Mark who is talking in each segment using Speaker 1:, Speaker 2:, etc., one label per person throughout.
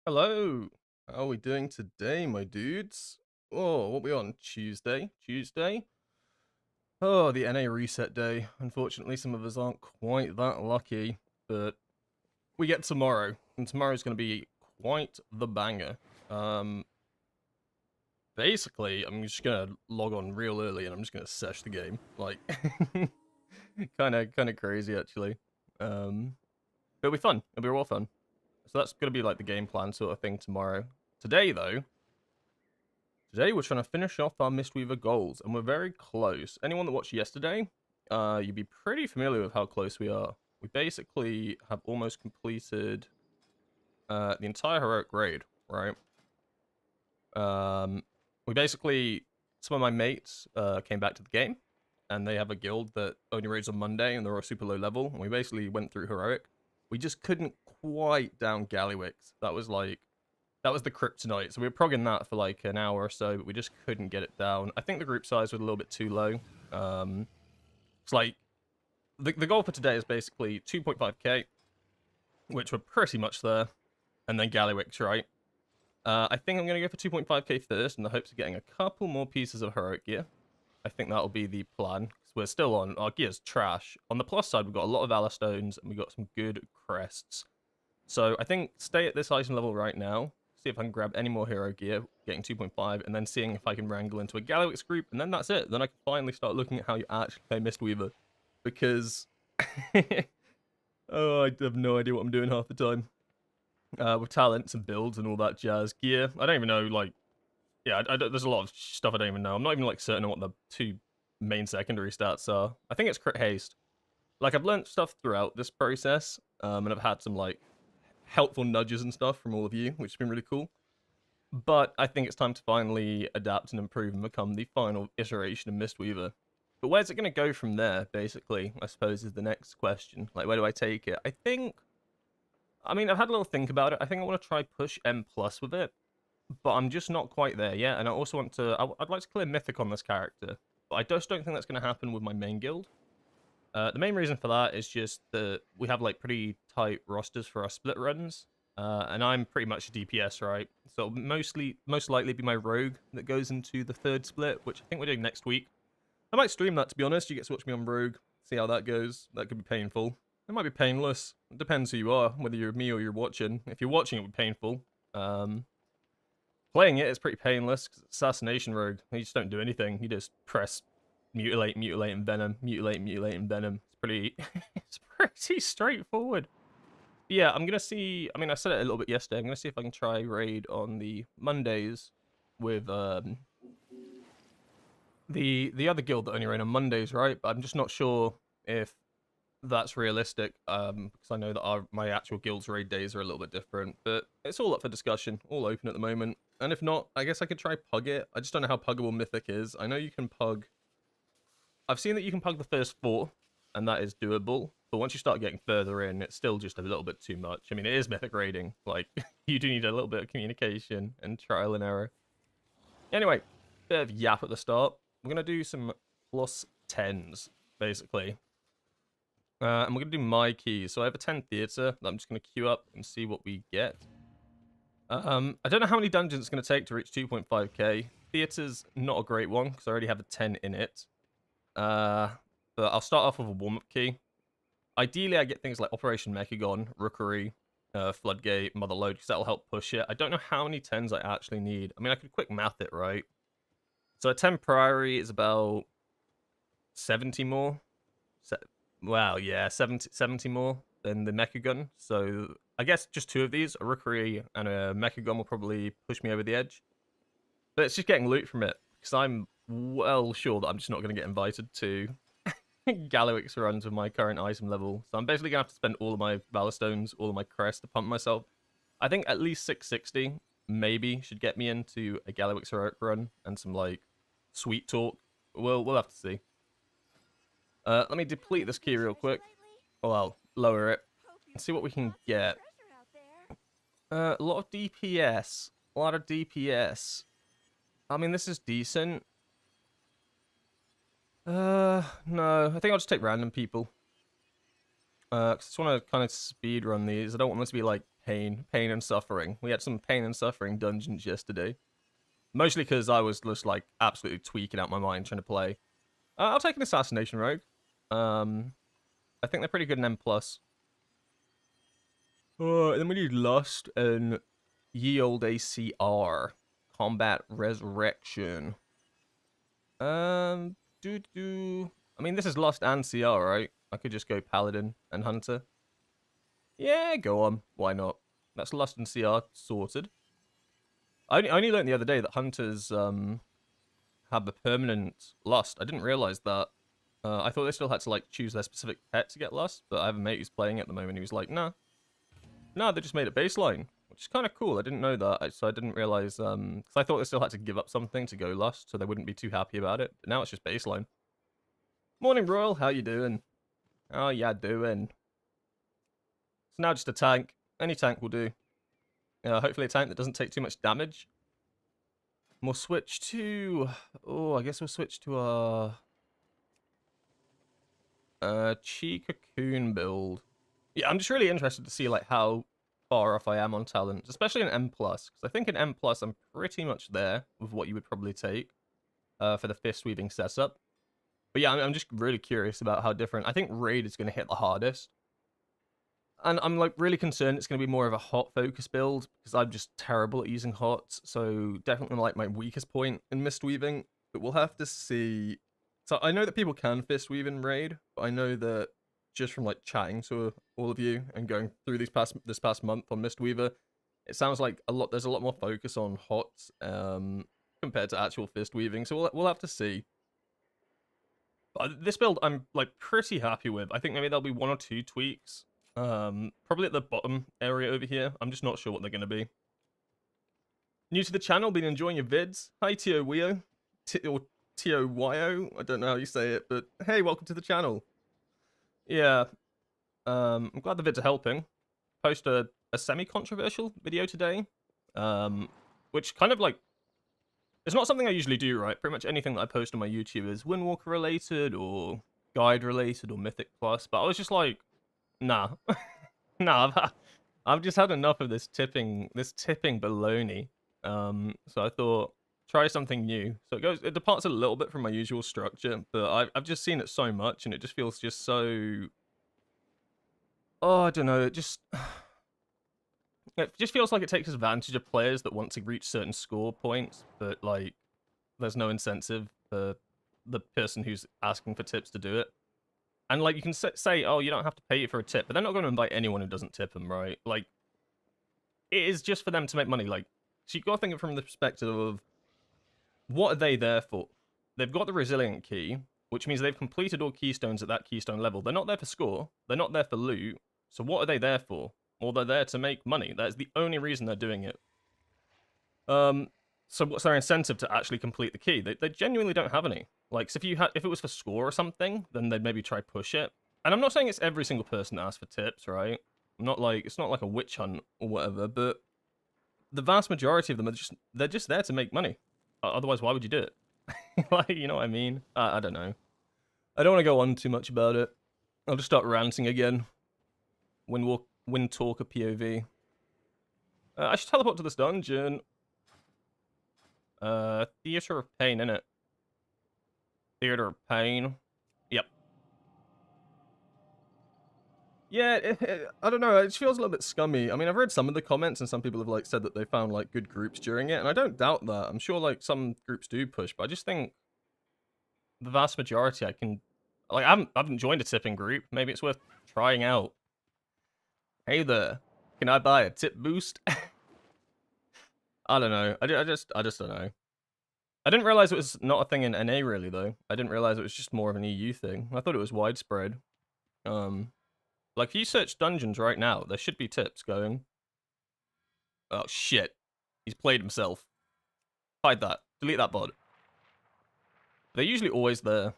Speaker 1: Hello. How are we doing today, my dudes? Oh, what we on? Tuesday? Tuesday? Oh, the NA reset day. Unfortunately, some of us aren't quite that lucky, but we get tomorrow, and tomorrow's going to be quite the banger. Um, Basically, I'm just going to log on real early, and I'm just going to sesh the game. Like, kind of crazy, actually. But it'll be fun. It'll be real fun. So that's going to be like the game plan sort of thing tomorrow. Today, though, Today we're trying to finish off our Mistweaver goals, and we're very close. Anyone that watched yesterday, you'd be pretty familiar with how close we are. We basically have almost completed the entire heroic raid, right? We basically, some of my mates came back to the game, and they have a guild that only raids on Monday, and they're all super low level, and we basically went through heroic. We just couldn't quite down Gallywix. That was the kryptonite. So we were progging that for like an hour or so, but we just couldn't get it down. I think the group size was a little bit too low. It's like the goal for today is basically 2.5k, which we're pretty much there, and then Gallywix, right? I think I'm going to go for 2.5k first in the hopes of getting a couple more pieces of heroic gear. I think that'll be the plan, because we're still on, our gear's trash. On the plus side, we've got a lot of Valor Stones, and we've got some good crests. So I think stay at this item level right now, see if I can grab any more hero gear, getting 2.5, and then seeing if I can wrangle into a Gallywix group, and then that's it. Then I can finally start looking at how you actually play Mistweaver, because oh, I have no idea what I'm doing half the time. With talents and builds and all that jazz. Gear, I don't even know, like, yeah, there's a lot of stuff I don't even know. I'm not even, like, certain on what the two main secondary stats are. I think it's crit haste. Like, I've learned stuff throughout this process, and I've had some, like, helpful nudges and stuff from all of you, which has been really cool. But I think it's time to finally adapt and improve and become the final iteration of Mistweaver. But where's it going to go from there, basically, I suppose is the next question. Like, where do I take it? I mean, I've had a little think about it. I think I want to try push M+ with it, but I'm just not quite there yet. And I also want to, I'd like to clear Mythic on this character, but I just don't think that's going to happen with my main guild. The main reason for that is just that we have like pretty tight rosters for our split runs, and I'm pretty much a DPS, right? So most likely be my rogue that goes into the third split, which I think we're doing next week. I might stream that, to be honest. You get to watch me on rogue, see how that goes. That could be painful. It might be painless. It depends who you are, whether you're me or you're watching. If you're watching, it would be painful. Playing it is pretty painless because assassination rogue. You just don't do anything. You just press mutilate, mutilate, and venom, mutilate, mutilate, and venom. It's pretty, it's pretty straightforward. Yeah, I'm gonna see. I mean, I said it a little bit yesterday. I'm gonna see if I can try raid on the Mondays with the other guild that only raid on Mondays, right? But I'm just not sure if that's realistic, because I know that my actual guild's raid days are a little bit different. But it's all up for discussion, all open at the moment. And if not, I guess I could try pug it. I just don't know how puggable Mythic is. I know you can pug. I've seen that you can pug the first 4, and that is doable. But once you start getting further in, it's still just a little bit too much. I mean, it is Mythic raiding. Like, you do need a little bit of communication and trial and error. Anyway, bit of yap at the start. We're going to do some plus 10s, basically. And we're going to do my keys. So I have a 10 theater that I'm just going to queue up and see what we get. I don't know how many dungeons it's going to take to reach 2.5k. Theater's not a great one because I already have a 10 in it. But I'll start off with a warm-up key. Ideally, I get things like Operation Mechagon, Rookery, Floodgate, Motherload, because that'll help push it. I don't know how many 10s I actually need. I mean, I could quick math it, right? So a 10 Priory is about 70 more. Wow, yeah, 70 more than the Mechagon. So I guess just 2 of these, a Rookery and a Mechagon, will probably push me over the edge. But it's just getting loot from it, because I'm well sure that I'm just not going to get invited to Gallywix runs with my current item level. So I'm basically going to have to spend all of my Valor Stones, all of my crest to pump myself. I think at least 660 maybe should get me into a Gallywix heroic run and some like sweet talk. We'll have to see. Let me deplete this key real quick. Oh, well, lower it and see what we can get. A lot of DPS. A lot of DPS. I mean, this is decent. No, I think I'll just take random people. Because I just want to kind of speed run these. I don't want them to be like pain and suffering. We had some pain and suffering dungeons yesterday. Mostly because I was just, like, absolutely tweaking out my mind trying to play. I'll take an Assassination Rogue. I think they're pretty good in M+. And then we need Lust and Ye Olde ACR. Combat Resurrection. I mean, this is Lust and CR, right? I could just go Paladin and Hunter. Yeah, go on. Why not? That's Lust and CR sorted. I only learned the other day that Hunters have the permanent Lust. I didn't realize that. I thought they still had to, like, choose their specific pet to get Lust, but I have a mate who's playing it at the moment. He was like, nah, they just made it baseline, which is kind of cool. I didn't know that, so I didn't realize, because I thought they still had to give up something to go Lust, so they wouldn't be too happy about it. But now it's just baseline. Morning, Royal. How you doing? How ya doing? It's now just a tank. Any tank will do. Hopefully a tank that doesn't take too much damage. And we'll switch to... Oh, I guess we'll switch to a Chi Cocoon build. Yeah, I'm just really interested to see, like, how far off I am on talent, especially in M+, because I think in M+, I'm pretty much there with what you would probably take for the fist weaving setup. But yeah, I'm just really curious about how different. I think Raid is going to hit the hardest. And I'm, like, really concerned it's going to be more of a hot focus build, because I'm just terrible at using hots, so definitely, like, my weakest point in Mistweaving. But we'll have to see. So I know that people can fist weave in Raid, but I know that just from, like, chatting to all of you and going through this past month on Mistweaver, it sounds like there's a lot more focus on hots compared to actual fist weaving. So we'll have to see. But this build I'm, like, pretty happy with. I think maybe there'll be one or two tweaks. Probably at the bottom area over here. I'm just not sure what they're going to be. New to the channel, been enjoying your vids. Hi, Tio-Wio. Or Tio-Wio. I don't know how you say it, but hey, welcome to the channel. Yeah. I'm glad the vids are helping. Post a semi-controversial video today. Which kind of, like... It's not something I usually do, right? Pretty much anything that I post on my YouTube is Windwalker related, or guide related, or Mythic Plus. But I was just like... Nah. Nah, I've just had enough of this tipping baloney. So I thought, try something new. So it departs a little bit from my usual structure, but I've just seen it so much, and it just feels just so... Oh, I don't know, it just feels like it takes advantage of players that want to reach certain score points, but, like, there's no incentive for the person who's asking for tips to do it. And, like, you can say, oh, you don't have to pay for a tip, but they're not going to invite anyone who doesn't tip them, right? Like, it is just for them to make money. Like, so you got to think of it from the perspective of, what are they there for? They've got the Resilient Key, which means they've completed all Keystones at that Keystone level. They're not there for score. They're not there for loot. So what are they there for? Well, they're there to make money. That is the only reason they're doing it. So what's their incentive to actually complete the key? They genuinely don't have any. Like, so if it was for score or something, then they'd maybe try push it. And I'm not saying it's every single person that asks for tips, right? It's not like a witch hunt or whatever, but the vast majority of them they're just there to make money. Otherwise, why would you do it? Like, you know what I mean? I don't know. I don't want to go on too much about it. I'll just start ranting again. Wind talk a POV. I should teleport to this dungeon. Theater of Pain, innit? Theater of Pain. Yep. Yeah, I don't know, it just feels a little bit scummy. I mean, I've read some of the comments, and some people have, like, said that they found, like, good groups during it, and I don't doubt that. I'm sure, like, some groups do push, but I just think the vast majority I can... Like, I haven't joined a tipping group. Maybe it's worth trying out. Hey there. Can I buy a tip boost? I don't know. I just don't know. I didn't realize it was not a thing in NA, really, though. I didn't realize it was just more of an EU thing. I thought it was widespread. Like, if you search dungeons right now, there should be tips going. Oh, shit. He's played himself. Hide that. Delete that bot. They're usually always there.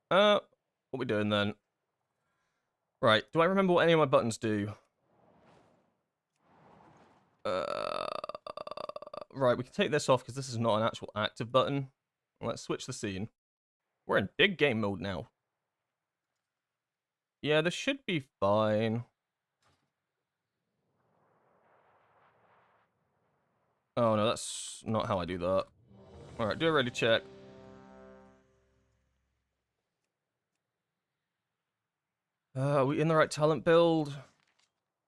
Speaker 1: What we doing then? Right, do I remember what any of my buttons do? Right, we can take this off because this is not an actual active button. Let's switch the scene. We're in big game mode now. Yeah, this should be fine. Oh no, that's not how I do that. Alright, do a ready check. Are we in the right talent build?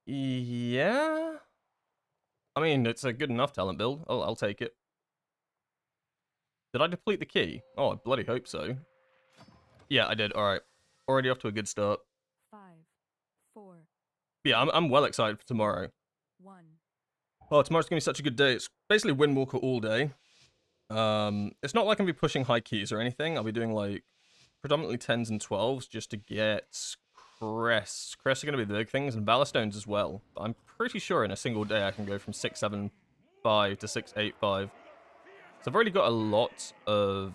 Speaker 1: Yeah? I mean, it's a good enough talent build. I'll take it. Did I deplete the key? Oh, I bloody hope so. Yeah, I did. Alright. Already off to a good start.
Speaker 2: 5, 4.
Speaker 1: Yeah, I'm well excited for tomorrow.
Speaker 2: 1.
Speaker 1: Oh, tomorrow's gonna be such a good day. It's basically Windwalker all day. It's not like I'm gonna be pushing high keys or anything. I'll be doing like predominantly 10s and 12s just to get crests. Crests are gonna be the big things, and Ballstones as well. But I'm pretty sure in a single day I can go from 675 to 685. So I've already got a lot of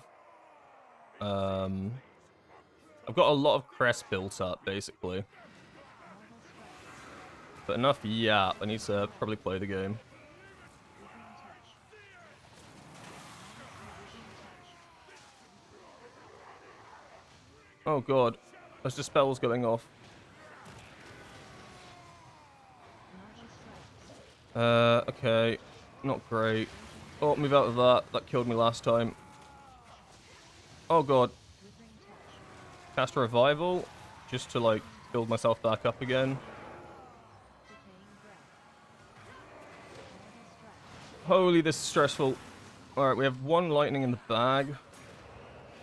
Speaker 1: I've got a lot of crests built up basically. But enough yap, I need to probably play the game. Oh god, there's just spells going off. Okay, not great. Oh, move out of that. That killed me last time. Oh god. Cast a revival, just to like build myself back up again. Holy, this is stressful. Alright, we have one lightning in the bag.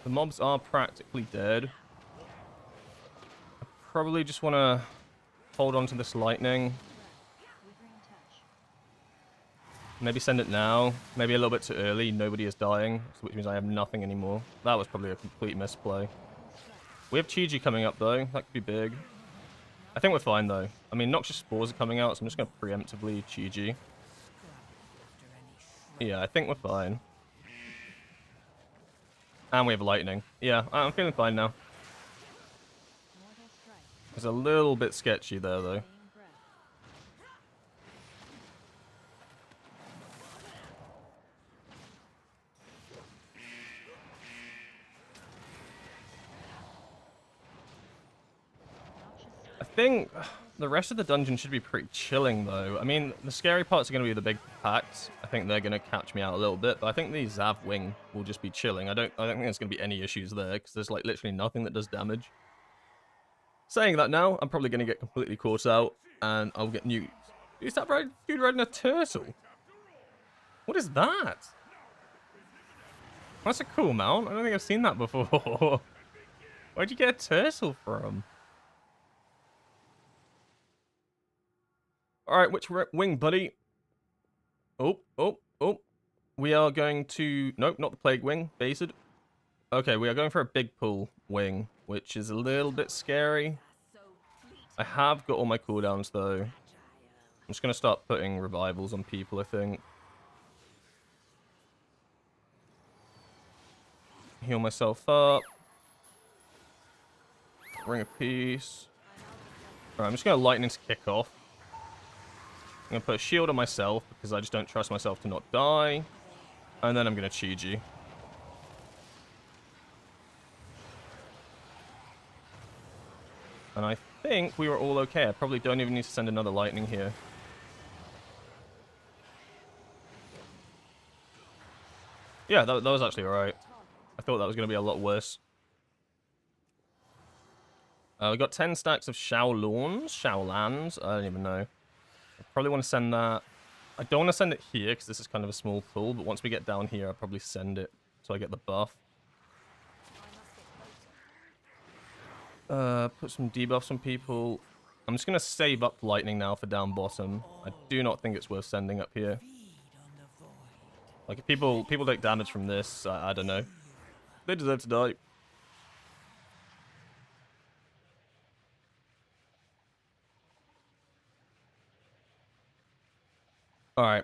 Speaker 1: The mobs are practically dead. I probably just want to hold on to this lightning. Maybe send it now. Maybe a little bit too early. Nobody is dying, which means I have nothing anymore. That was probably a complete misplay. We have Chi-Ji coming up, though. That could be big. I think we're fine, though. I mean, Noxious Spores are coming out, so I'm just going to preemptively Chi-Ji. Yeah, I think we're fine. And we have lightning. Yeah, I'm feeling fine now. It's a little bit sketchy there, though. I think the rest of the dungeon should be pretty chilling, though. I mean, the scary parts are going to be the big packs. I think they're going to catch me out a little bit, but I think the Zav Wing will just be chilling. I don't think there's going to be any issues there, because there's like literally nothing that does damage. Saying that now, I'm probably going to get completely caught out, and I'll get new... Is that dude riding a turtle? What is that? That's a cool mount. I don't think I've seen that before. Where'd you get a turtle from? Alright, which wing, buddy? Oh. We are going to... Nope, not the Plague Wing. Based. Okay, we are going for a big pull wing, which is a little bit scary. I have got all my cooldowns, though. I'm just going to start putting revivals on people, I think. Heal myself up. Ring of Peace. Alright, I'm just going to lightning to kick off. I'm going to put a shield on myself because I just don't trust myself to not die. And then I'm going to Chi-Ji. And I think we were all okay. I probably don't even need to send another lightning here. Yeah, that was actually alright. I thought that was going to be a lot worse. We got 10 stacks of Shaolans. I don't even know. I probably want to send that. I don't want to send it here because this is kind of a small pool, but once we get down here, I'll probably send it so I get the buff. Put some debuffs on people. I'm just going to save up lightning now for down bottom. I do not think it's worth sending up here. Like, if people take damage from this, I don't know. They deserve to die. Alright.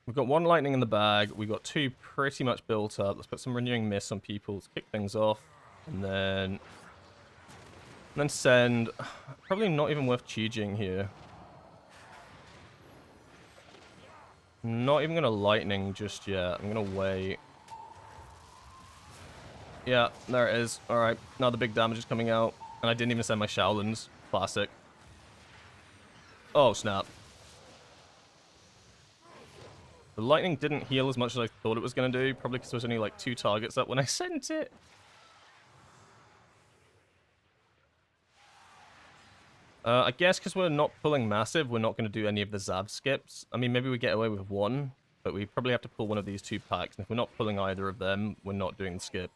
Speaker 1: We've got one lightning in the bag. We've got two pretty much built up. Let's put some renewing mist on people to kick things off. And then send... Probably not even worth Chi-Jing here. Not even going to lightning just yet. I'm going to wait. Yeah, there it is. Alright, now the big damage is coming out. And I didn't even send my Shaolins. Classic. Oh, snap. The lightning didn't heal as much as I thought it was going to do, probably because there was only like 2 targets up when I sent it. I guess because we're not pulling massive, we're not going to do any of the Zav skips. I mean, maybe we get away with one, but we probably have to pull one of these 2 packs. And if we're not pulling either of them, we're not doing the skip.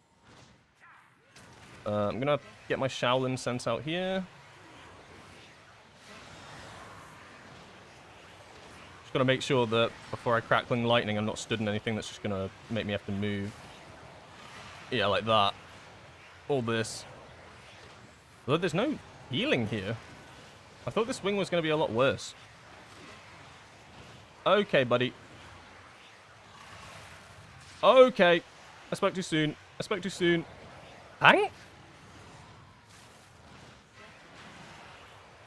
Speaker 1: I'm going to get my Shaolin sent out here. Just got to make sure that before I Crackling Lightning, I'm not stood in anything that's just going to make me have to move. Yeah, like that. All this. Although there's no healing here. I thought this wing was going to be a lot worse. Okay, buddy. Okay. I spoke too soon. I spoke too soon. Hang?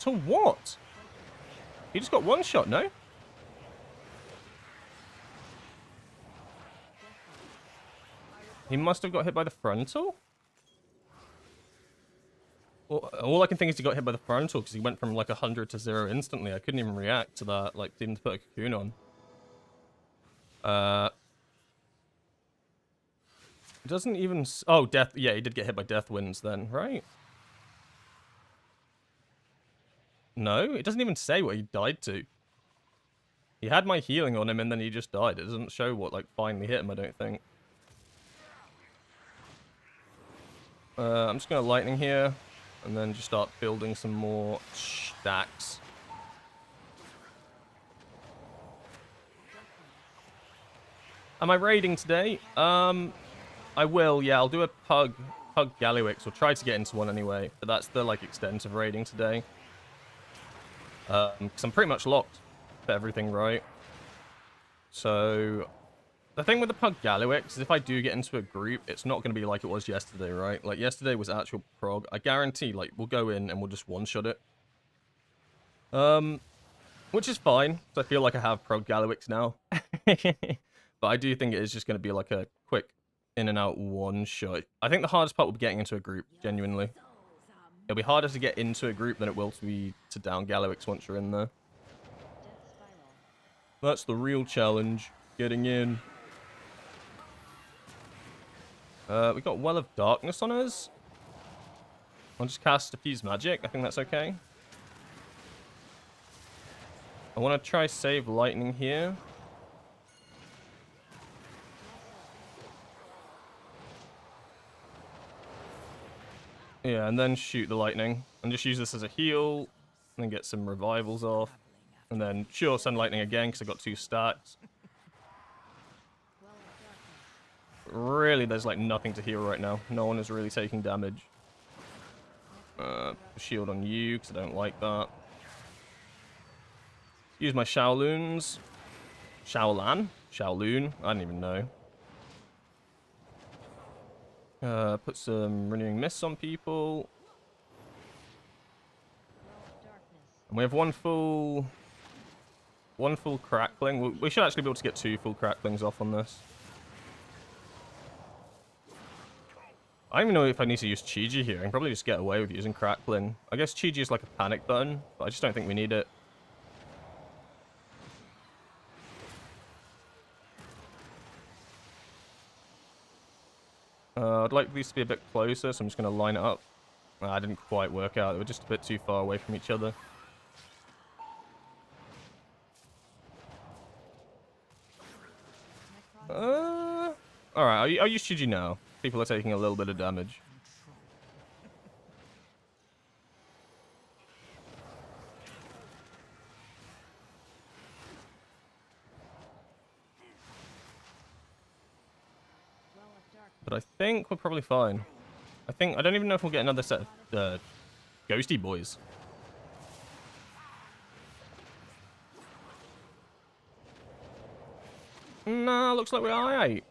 Speaker 1: To what? He just got one shot, no? He must have got hit by the frontal? Well, all I can think is he got hit by the frontal because he went from like 100 to 0 instantly. I couldn't even react to that, like, didn't put a cocoon on. Doesn't even... Oh, death... Yeah, he did get hit by death winds then, right? No, it doesn't even say what he died to. He had my healing on him and then he just died. It doesn't show what, like, finally hit him, I don't think. I'm just going to lightning here. And then just start building some more stacks. Am I raiding today? I will, yeah. I'll do a pug Gallywix. Or try to get into one anyway. But that's the, like, extent of raiding today. Because I'm pretty much locked for everything right. So... The thing with the pug Gallywix is if I do get into a group, it's not going to be like it was yesterday, right? Like, yesterday was actual prog. I guarantee, like, we'll go in and we'll just one-shot it. Which is fine, because I feel like I have prog Gallywix now. But I do think it is just going to be like a quick in-and-out one-shot. I think the hardest part will be getting into a group, genuinely. It'll be harder to get into a group than it will to be to down Gallywix once you're in there. That's the real challenge, getting in. We got Well of Darkness on us. I'll just cast Diffuse Magic. I think that's okay. I want to try save Lightning here. Yeah, and then shoot the Lightning. And just use this as a heal. And then get some revivals off. And then, sure, send Lightning again because I got 2 stacks. Really, there's like nothing to heal right now. No one is really taking damage. Shield on you, because I don't like that. Use my Shaoluns. Shaolan? Shaoloon? I don't even know. Put some Renewing Mists on people. And we have one full Crackling. We should actually be able to get 2 full Cracklings off on this. I don't even know if I need to use Chi-Ji here. I can probably just get away with using Crackling. I guess Chi-Ji is like a panic button, but I just don't think we need it. I'd like these to be a bit closer, so I'm just going to line it up. I didn't quite work out. They were just a bit too far away from each other. Alright, I'll use Chi-Ji now. People are taking a little bit of damage. But I think we're probably fine. I don't even know if we'll get another set of ghosty boys. Nah, looks like we're alright.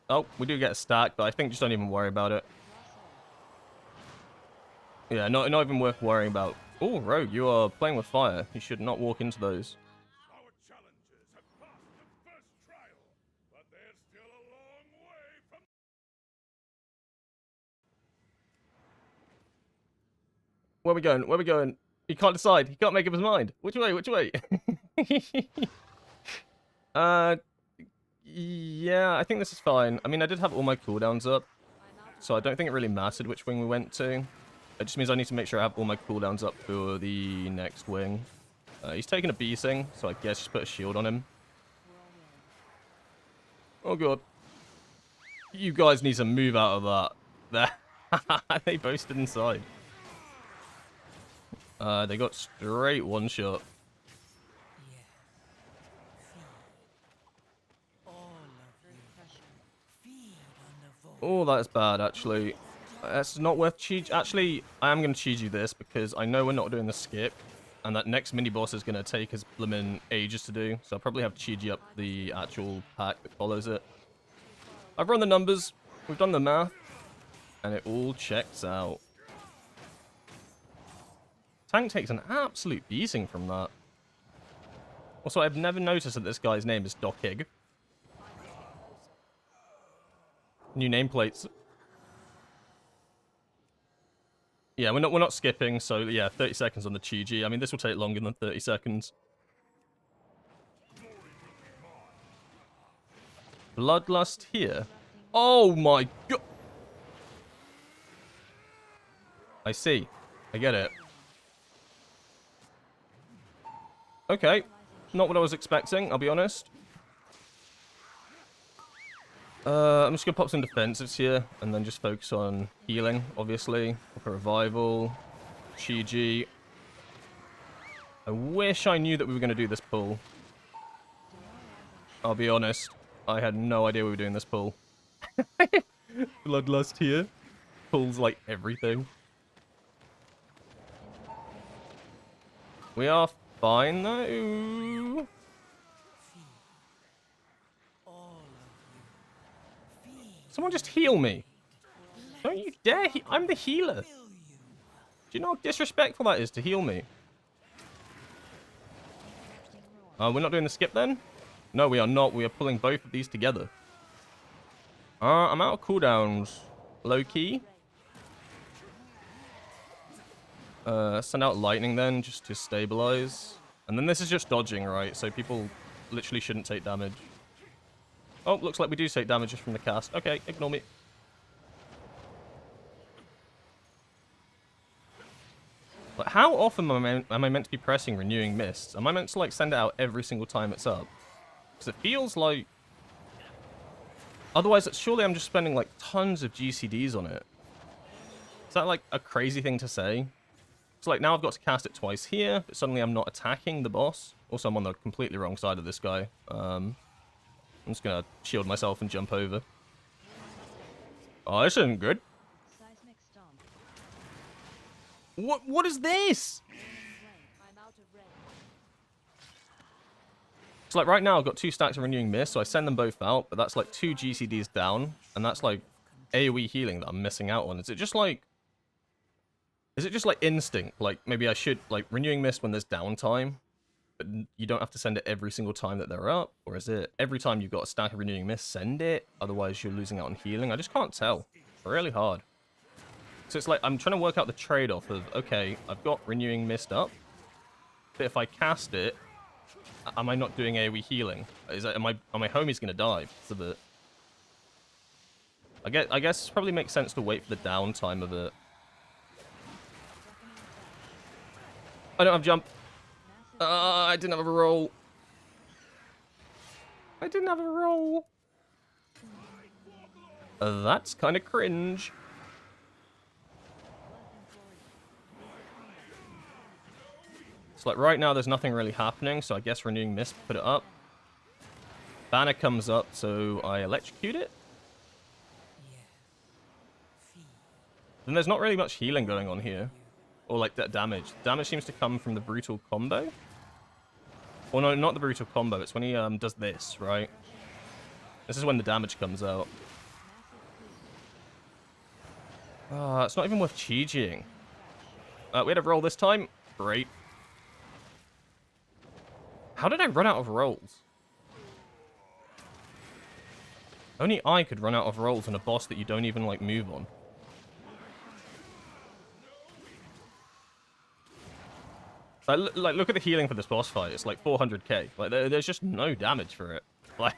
Speaker 1: Oh, we do get a stack, but I think just don't even worry about it. Yeah, not even worth worrying about. Oh, Rogue, you are playing with fire. You should not walk into those.
Speaker 3: Our challengers have passed the first trial, but there's still a long way from...
Speaker 1: Where are we going? Where are we going? He can't decide. He can't make up his mind. Which way? Which way? Yeah, I think this is fine. I mean, I did have all my cooldowns up, so I don't think it really mattered which wing we went to. It just means I need to make sure I have all my cooldowns up for the next wing. He's taking a beating, so I guess just put a shield on him. Oh god. You guys need to move out of that. There. They both stood inside. They got straight one shot. Oh, that's bad, actually. That's not worth cheat. Actually, I am going to cheat you this because I know we're not doing the skip. And that next mini-boss is going to take his blimmin' ages to do. So I'll probably have to cheat up the actual pack that follows it. I've run the numbers. We've done the math. And it all checks out. Tank takes an absolute beating from that. Also, I've never noticed that this guy's name is Doc Hig. New nameplates. Yeah, we're not skipping, so yeah, 30 seconds on the Chi-Ji. I mean, this will take longer than 30 seconds. Bloodlust here. Oh my god! I see. I get it. Okay. Not what I was expecting, I'll be honest. I'm just going to pop some defensives here, and then just focus on healing, obviously. Pop a revival. Chi-Ji. I wish I knew that we were going to do this pull. I'll be honest. I had no idea we were doing this pull. Bloodlust here. Pulls like everything. We are fine, though. Someone just heal me. Don't you dare. I'm the healer. Do you know how disrespectful that is to heal me? We're not doing the skip then? No, we are not. We are pulling both of these together. I'm out of cooldowns. Low key. Send out lightning then, just to stabilize. And then this is just dodging, right? So people literally shouldn't take damage. Oh, looks like we do take damage just from the cast. Okay, ignore me. Like, how often am I meant to be pressing Renewing Mists? Am I meant to, like, send it out every single time it's up? Because it feels like... Otherwise, surely I'm just spending, like, tons of GCDs on it. Is that, like, a crazy thing to say? So, like, now I've got to cast it twice here, but suddenly I'm not attacking the boss. Also, I'm on the completely wrong side of this guy. I'm just gonna shield myself and jump over. Oh, this isn't good. What is this? So like right now I've got 2 stacks of Renewing Mist, so I send them both out, but that's like 2 GCDs down, and that's like AoE healing that I'm missing out on. Is it just like instinct? Like maybe I should like Renewing Mist when there's downtime, but you don't have to send it every single time that they're up? Or is it every time you've got a stack of Renewing Mist, send it? Otherwise you're losing out on healing? I just can't tell. It's really hard. So it's like, I'm trying to work out the trade-off of, okay, I've got Renewing Mist up, but if I cast it, am I not doing AoE healing? Are my homies going to die because of it? I guess it probably makes sense to wait for the downtime of it. I don't have jump. I didn't have a roll. I didn't have a roll. That's kind of cringe. So like right now there's nothing really happening, so I guess Renewing Mist put it up. Banner comes up, so I electrocute it. Then there's not really much healing going on here. Or like that damage. Damage seems to come from the brutal combo. Well, no, not the brutal combo. It's when he does this, right? This is when the damage comes out. It's not even worth Chi-Jiing. We had a roll this time. Great. How did I run out of rolls? Only I could run out of rolls on a boss that you don't even, like, move on. Like, look at the healing for this boss fight. It's like 400k. Like, there's just no damage for it. Like,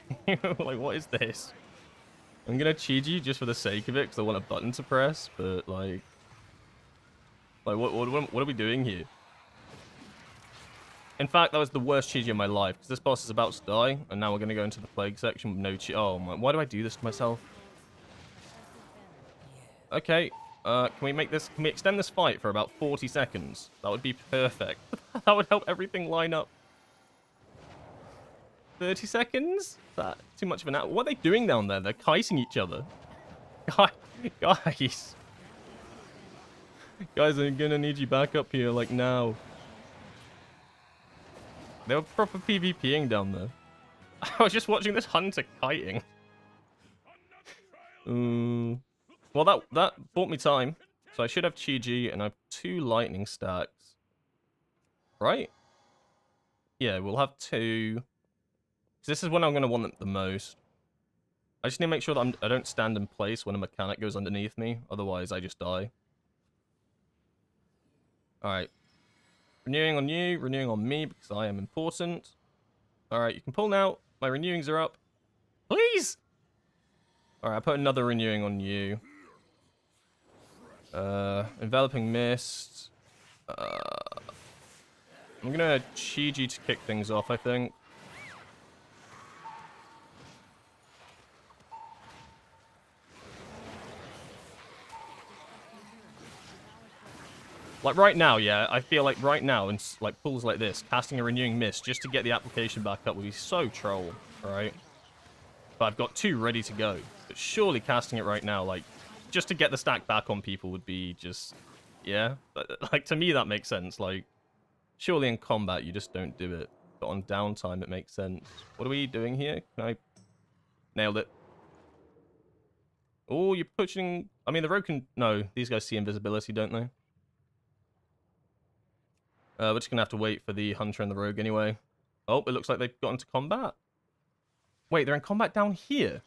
Speaker 1: like what is this? I'm gonna Chi-Ji just for the sake of it, because I want a button to press, but like what are we doing here? In fact, that was the worst Chi-Ji of my life, because this boss is about to die, and now we're gonna go into the plague section with no Chi. Oh my, why do I do this to myself? Okay, can we make this, can we extend this fight for about 40 seconds? That would be perfect. That would help everything line up. 30 seconds? Is that too much of an out? What are they doing down there? They're kiting each other. Guys. Guys, I'm gonna need you back up here, like, now. They were proper PvPing down there. I was just watching this hunter kiting. Well, that bought me time. So I should have Chi-Ji, and I have 2 lightning stacks. Right? Yeah, we'll have 2. This is when I'm going to want them the most. I just need to make sure that I don't stand in place when a mechanic goes underneath me. Otherwise, I just die. Alright. Renewing on you, renewing on me, because I am important. Alright, you can pull now. My renewings are up. Please! Alright, I put another renewing on you. Enveloping Mist. I'm gonna Chi-Ji to kick things off, I think. Like right now, yeah, I feel like right now, in like pulls like this, casting a Renewing Mist just to get the application back up would be so troll, right? But I've got 2 ready to go. But surely casting it right now, like, just to get the stack back on people would be just, yeah. Like, to me, that makes sense. Like, surely in combat, you just don't do it. But on downtime, it makes sense. What are we doing here? Can I... Nailed it. Oh, you're pushing... I mean, the rogue can... No, these guys see invisibility, don't they? We're just going to have to wait for the hunter and the rogue anyway. Oh, it looks like they've got into combat. Wait, they're in combat down here.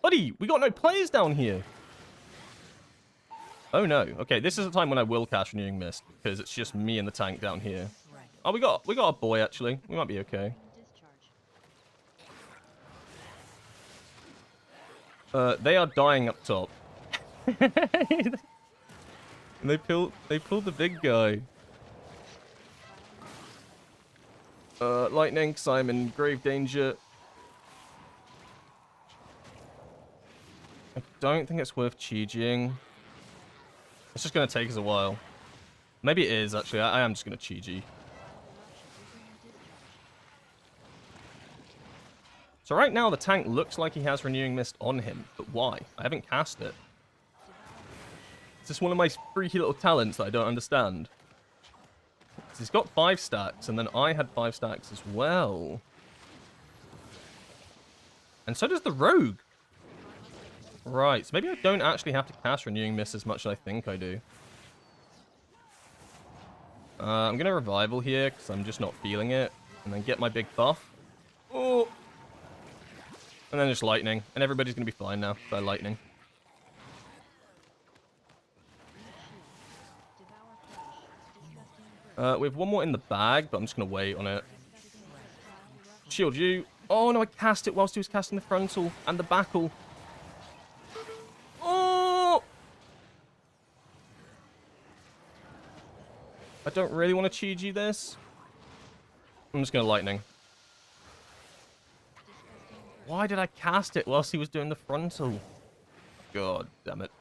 Speaker 1: Buddy, we got no players down here. Oh no. Okay, this is the time when I will cast Renewing Mist, because it's just me and the tank down here. Oh, we got a boy actually. We might be okay. They are dying up top. They pulled the big guy. Lightning, because I'm in grave danger. I don't think it's worth Chi-Jiing. It's just going to take us a while. Maybe it is, actually. I am just going to Chi-Ji. So right now, the tank looks like he has Renewing Mist on him. But why? I haven't cast it. Is this one of my freaky little talents that I don't understand? He's got 5 stacks, and then I had 5 stacks as well. And so does the rogue. Right, so maybe I don't actually have to cast Renewing Mist as much as I think I do. I'm going to Revival here, because I'm just not feeling it. And then get my big buff. Oh! And then just Lightning. And everybody's going to be fine now by Lightning. We have one more in the bag, but I'm just going to wait on it. Shield you. Oh, no, I cast it whilst he was casting the frontal and the backle. Oh! I don't really want to Chi-Ji this. I'm just going to Lightning. Why did I cast it whilst he was doing the frontal? God damn it.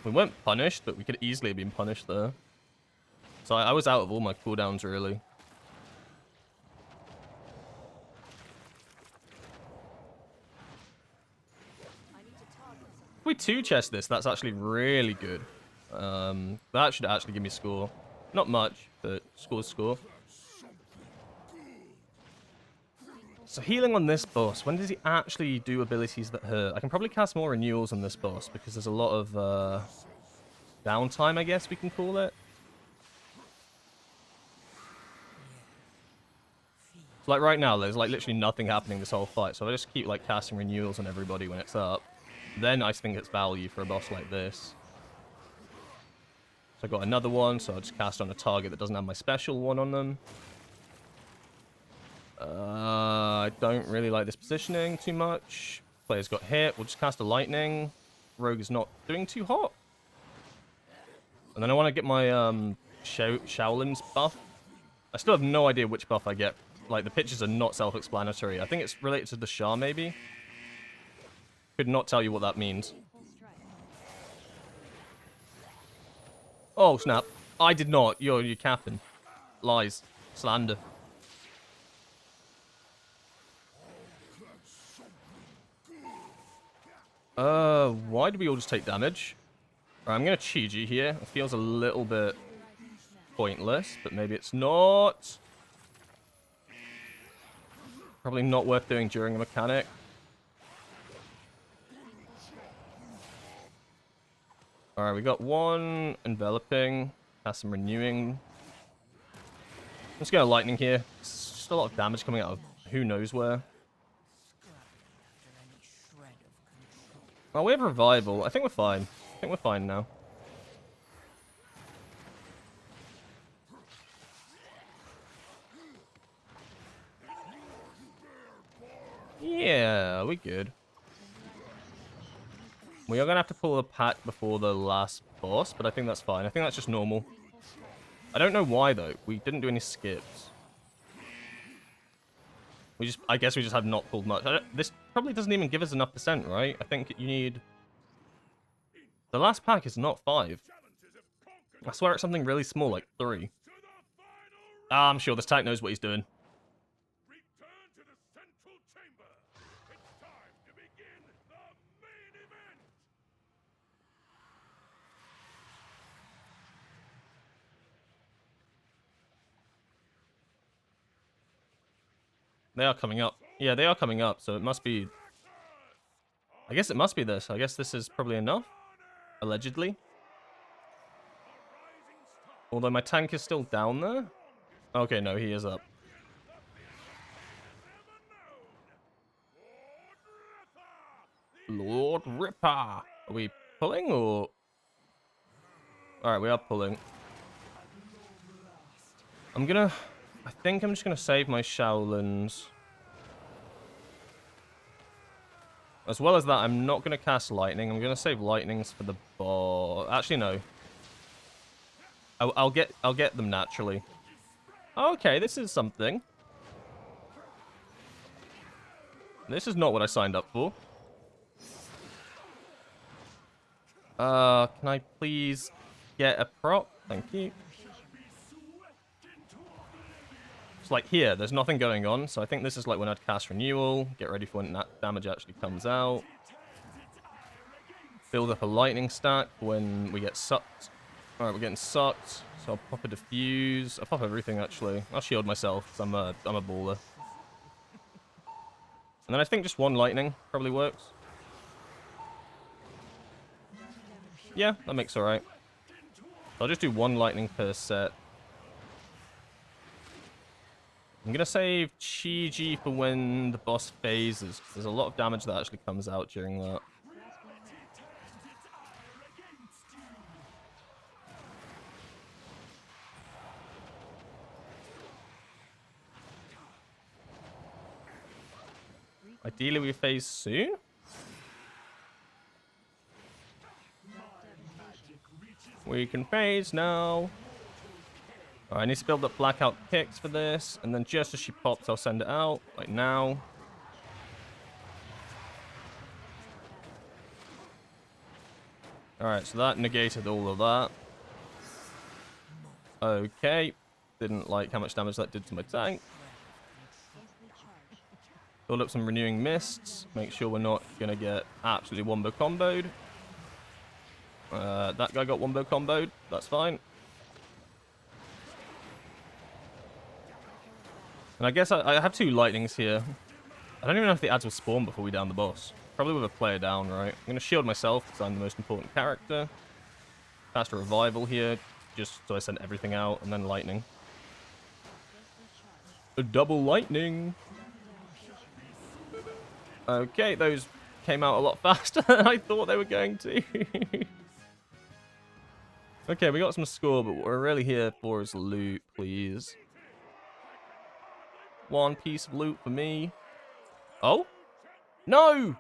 Speaker 1: We weren't punished, but we could easily have been punished there. So I was out of all my cooldowns, really. If we 2-chest this, that's actually really good. That should actually give me score. Not much, but score. So healing on this boss, when does he actually do abilities that hurt? I can probably cast more renewals on this boss, because there's a lot of downtime, I guess we can call it. Like right now, there's like literally nothing happening this whole fight, so I just keep like casting renewals on everybody when it's up. Then I think it's value for a boss like this. So I got another one, so I'll just cast on a target that doesn't have my special one on them. I don't really like this positioning too much. Player's got hit. We'll just cast a lightning. Rogue is not doing too hot. And then I want to get my Shaolin's buff. I still have no idea which buff I get. Like, the pictures are not self-explanatory. I think it's related to the Shah, maybe? Could not tell you what that means. Oh, snap. I did not. You're capping. Lies. Slander. Why do we all just take damage? Right, I'm gonna Chi-Ji here. It feels a little bit pointless, but maybe it's not. Probably not worth doing during a mechanic. Alright, we got one enveloping. Has some renewing. I'm just gonna lightning here. It's just a lot of damage coming out of who knows where. Oh, we have revival. I think we're fine. I think we're fine now. Yeah, we good. We are going to have to pull a pack before the last boss, but I think that's fine. I think that's just normal. I don't know why, though. We didn't do any skips. I guess we just have not pulled much. This probably doesn't even give us enough percent, right? I think you need... The last pack is not 5. I swear it's something really small, like 3. Ah, I'm sure this tank knows what he's doing.
Speaker 3: Return to the central chamber. It's time to begin the main event.
Speaker 1: They are coming up. Yeah, they are coming up, so it must be... I guess it must be this. I guess this is probably enough. Allegedly. Although my tank is still down there. Okay, no, he is up. Lord Ripper! Are we pulling, or...? Alright, we are pulling. I think I'm just gonna save my Shaolins. As well as that, I'm not gonna cast lightning. I'm gonna save lightnings for the boss. Actually, no. I'll get them naturally. Okay, this is something. This is not what I signed up for. Can I please get a prop? Thank you. It's like here, there's nothing going on, so I think this is like when I'd cast Renewal, get ready for when that damage actually comes out. Build up a lightning stack when we get sucked. Alright, we're getting sucked, so I'll pop a diffuse. I'll pop everything, actually. I'll shield myself, because I'm a baller. And then I think just one lightning probably works. Yeah, that makes alright. I'll just do one lightning per set. I'm going to save Chi-Ji for when the boss phases. There's a lot of damage that actually comes out during that. Ideally we phase soon. We can phase now. Alright, I need to build up blackout picks for this, and then just as she pops, I'll send it out, like now. Alright, so that negated all of that. Okay. Didn't like how much damage that did to my tank. Build up some renewing mists. Make sure we're not going to get absolutely wombo comboed. That guy got wombo comboed. That's fine. And I guess I have 2 lightnings here. I don't even know if the ads will spawn before we down the boss. Probably with a player down, right? I'm going to shield myself because I'm the most important character. Cast a revival here, just so I send everything out, and then lightning. A double lightning! Okay, those came out a lot faster than I thought they were going to. Okay, we got some score, but what we're really here for is loot, please. One piece of loot for me. Oh? No!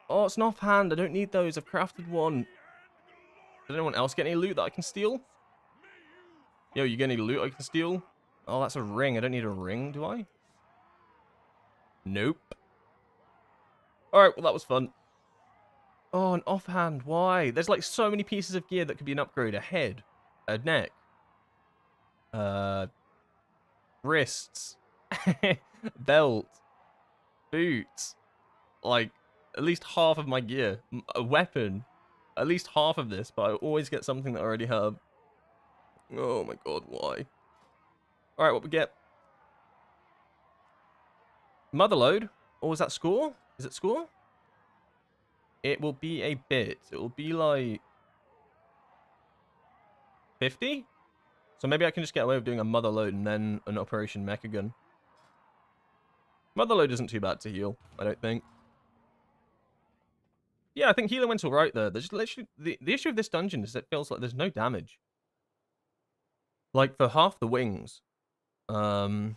Speaker 1: Oh, it's an offhand. I don't need those. I've crafted one. Did anyone else get any loot that I can steal? Yo, you get any loot I can steal? Oh, that's a ring. I don't need a ring, do I? Nope. Alright, well that was fun. Oh, an offhand. Why? There's like so many pieces of gear that could be an upgrade. A head. A neck. Wrists. Belt. Boots. Like, at least half of my gear. A weapon. At least half of this, but I always get something that I already have. Oh my god, why? Alright, what we get? Motherload? Or was that score? Is it score? It will be a bit. It will be like 50? So maybe I can just get away with doing a motherload and then an Operation Mecha Gun. Motherload isn't too bad to heal, I don't think. Yeah, I think healing went alright there. There's literally the issue of this dungeon is it feels like there's no damage. Like for half the wings, the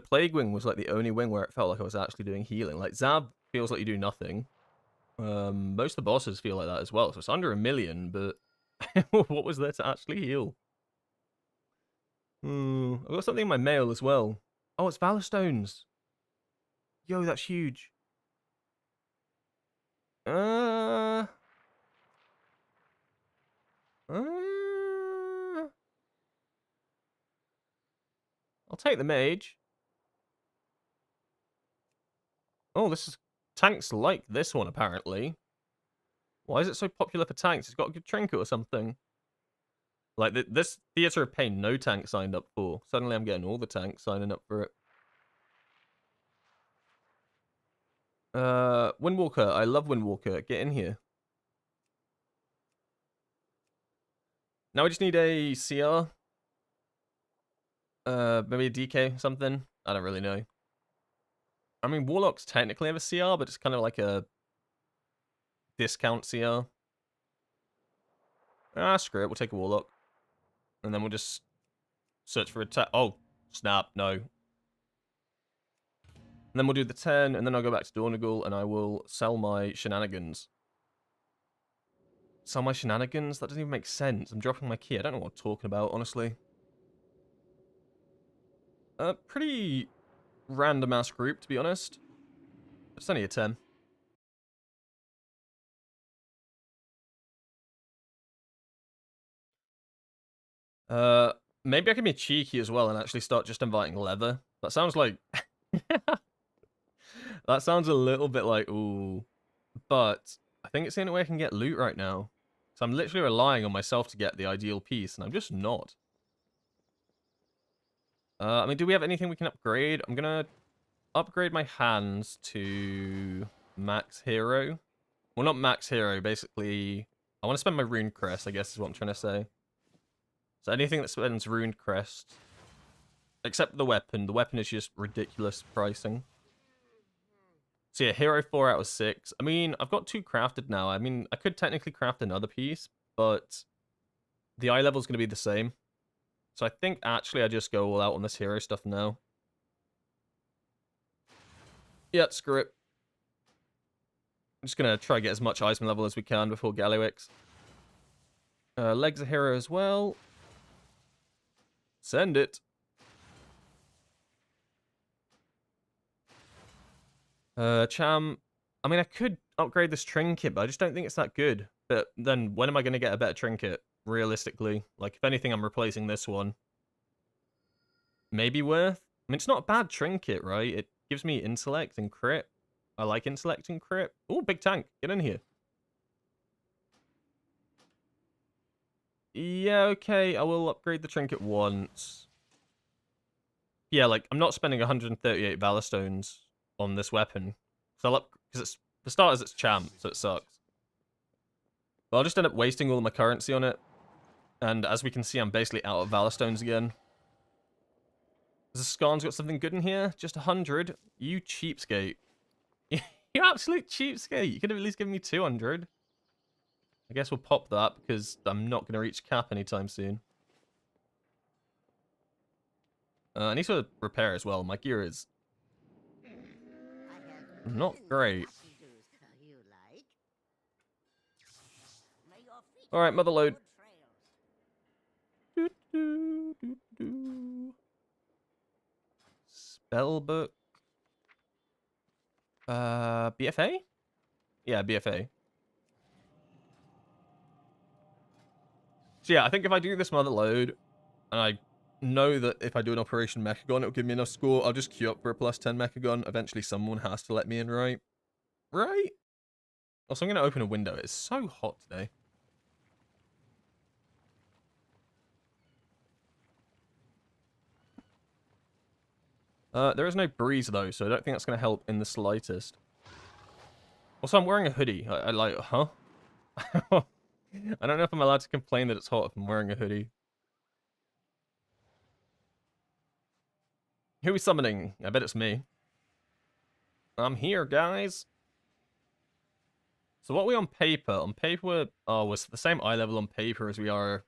Speaker 1: Plague Wing was like the only wing where it felt like I was actually doing healing. Like Zab feels like you do nothing. Most of the bosses feel like that as well. So it's under 1 million, but what was there to actually heal? I've got something in my mail as well. Oh, it's Valor Stones. Yo, that's huge. I'll take the mage. Oh, this is tanks like this one apparently. Why is it so popular for tanks? It's got a good trinket or something. Like this Theater of Pain, no tank signed up for. Suddenly I'm getting all the tanks signing up for it. Windwalker. I love Windwalker. Get in here. Now we just need a CR. Maybe a DK, something. I don't really know. I mean, Warlocks technically have a CR, but it's kind of like a discount CR. Ah, screw it. We'll take a Warlock. And then we'll just search for attack. Oh, snap. No. And then we'll do the 10, and then I'll go back to Dornagal, and I will sell my shenanigans. Sell my shenanigans? That doesn't even make sense. I'm dropping my key. I don't know what I'm talking about, honestly. Pretty random ass group, to be honest. It's only a 10. Maybe I can be cheeky as well and actually start just inviting Leather. That sounds like... that sounds a little bit like, ooh. But I think it's the only way I can get loot right now. So I'm literally relying on myself to get the ideal piece, and I'm just not. I mean, do we have anything we can upgrade? I'm gonna upgrade my hands to max hero. Well, not max hero, basically... I want to spend my rune crest, I guess is what I'm trying to say. So anything that spends Ruined Crest, except the weapon. The weapon is just ridiculous pricing. So yeah, Hero 4 out of 6. I mean, I've got 2 crafted now. I mean, I could technically craft another piece, but the eye level is going to be the same. So I think actually I just go all out on this hero stuff now. Yeah, screw it. I'm just going to try to get as much Iceman level as we can before Gallywix. Legs a hero as well. Send it. Cham. I mean, I could upgrade this trinket, but I just don't think it's that good. But then, when am I going to get a better trinket, realistically? Like, if anything, I'm replacing this one. Maybe worth? I mean, it's not a bad trinket, right? It gives me intellect and crit. I like intellect and crit. Oh, big tank. Get in here. Yeah, okay. I will upgrade the trinket once. Yeah, like, I'm not spending 138 Valor Stones on this weapon. So because it's, for starters, it's champ, so it sucks. But I'll just end up wasting all my currency on it. And as we can see, I'm basically out of Valor Stones again. Has Skarn's got something good in here? Just 100? You cheapskate. You absolute cheapskate. You could have at least given me 200. I guess we'll pop that because I'm not going to reach cap anytime soon. I need to repair as well. My gear is not great. Alright, motherload. Spellbook. BFA? Yeah, BFA. So yeah, I think if I do this motherload, and I know that if I do an Operation Mechagon, it'll give me enough score, I'll just queue up for a +10 Mechagon. Eventually someone has to let me in, right? Right? Also, I'm going to open a window. It's so hot today. There is no breeze, though, so I don't think that's going to help in the slightest. Also, I'm wearing a hoodie. I like, huh? I don't know if I'm allowed to complain that it's hot if I'm wearing a hoodie. Who is summoning? I bet it's me. I'm here, guys. So what are we on paper? On paper, we're the same eye level on paper as we are.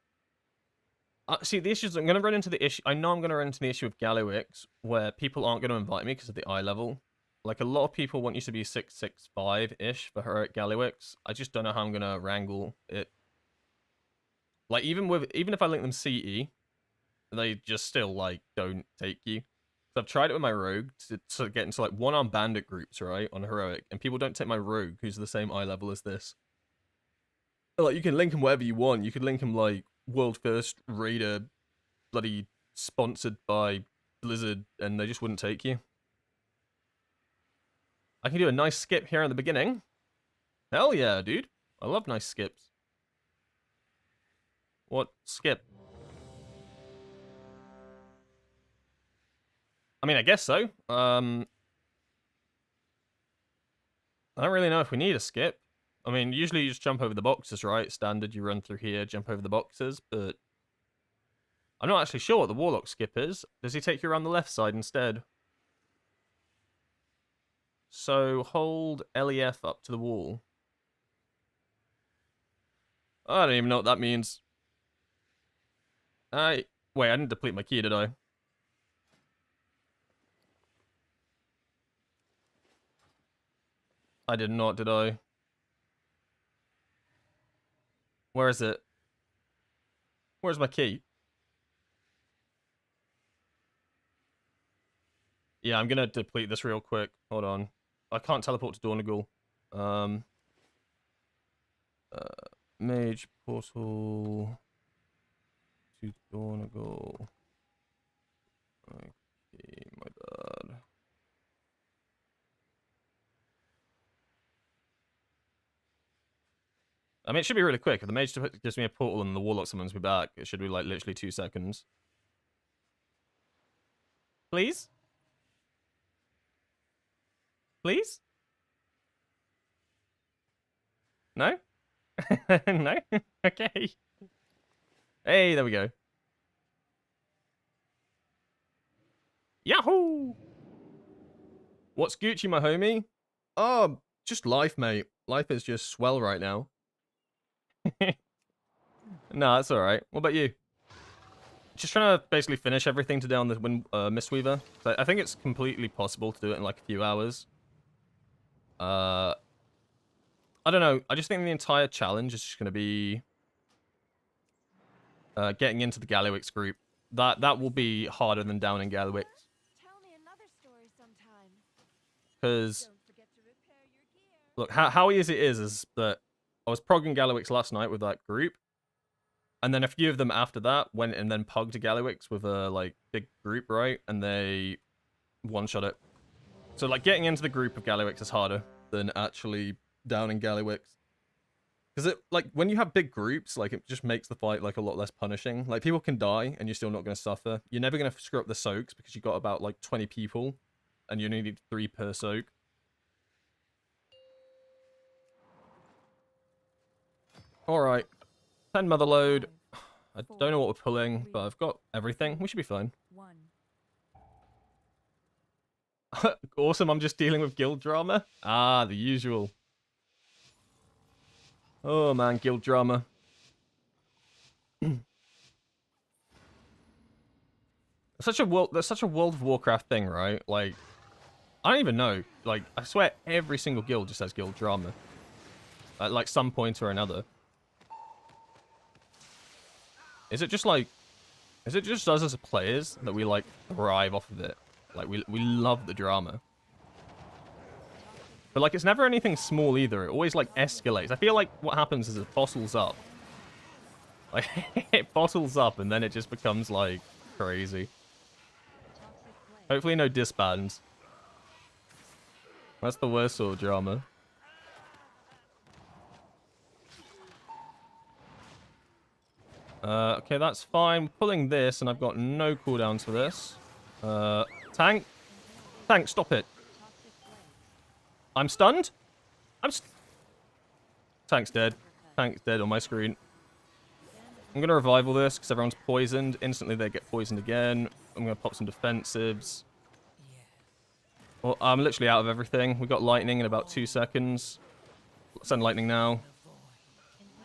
Speaker 1: See, the issue is I'm going to run into the issue. I know I'm going to run into the issue of Gallywix, where people aren't going to invite me because of the eye level. Like, a lot of people want you to be 665-ish for heroic Gallywix. I just don't know how I'm going to wrangle it. Like, even if I link them CE, they just still, like, don't take you. So I've tried it with my rogue to get into, like, one-arm bandit groups, right, on heroic, and people don't take my rogue, who's the same eye level as this. Like, you can link him whatever you want. You could link him, like, world first raider, bloody sponsored by Blizzard, and they just wouldn't take you. I can do a nice skip here in the beginning. Hell yeah, dude. I love nice skips. What skip? I mean, I guess so. I don't really know if we need a skip. I mean, usually you just jump over the boxes, right? Standard, you run through here, jump over the boxes, but I'm not actually sure what the Warlock skip is. Does he take you around the left side instead? So hold LEF up to the wall. I don't even know what that means. Wait, I didn't deplete my key, did I? I did not, did I? Where is it? Where's my key? Yeah, I'm gonna deplete this real quick. Hold on. I can't teleport to Dornagal. Mage portal to Dornagal. Okay, my bad. I mean, it should be really quick. If the mage gives me a portal and the warlock summons me back, it should be like literally 2 seconds. Please? Please? No? No? Okay. Hey, there we go. Yahoo! What's Gucci, my homie? Oh, just life, mate. Life is just swell right now. No, that's alright. What about you? Just trying to basically finish everything today on the Mistweaver. But I think it's completely possible to do it in like a few hours. I don't know. I just think the entire challenge is just going to be getting into the Gallywix group. That will be harder than down in Gallywix.
Speaker 2: Tell me another story sometime.
Speaker 1: Because,
Speaker 2: Don't forget to repair your gear.
Speaker 1: look, how easy it is that I was progging Gallywix last night with that group. And then a few of them after that went and then pugged Gallywix with a, like, big group, right? And they one-shot it. So, like, getting into the group of Gallywix is harder than actually down in Gallywix. Because it, like, when you have big groups, like, it just makes the fight, like, a lot less punishing. Like, people can die, and you're still not going to suffer. You're never going to screw up the soaks, because you've got about, like, 20 people, and you only need 3 per soak. Alright. 10 mother load. I don't know what we're pulling, but I've got everything. We should be fine.
Speaker 2: 1.
Speaker 1: Awesome, I'm just dealing with guild drama. Ah, the usual. Oh man, guild drama. That's such a World of Warcraft thing, right? Like, I don't even know. Like, I swear every single guild just has guild drama. At, like, some point or another. Is it just, like... Is it just us as players that we, like, thrive off of it? Like, we love the drama. But, like, it's never anything small either. It always, like, escalates. I feel like what happens is it bottles up. Like, it bottles up and then it just becomes, like, crazy. Hopefully no disbands. That's the worst sort of drama. Okay, that's fine. Pulling this, and I've got no cooldowns for this. Tank? Tank, stop it. I'm stunned? Tank's dead. Tank's dead on my screen. I'm going to revival this, because everyone's poisoned. Instantly they get poisoned again. I'm going to pop some defensives. Well, I'm literally out of everything. We got lightning in about 2 seconds. Send lightning now.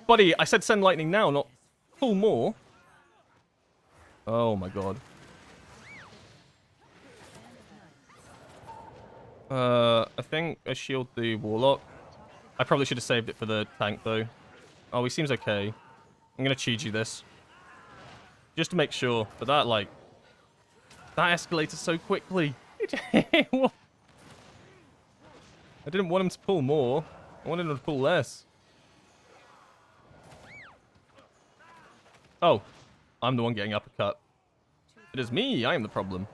Speaker 1: Buddy, I said send lightning now, not pull more. Oh my god. I think I shield the Warlock. I probably should have saved it for the tank, though. Oh, he seems okay. I'm gonna Chi-Ji this. Just to make sure. But that, like... That escalated so quickly. I didn't want him to pull more. I wanted him to pull less. Oh. I'm the one getting uppercut. It is me. I am the problem.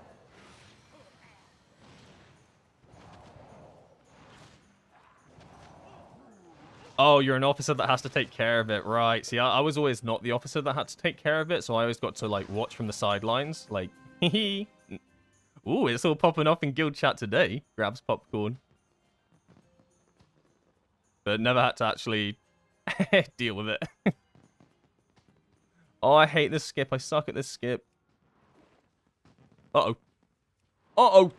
Speaker 1: Oh, you're an officer that has to take care of it. Right. See, I was always not the officer that had to take care of it, so I always got to, like, watch from the sidelines. Like, hee. Ooh, it's all popping off in guild chat today. Grabs popcorn. But never had to actually deal with it. Oh, I hate this skip. I suck at this skip. Uh-oh. Uh-oh.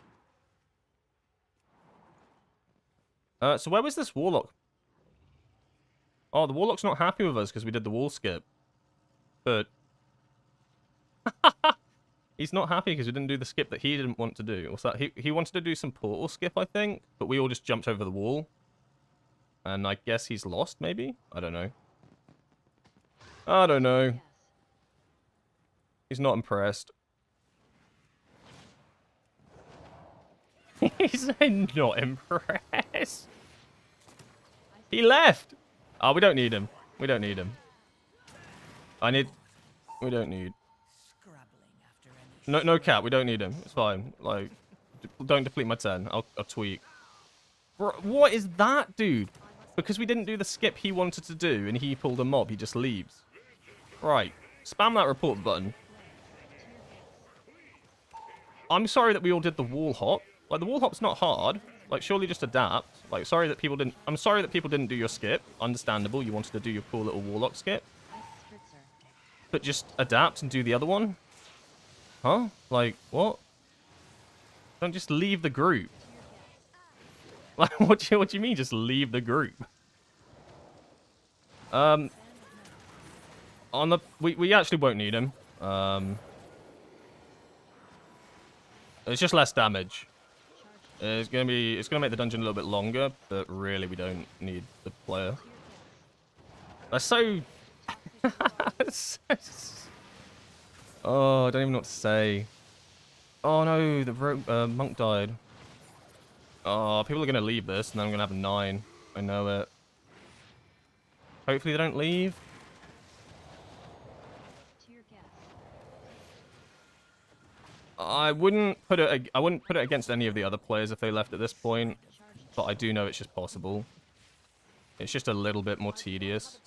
Speaker 1: So where was this Warlock? Oh, the Warlock's not happy with us because we did the wall skip. But... He's not happy because we didn't do the skip that he didn't want to do. What's that? He wanted to do some portal skip, I think. But we all just jumped over the wall. And I guess he's lost, maybe? I don't know. I don't know. He's not impressed. He's not impressed. He left! Oh, we don't need him. We don't need him. We don't need... No cap, we don't need him. It's fine. Like, don't deplete my 10. I'll tweak. Bro, what is that, dude? Because we didn't do the skip he wanted to do and he pulled a mob, he just leaves. Right. Spam that report button. I'm sorry that we all did the wall hop. Like, the wall hop's not hard. Like, surely just adapt. Like, I'm sorry that people didn't do your skip. Understandable, you wanted to do your cool little Warlock skip. But just adapt and do the other one? Huh? Like, what? Don't just leave the group. Like, what do you mean, just leave the group? We actually won't need him. It's just less damage. It's gonna make the dungeon a little bit longer, but really we don't need the player. That's so... Oh, I don't even know what to say. Oh no, the monk died. Oh, people are gonna leave this, and then I'm gonna have a 9. I know it. Hopefully they don't leave. I wouldn't put it against any of the other players if they left at this point, but I do know it's just possible. It's just a little bit more tedious.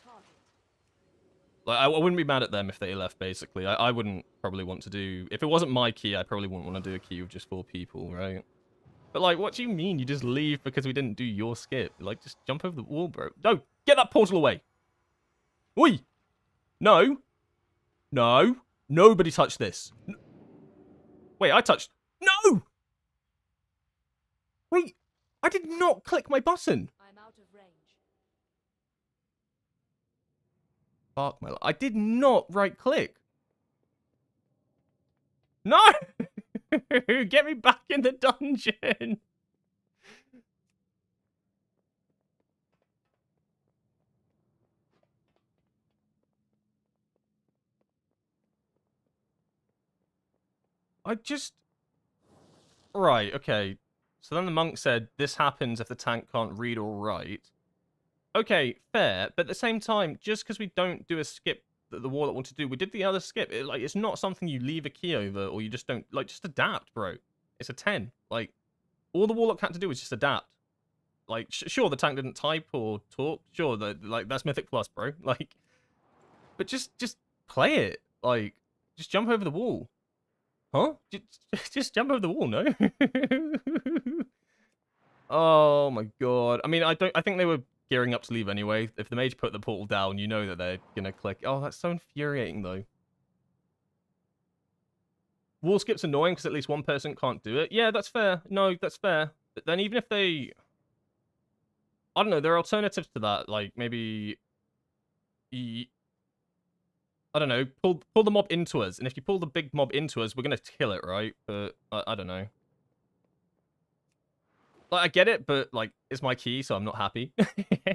Speaker 1: Like, I wouldn't be mad at them if they left, basically. I wouldn't probably want to do... If it wasn't my key, I probably wouldn't want to do a queue of just 4 people, right? But, like, what do you mean you just leave because we didn't do your skip? Like, just jump over the wall, bro. No! Get that portal away! Oi! No! No! Nobody touch this! Wait, I touched... No! Wait! I did not click my button!
Speaker 2: I'm out of range.
Speaker 1: Fuck my life. I did not right-click. No! Get me back in the dungeon. I just... Right, okay. So then the monk said, this happens if the tank can't read or write. Okay, fair, but at the same time, just because we don't do a skip that the warlock wanted to do, we did the other skip. It's not something you leave a key over, or you just don't... Like, just adapt, bro. It's a 10. Like, all the warlock had to do was just adapt. Like, sure, the tank didn't type or talk. Sure, that's Mythic Plus, bro. Like, but just play it. Like, just jump over the wall. Huh? Just jump over the wall, no? Oh my god. I mean, I think they were gearing up to leave anyway. If the mage put the portal down, you know that they're gonna click. Oh, that's so infuriating though. Wall skip's annoying because at least one person can't do it. Yeah, that's fair. No, that's fair. But then even if they... I don't know, there are alternatives to that. Like, maybe... I don't know, pull the mob into us. And if you pull the big mob into us, we're gonna kill it, right? But, I don't know. Like, I get it, but, like, it's my key, so I'm not happy.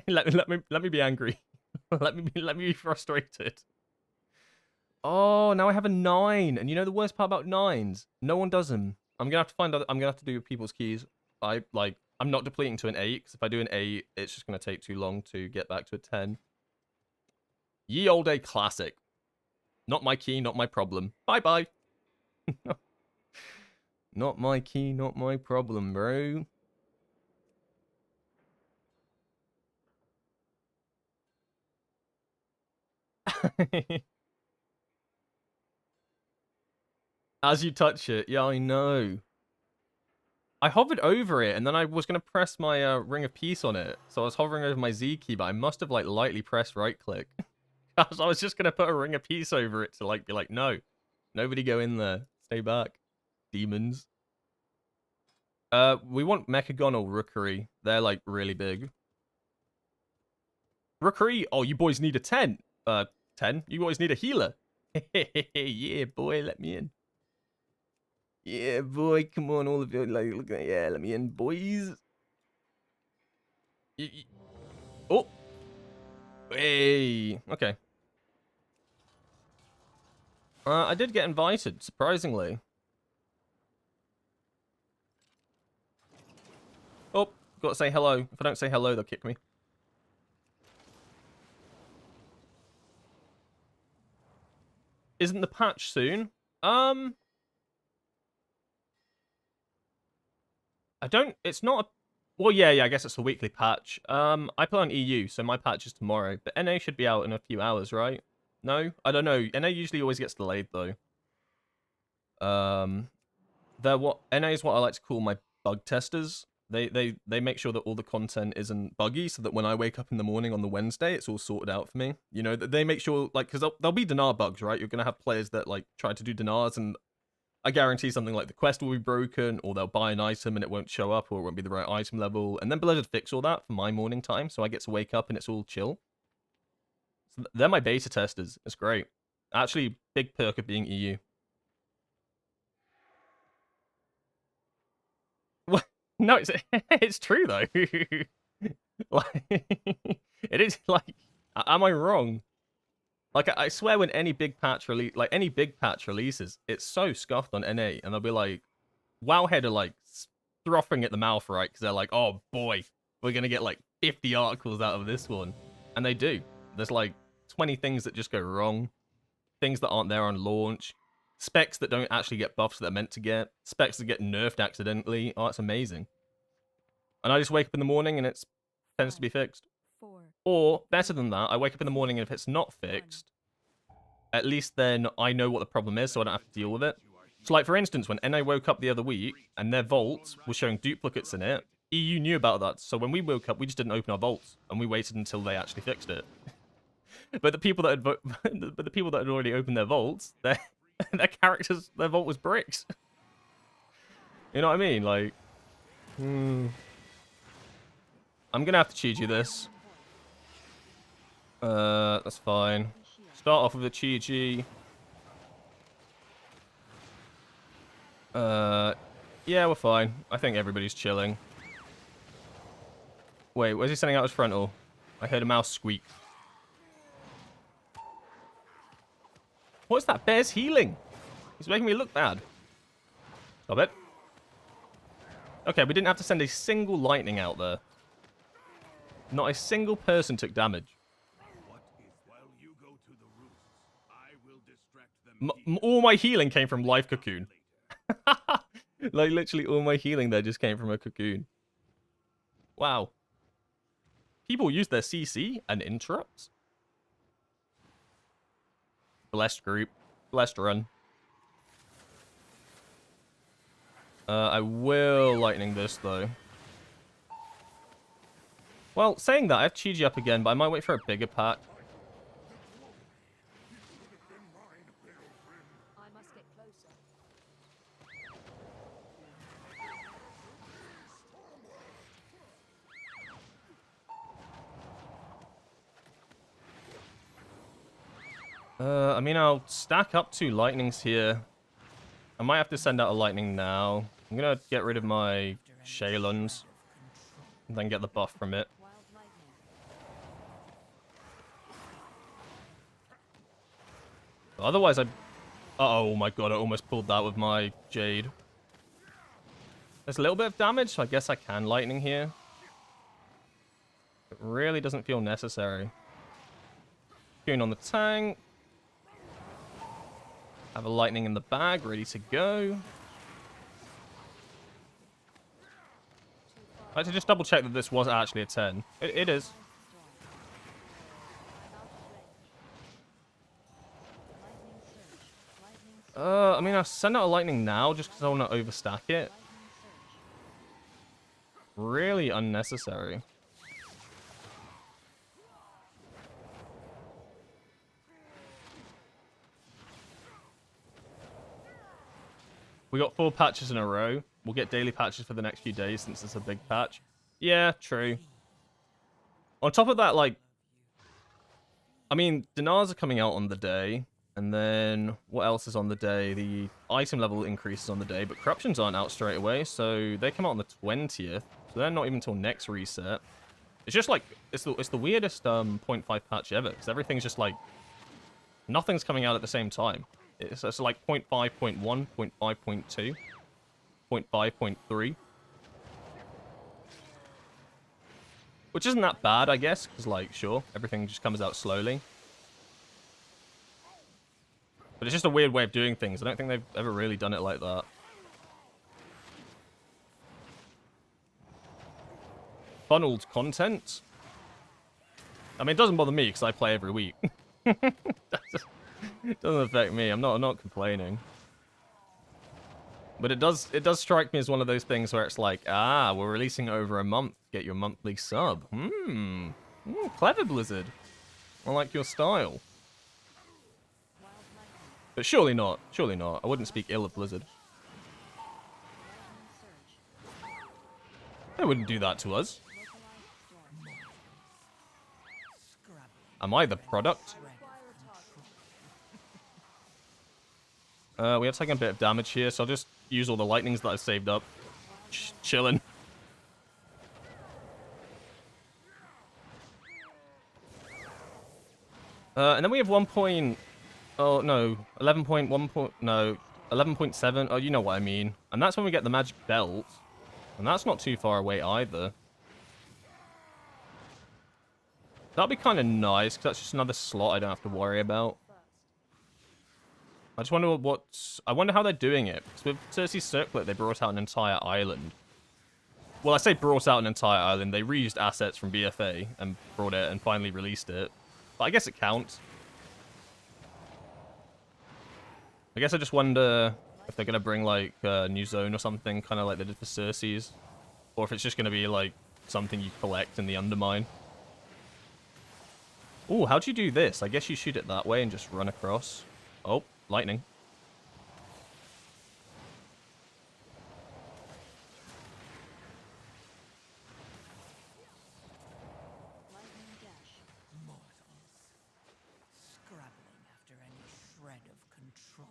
Speaker 1: let me be angry. let me be frustrated. Oh, now I have a 9. And you know the worst part about 9s? No one does them. I'm gonna have to find out. I'm gonna have to do people's keys. I'm not depleting to an 8, because if I do an 8, it's just gonna take too long to get back to a 10. Ye olde classic. Not my key, not my problem. Bye-bye. Not my key, not my problem, bro. As you touch it. Yeah, I know. I hovered over it, and then I was going to press my Ring of Peace on it. So I was hovering over my Z key, but I must have, like, lightly pressed right-click. I was just going to put a Ring of Peace over it to, like, be like, no. Nobody go in there. Stay back. Demons. We want Mechagon or Rookery. They're, like, really big. Rookery? Oh, you boys need a 10. 10? You boys need a healer. Yeah, boy, let me in. Yeah, boy, come on, all of you. Like, look at, yeah, let me in, boys. Oh. Hey. Okay. I did get invited, surprisingly. Oh, gotta say hello. If I don't say hello, they'll kick me. Isn't the patch soon? I don't... It's not a... Well, yeah, I guess it's a weekly patch. I play on EU, so my patch is tomorrow. But NA should be out in a few hours, right? No? I don't know. NA usually always gets delayed, though. NA is what I like to call my bug testers. They make sure that all the content isn't buggy, so that when I wake up in the morning on the Wednesday, it's all sorted out for me. You know, they make sure, like, because there'll be dinar bugs, right? You're gonna have players that, like, try to do dinars, and I guarantee something like the quest will be broken, or they'll buy an item and it won't show up, or it won't be the right item level. And then Blizzard fix all that for my morning time, so I get to wake up and it's all chill. So they're my beta testers. It's great. Actually, big perk of being EU. No, it's true though. Like, it is like, am I wrong? Like, I swear when any big patch releases, it's so scuffed on NA, and they'll be like, Wowhead are like frothing at the mouth, right? Because they're like, oh boy, we're gonna get like 50 articles out of this one, and they do. There's like 20 things that just go wrong, things that aren't there on launch, specs that don't actually get buffs that they're meant to get, specs that get nerfed accidentally. Oh, it's amazing. And I just wake up in the morning and it tends to be fixed.
Speaker 2: 4.
Speaker 1: Or, better than that, I wake up in the morning and if it's not fixed, at least then I know what the problem is, so I don't have to deal with it. So, like, for instance, when NA woke up the other week and their vault was showing duplicates in it, EU knew about that. So when we woke up, we just didn't open our vaults, and we waited until they actually fixed it. But the people that had already opened their vaults, their characters, their vault was bricks. You know what I mean? Like, I'm gonna have to cheat you this. That's fine. Start off with a Chi-Chi. Yeah, we're fine. I think everybody's chilling. Wait, where's he sending out his frontal? I heard a mouse squeak. What's that? Bear's healing. He's making me look bad. Stop it. Okay, we didn't have to send a single lightning out there. Not a single person took damage.
Speaker 3: What if while you go to the roosts, I will distract them
Speaker 1: All my healing came from Life Cocoon. Like, literally all my healing there just came from a cocoon. Wow. People use their CC and interrupts. Blessed group. Blessed run. I will lightning this, though. Well, saying that, I have Chi-Ji up again, but I might wait for a bigger pack.
Speaker 2: I must get closer.
Speaker 1: I mean, I'll stack up 2 lightnings here. I might have to send out a lightning now. I'm gonna get rid of my Shaylons. And then get the buff from it.
Speaker 2: Wild lightning.
Speaker 1: Otherwise, oh my god, I almost pulled that with my Jade. There's a little bit of damage, so I guess I can lightning here. It really doesn't feel necessary. Cocoon on the tank. Have a lightning in the bag, ready to go. I had to just double check that this was actually a 10. It is. I mean, I'll send out a lightning now just because I want to overstack it. Really unnecessary. We got 4 patches in a row. We'll get daily patches for the next few days since it's a big patch. Yeah, true. On top of that, like... I mean, dinars are coming out on the day. And then, what else is on the day? The item level increases on the day, but corruptions aren't out straight away, so they come out on the 20th. So they're not even until next reset. It's just like, it's the weirdest 0.5 patch ever, because everything's just like... Nothing's coming out at the same time. It's like 0.5, 0.1, 0.5, 0.2, 0.5, 0.3. Which isn't that bad, I guess, because, like, sure, everything just comes out slowly. But it's just a weird way of doing things. I don't think they've ever really done it like that. Funneled content? I mean, it doesn't bother me, because I play every week. It doesn't affect me. I'm not complaining. But it does strike me as one of those things where it's like, ah, we're releasing over a month. Get your monthly sub. Clever, Blizzard. I like your style. But surely not. Surely not. I wouldn't speak ill of Blizzard. They wouldn't do that to us. Am I the product? We have taken a bit of damage here, so I'll just use all the lightnings that I've saved up. Chilling. And then we have 1 point... Oh, no. 11.1... No. 11.7. Oh, you know what I mean. And that's when we get the magic belt. And that's not too far away either. That'll be kind of nice, because that's just another slot I don't have to worry about. I just wonder I wonder how they're doing it. Because with Circe's Circlet, they brought out an entire island. Well, I say brought out an entire island. They reused assets from BFA and brought it and finally released it. But I guess it counts. I guess I just wonder if they're going to bring, like, a new zone or something, kind of like they did for Circe's. Or if it's just going to be, like, something you collect in the Undermine. Ooh, how'd you do this? I guess you shoot it that way and just run across. Oh, lightning.
Speaker 2: Lightning dash.
Speaker 4: Mortals, scrabbling after any shred of control.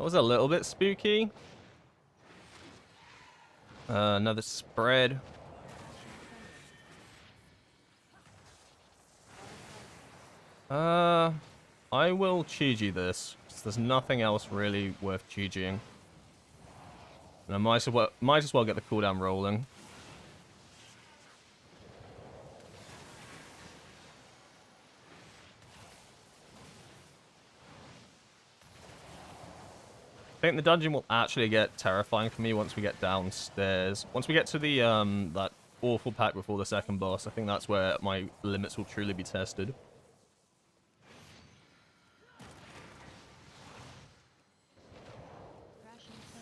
Speaker 1: was a little bit spooky. Another spread. I will Chi-Ji this, 'cause there's nothing else really worth Chi-Jiing. And I might as well get the cooldown rolling. I think the dungeon will actually get terrifying for me once we get downstairs. Once we get to the that awful pack before the second boss, I think that's where my limits will truly be tested.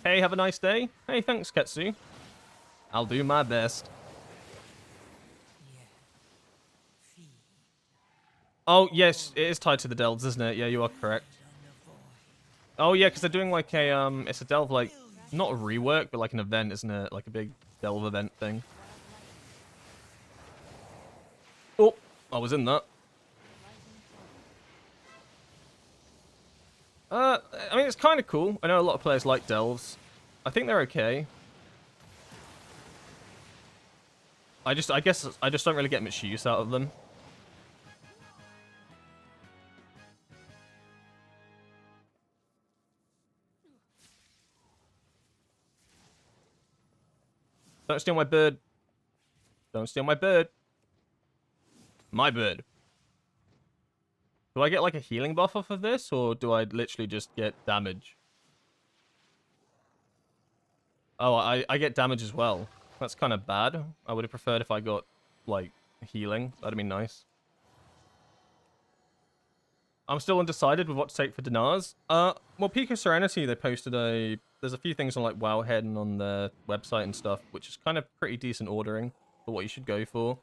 Speaker 1: Hey, have a nice day. Hey, thanks, Ketsu. I'll do my best. Oh, yes, it is tied to the delves, isn't it? Yeah, you are correct. Oh, yeah, because they're doing like a, it's a delve, like, not a rework, but like an event, isn't it? Like a big delve event thing. Oh, I was in that. I mean, it's kind of cool. I know a lot of players like delves. I think they're okay. I guess I just don't really get much use out of them. Don't steal my bird. Don't steal my bird. My bird. Do I get like a healing buff off of this, or do I literally just get damage? Oh, I get damage as well. That's kind of bad. I would have preferred if I got, like, healing. That'd be nice. I'm still undecided with what to take for dinars. Well, Peak of Serenity, they posted there's a few things on, like, Wowhead and on their website and stuff, which is kind of pretty decent ordering for what you should go for.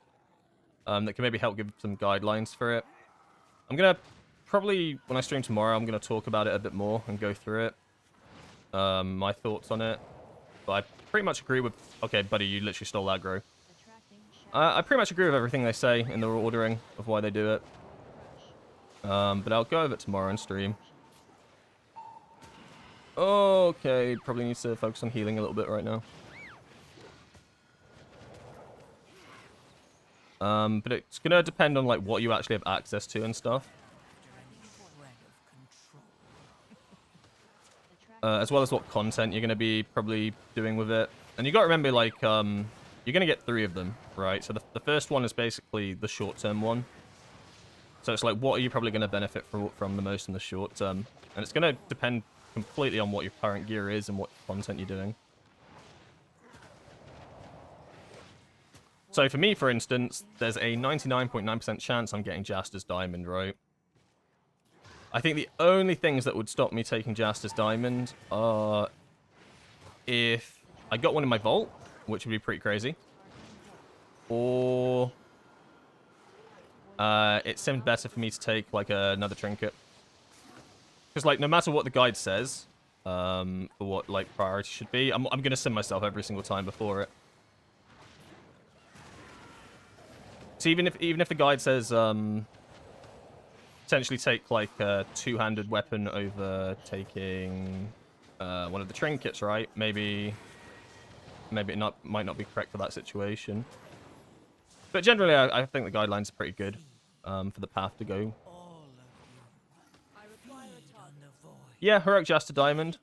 Speaker 1: That can maybe help give some guidelines for it. I'm gonna probably, when I stream tomorrow, I'm gonna talk about it a bit more and go through it. My thoughts on it. But I pretty much agree with... Okay, buddy, you literally stole that, Grow. I pretty much agree with everything they say in the ordering of why they do it. But I'll go over it tomorrow and stream. Okay, probably needs to focus on healing a little bit right now. But it's gonna depend on like what you actually have access to and stuff. As well as what content you're gonna be probably doing with it. And you gotta remember, like, you're gonna get 3 of them, right? So the first one is basically the short-term one. So it's like, what are you probably gonna benefit from the most in the short term? And it's gonna depend completely on what your current gear is and what content you're doing. So for me, for instance, there's a 99.9% chance I'm getting Jaster's Diamond, right? I think the only things that would stop me taking Jaster's Diamond are if I got one in my vault, which would be pretty crazy, or it seemed better for me to take like another trinket. Because like no matter what the guide says, for what like priority should be, I'm gonna sim myself every single time before it. So even if the guide says potentially take like a 2-handed weapon over taking one of the trinkets, right? Maybe it might not be correct for that situation. But generally, I think the guidelines are pretty good for the path to go. Yeah, Heroic Jaster Diamond.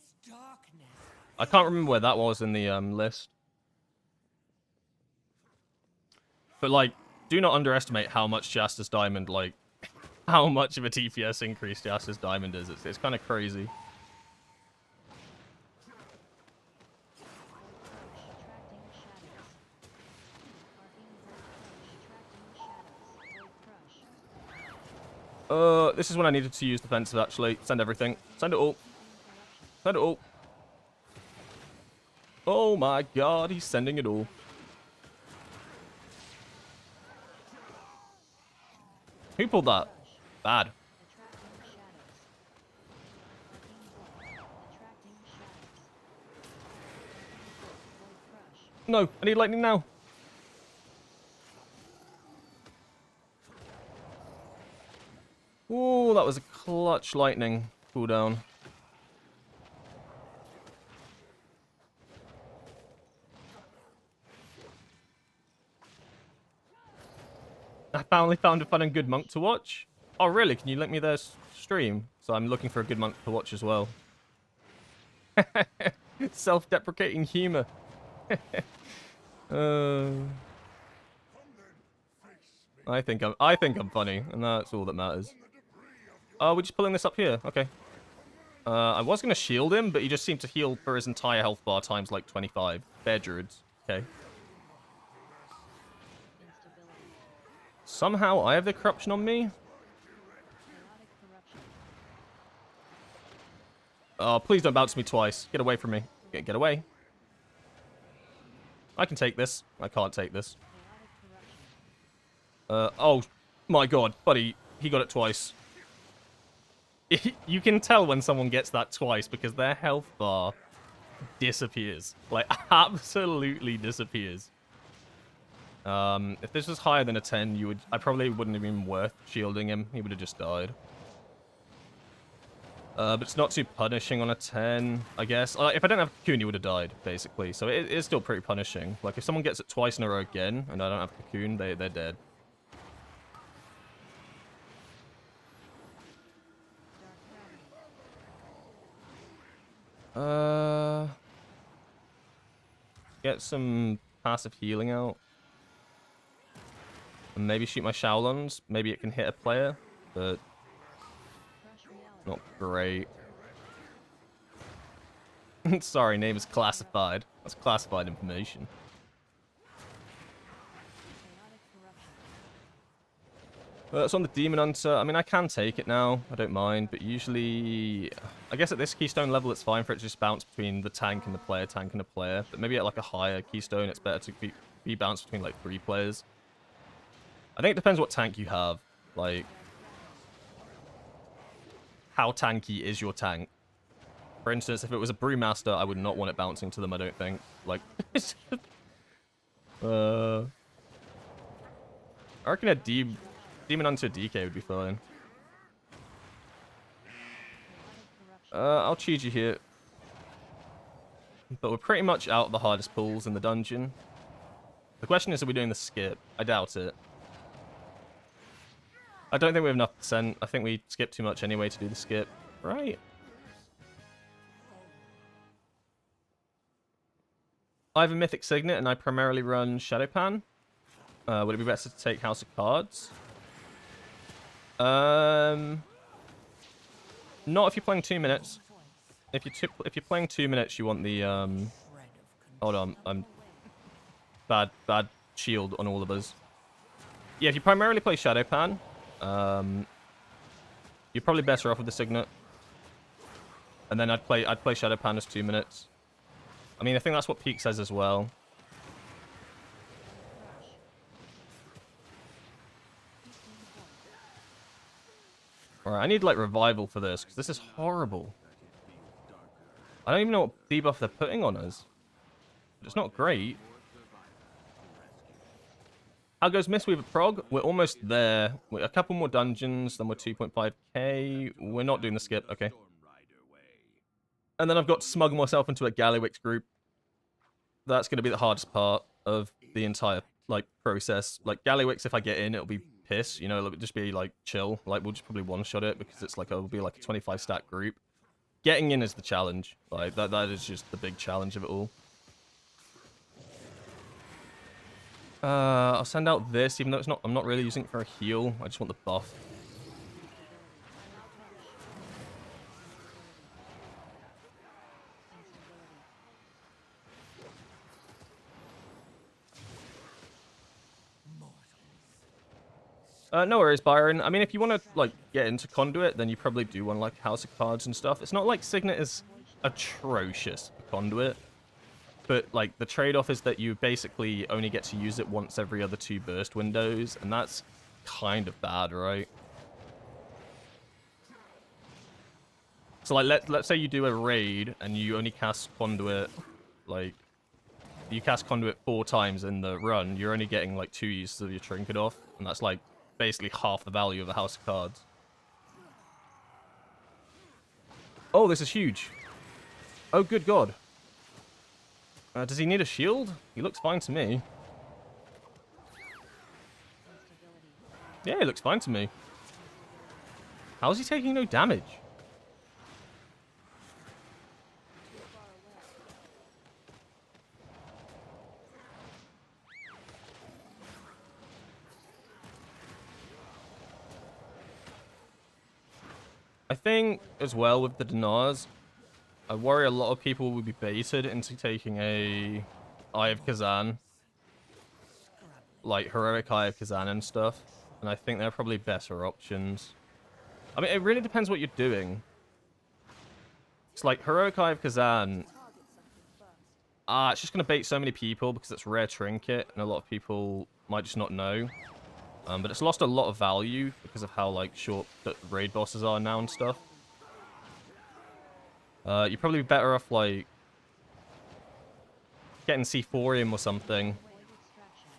Speaker 1: I can't remember where that was in the list. But like, do not underestimate how much Jaster's Diamond, like, how much of a TPS increase Jaster's Diamond is. It's kind of crazy. This is when I needed to use defensive, actually. Send everything. Send it all. Send it all. Oh my god, he's sending it all. Who pulled that? Bad. No, I need lightning now. Ooh, that was a clutch lightning cooldown. I finally found a fun and good monk to watch. Oh, really? Can you link me their stream? So I'm looking for a good monk to watch as well. Self-deprecating humor. I think I'm funny, and that's all that matters. Oh, we're just pulling this up here. Okay. I was gonna shield him, but he just seemed to heal for his entire health bar times like 25. Bear druids. Okay.
Speaker 2: Instability.
Speaker 1: Somehow I have the corruption on me.
Speaker 2: Chaotic corruption.
Speaker 1: Oh, please don't bounce me twice. Get away from me. Get away. I can take this. I can't take this.
Speaker 2: Chaotic corruption.
Speaker 1: Oh my god, buddy. He got it twice. You can tell when someone gets that twice because their health bar disappears. Like, absolutely disappears. If this was higher than a 10, I probably wouldn't have been worth shielding him. He would have just died. But it's not too punishing on a 10, I guess. If I don't have Cocoon, he would have died, basically. So it is still pretty punishing. Like, if someone gets it twice in a row again, and I don't have Cocoon, they're dead. Get some passive healing out. And maybe shoot my Shaolins. Maybe it can hit a player, but
Speaker 2: Crush reality.
Speaker 1: not great. Sorry, name is classified. That's classified information.
Speaker 2: Chaotic corruption.
Speaker 1: It's on the Demon Hunter. I mean, I can take it now. I don't mind. But usually, I guess at this Keystone level, it's fine for it to just bounce between the tank and the player, tank and the player. But maybe at like a higher Keystone, it's better to be bounced between like 3 players. I think it depends what tank you have. Like, how tanky is your tank? For instance, if it was a Brewmaster, I would not want it bouncing to them, I don't think. Like, I reckon a Demon Hunter DK would be fine. I'll cheese you here. But we're pretty much out the hardest pulls in the dungeon. The question is, are we doing the skip? I doubt it. I don't think we have enough percent. I think we skip too much anyway to do the skip. Right. I have a Mythic Signet and I primarily run Shadowpan. Would it be better to take House of Cards? Not if you're playing 2 minutes. If you're playing 2 minutes, you want the Hold on, I'm bad shield on all of us. Yeah, if you primarily play Shadowpan, you're probably better off with the Signet. And then I'd play Shadowpan as 2 minutes. I mean, I think that's what Peak says as well. Alright, I need, like, revival for this, because this is horrible. I don't even know what debuff they're putting on us. But it's not great. How goes Mistweaver Prog? We're almost there. We're a couple more dungeons, then we're 2.5k. We're not doing the skip, okay. And then I've got to smuggle myself into a Gallywix group. That's going to be the hardest part of the entire, like, process. Like, Gallywix, if I get in, it'll be piss, you know, it'll just be, like, chill. Like, we'll just probably one-shot it, because it's, like, it'll be, like, a 25-stat group. Getting in is the challenge. Like, that is just the big challenge of it all. I'll send out this, even though it's not, I'm not really using it for a heal. I just want the buff. No worries, Byron. I mean, if you want to, like, get into Conduit, then you probably do want, like, House of Cards and stuff. It's not like Signet is atrocious for Conduit. But, like, the trade-off is that you basically only get to use it once every other 2 burst windows, and that's kind of bad, right? So, like, let's say you do a raid, and you only cast Conduit, like, you cast Conduit 4 times in the run, you're only getting, like, 2 uses of your trinket off, and that's, like, basically half the value of a House of Cards. Oh, this is huge. Oh, good God. Does he need a shield? He looks fine to me. Yeah, it looks fine to me. How is he taking no damage?
Speaker 2: Too far away.
Speaker 1: I think, as well, with the Dinars, I worry a lot of people will be baited into taking a Eye of Kazan. Like, Heroic Eye of Kazan and stuff. And I think they're probably better options. I mean, it really depends what you're doing. It's like, Heroic Eye of Kazan...
Speaker 2: Target something first.
Speaker 1: it's just going to bait so many people because it's rare trinket. And a lot of people might just not know. But it's lost a lot of value because of how, like, short the raid bosses are now and stuff. You're probably better off, like, getting C4ium or something.
Speaker 2: Void extraction.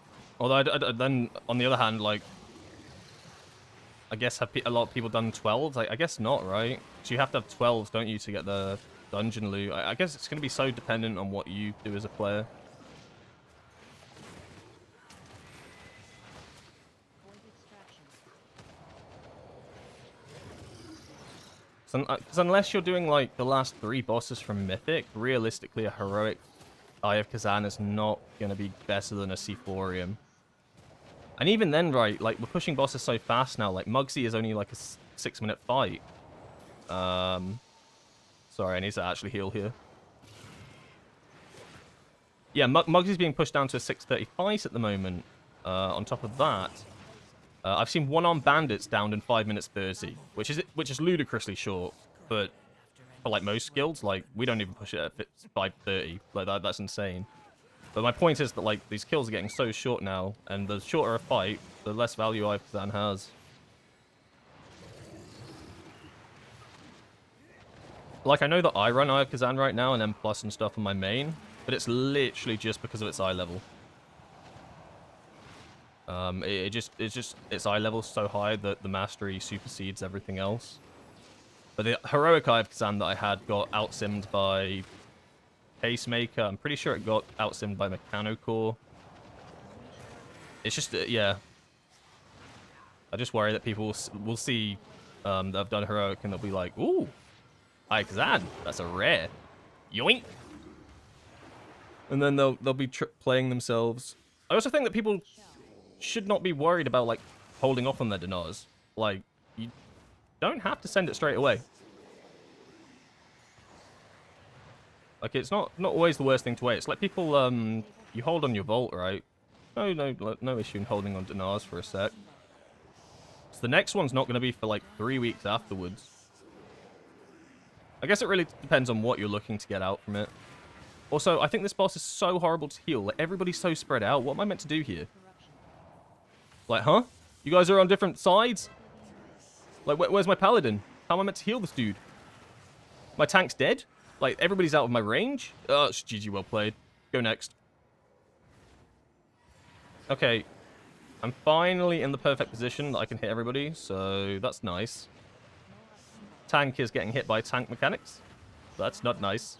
Speaker 1: Although, then, on the other hand, like, I guess have a lot of people done 12s? I guess not, right? So you have to have 12s, don't you, to get the dungeon loot? I guess it's going to be so dependent on what you do as a player.
Speaker 2: Void extraction.
Speaker 1: Because unless you're doing, like, the last 3 bosses from Mythic, realistically, a Heroic Eye of Kazan is not going to be better than a C4ium. And even then, right, like, we're pushing bosses so fast now. Like, Mugsy is only, like, a 6-minute fight. Sorry, I need to actually heal here. Yeah, Mugsy's being pushed down to a 6:30 fight at the moment. On top of that, I've seen one-armed bandits downed in 5 minutes 30, which is ludicrously short. But for, like, most guilds, like, we don't even push it at 5:30. Like, that's insane. But my point is that, like, these kills are getting so short now, and the shorter a fight, the less value Eye of Kazan has. Like, I know that I run Eye of Kazan right now and M+ and stuff on my main, but it's literally just because of its eye level. Its eye level's so high that the mastery supersedes everything else. But the Heroic Eye of Kazan that I had got outsimmed by Pacemaker. I'm pretty sure it got outsimmed by Mechanocore. It's just, yeah. I just worry that people will see that I've done Heroic and they'll be like, ooh, Eye of Kazan, that's a rare. Yoink! And then they'll be playing themselves. I also think that people should not be worried about, like, holding off on their Dinars. Like, you don't have to send it straight away. Like, it's not always the worst thing to wait. It's like people, you hold on your vault, right? No issue in holding on Dinars for a sec. So the next one's not going to be for, like, 3 weeks afterwards. I guess it really depends on what you're looking to get out from it. Also, I think this boss is so horrible to heal. Like, everybody's so spread out. What am I meant to do here? Like, huh? You guys are on different sides? Like, where's my paladin? How am I meant to heal this dude? My tank's dead? Like, everybody's out of my range? Oh, it's GG, well played. Go next. Okay. I'm finally in the perfect position that I can hit everybody, so that's nice. Tank is getting hit by tank mechanics. That's not nice.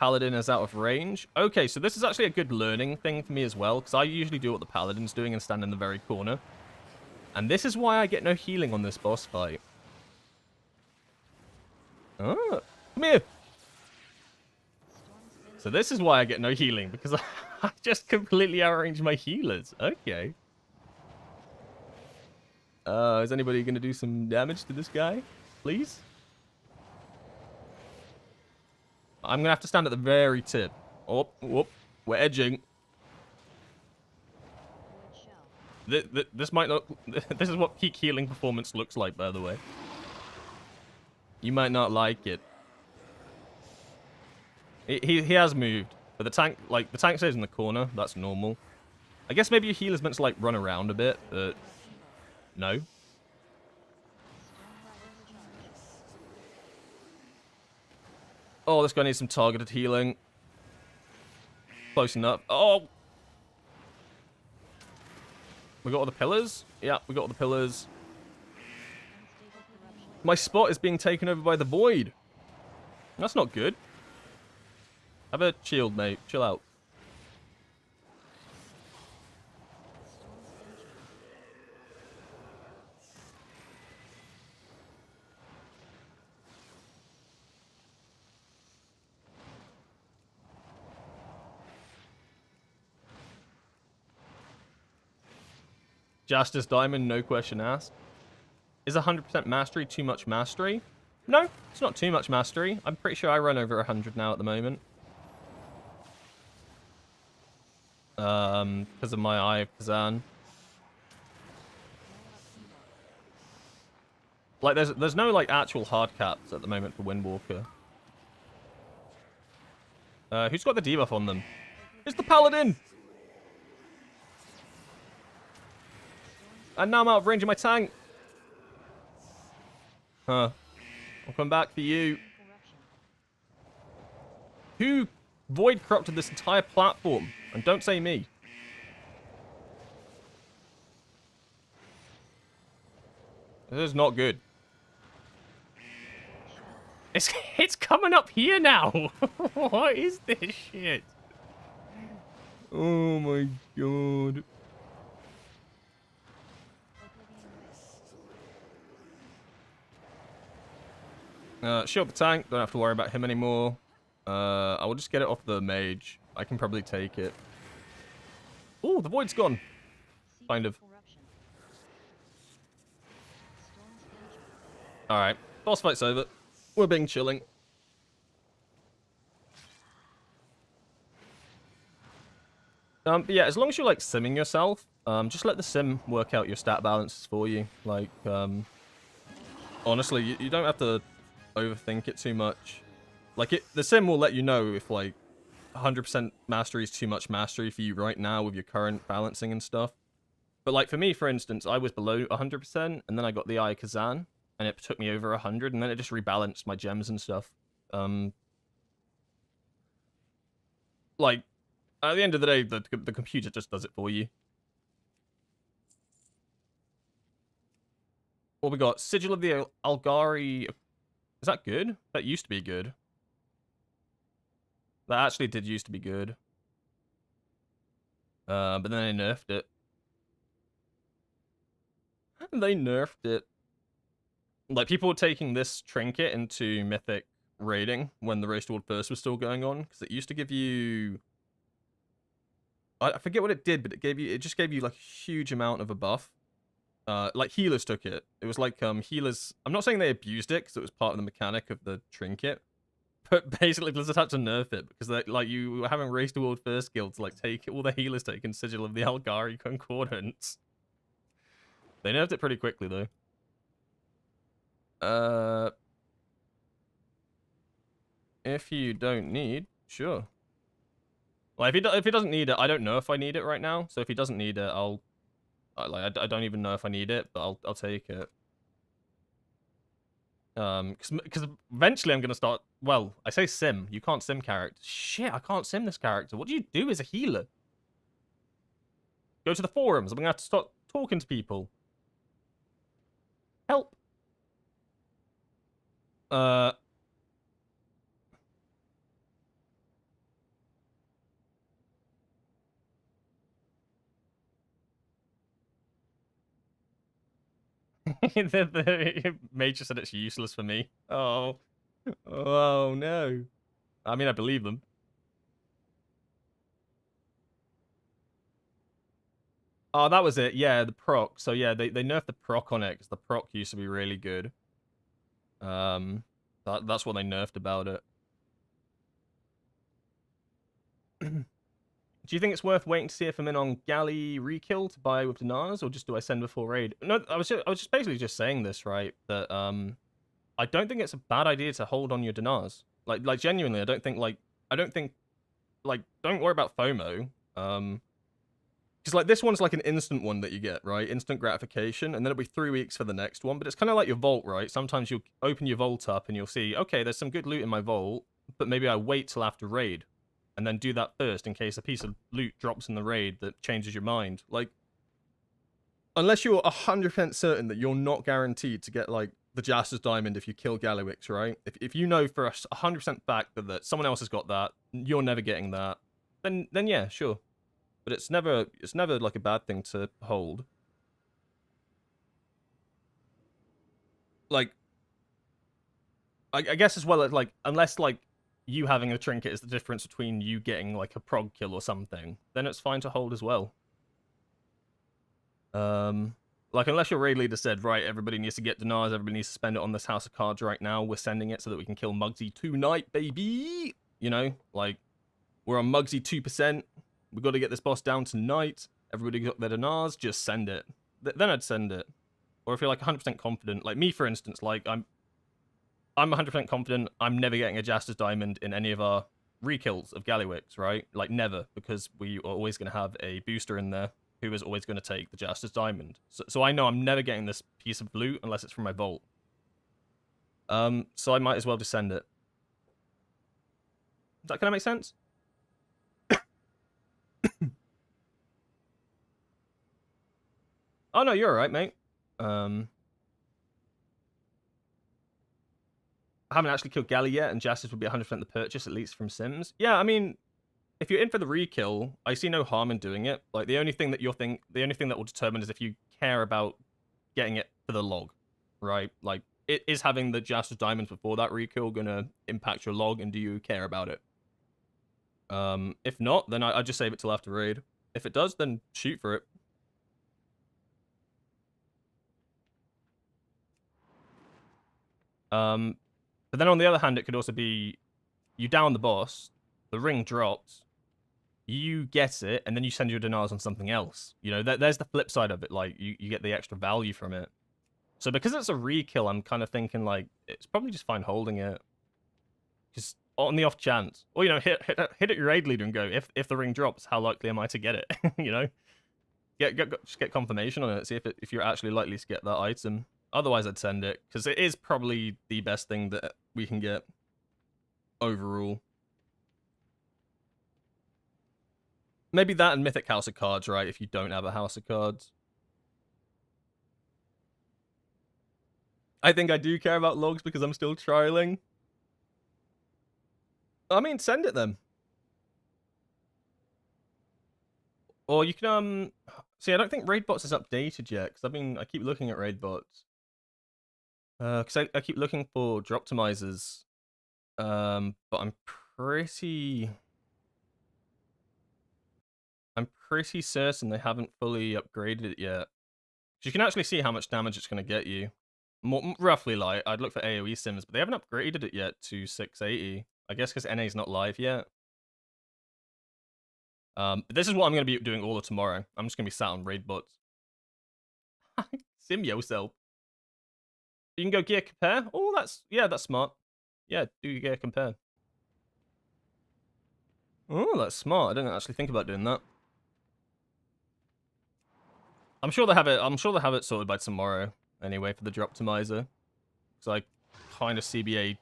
Speaker 1: Paladin is out of range. Okay, so this is actually a good learning thing for me as well, because I usually do what the Paladin's doing and stand in the very corner. And this is why I get no healing on this boss fight. Oh, come here. So this is why I get no healing, because I just completely outrange my healers. Okay. Is anybody going to do some damage to this guy? Please? I'm going to have to stand at the very tip. Oh, whoop. We're edging. This might not... This is what peak healing performance looks like, by the way. You might not like it. He has moved. But the tank, like, the tank stays in the corner. That's normal. I guess maybe your healer's meant to, like, run around a bit, but... No. Oh, this guy needs some targeted healing. Close enough. Oh! We got all the pillars? Yeah, we got all the pillars. My spot is being taken over by the void. That's not good. Have a shield, mate. Chill out. Justice Diamond, no question asked. Is 100% mastery too much mastery? No, it's not too much mastery. I'm pretty sure I run over 100 now at the moment. Because of my Eye of Kazan. Like, there's no, like, actual hard caps at the moment for Windwalker. Who's got the debuff on them? It's the Paladin! And now I'm out of range of my tank. Huh. I'll come back for you. Who void corrupted this entire platform? And don't say me. This is not good. It's coming up here now. What is this shit? Oh my god. Shield the tank. Don't have to worry about him anymore. I will just get it off the mage. I can probably take it. Oh, the void's gone. Kind of. Alright. Boss fight's over. We're being chilling. But yeah, as long as you're like simming yourself, just let the sim work out your stat balances for you. Like, honestly, you don't have to overthink it too much. Like, the sim will let you know if like 100% mastery is too much mastery for you right now with your current balancing and stuff. But like for me, for instance, I was below 100%, and then I got the Eye of Kazan, and it took me over 100, and then it just rebalanced my gems and stuff. Like, at the end of the day, the computer just does it for you. What we got? Sigil of the Algari. Is that good? That used to be good. That actually did used to be good. But then they nerfed it. They nerfed it. Like, people were taking this trinket into Mythic raiding when the Race Toward First was still going on, because it used to give you... I forget what it did, but it just gave you, like, a huge amount of a buff. Like, healers took it. It was like, healers... I'm not saying they abused it, because it was part of the mechanic of the trinket. But basically, Blizzard had to nerf it, because, like, you were having Race Toward First guilds, like, take all the healers taking Sigil of the Algari Concordance. They nerfed it pretty quickly, though. If you don't need, sure. Well, if he doesn't need it, I don't know if I need it right now. So if he doesn't need it, I don't even know if I need it, but I'll take it. Because eventually I'm gonna start. Well, I say sim. You can't sim characters. Shit, I can't sim this character. What do you do as a healer? Go to the forums. I'm gonna have to start talking to people. Help. The major said it's useless for me. Oh. Oh, no. I mean, I believe them. Oh, that was it. Yeah, the proc. So, yeah, they nerfed the proc on it, because the proc used to be really good. That's what they nerfed about it. Do you think it's worth waiting to see if I'm in on Galley Rekill to buy with dinars, or just do I send before raid? No, I was just basically just saying this, right? That I don't think it's a bad idea to hold on your dinars. Like genuinely, I don't think don't worry about FOMO. Because like this one's like an instant one that you get, right? Instant gratification, and then it'll be 3 weeks for the next one. But it's kind of like your vault, right? Sometimes you'll open your vault up and you'll see, okay, there's some good loot in my vault, but maybe I wait till after raid. And then do that first in case a piece of loot drops in the raid that changes your mind. Like, unless you're 100% certain that you're not guaranteed to get, like, the Jaster's Diamond if you kill Gallywix, right? If you know for a 100% fact that someone else has got that, you're never getting that, then yeah, sure. But it's never like a bad thing to hold. Like, I guess as well as, like, unless, like, you having a trinket is the difference between you getting like a prog kill or something, then it's fine to hold as well. Like, unless your raid leader said, right, everybody needs to get dinars, everybody needs to spend it on this house of cards right now, we're sending it so that we can kill Muggsy tonight, baby! You know, like, we're on Muggsy 2%, we got to get this boss down tonight, everybody got their dinars, just send it. Then I'd send it. Or if you're, like, 100% confident, like me, for instance, like, I'm 100% confident I'm never getting a Jaster's Diamond in any of our rekills of Gallywix, right? Like, never, because we are always going to have a booster in there who is always going to take the Jaster's Diamond. So I know I'm never getting this piece of loot unless it's from my vault. So I might as well just send it. Does that kind of make sense? Oh, no, you're alright, mate. I haven't actually killed Galley yet, and Jaster's would be 100% the purchase, at least from Sims. Yeah, I mean, if you're in for the rekill, I see no harm in doing it. Like, the only thing that will determine is if you care about getting it for the log, right? Like, is having the Jaster's Diamonds before that rekill gonna impact your log, and do you care about it? If not, then I just save it till after raid. If it does, then shoot for it. But then on the other hand, it could also be you down the boss, the ring drops, you get it, and then you send your dinars on something else. You know, there's the flip side of it. Like, you get the extra value from it. So because it's a rekill, I'm kind of thinking, like, it's probably just fine holding it. Just on the off chance. Or, you know, hit at your raid leader and go, if the ring drops, how likely am I to get it? You know? Just get confirmation on it, see if you're actually likely to get that item. Otherwise, I'd send it, because it is probably the best thing that we can get overall. Maybe that and Mythic House of Cards, right, if you don't have a House of Cards. I think I do care about logs because I'm still trialing. I mean, send it then. Or you can, see, I don't think Raidbots is updated yet, because I keep looking at Raidbots. Because I keep looking for Droptimizers. But I'm pretty certain they haven't fully upgraded it yet. You can actually see how much damage it's going to get you. Roughly, like, I'd look for AoE sims, but they haven't upgraded it yet to 680. I guess because NA's not live yet. But this is what I'm going to be doing all of tomorrow. I'm just going to be sat on raid bots. Sim yourself. You can go gear compare. Oh, that's smart. Yeah, do gear compare. Oh, that's smart. I didn't actually think about doing that. I'm sure they have it sorted by tomorrow anyway for the Droptimizer. Because I kind of CBA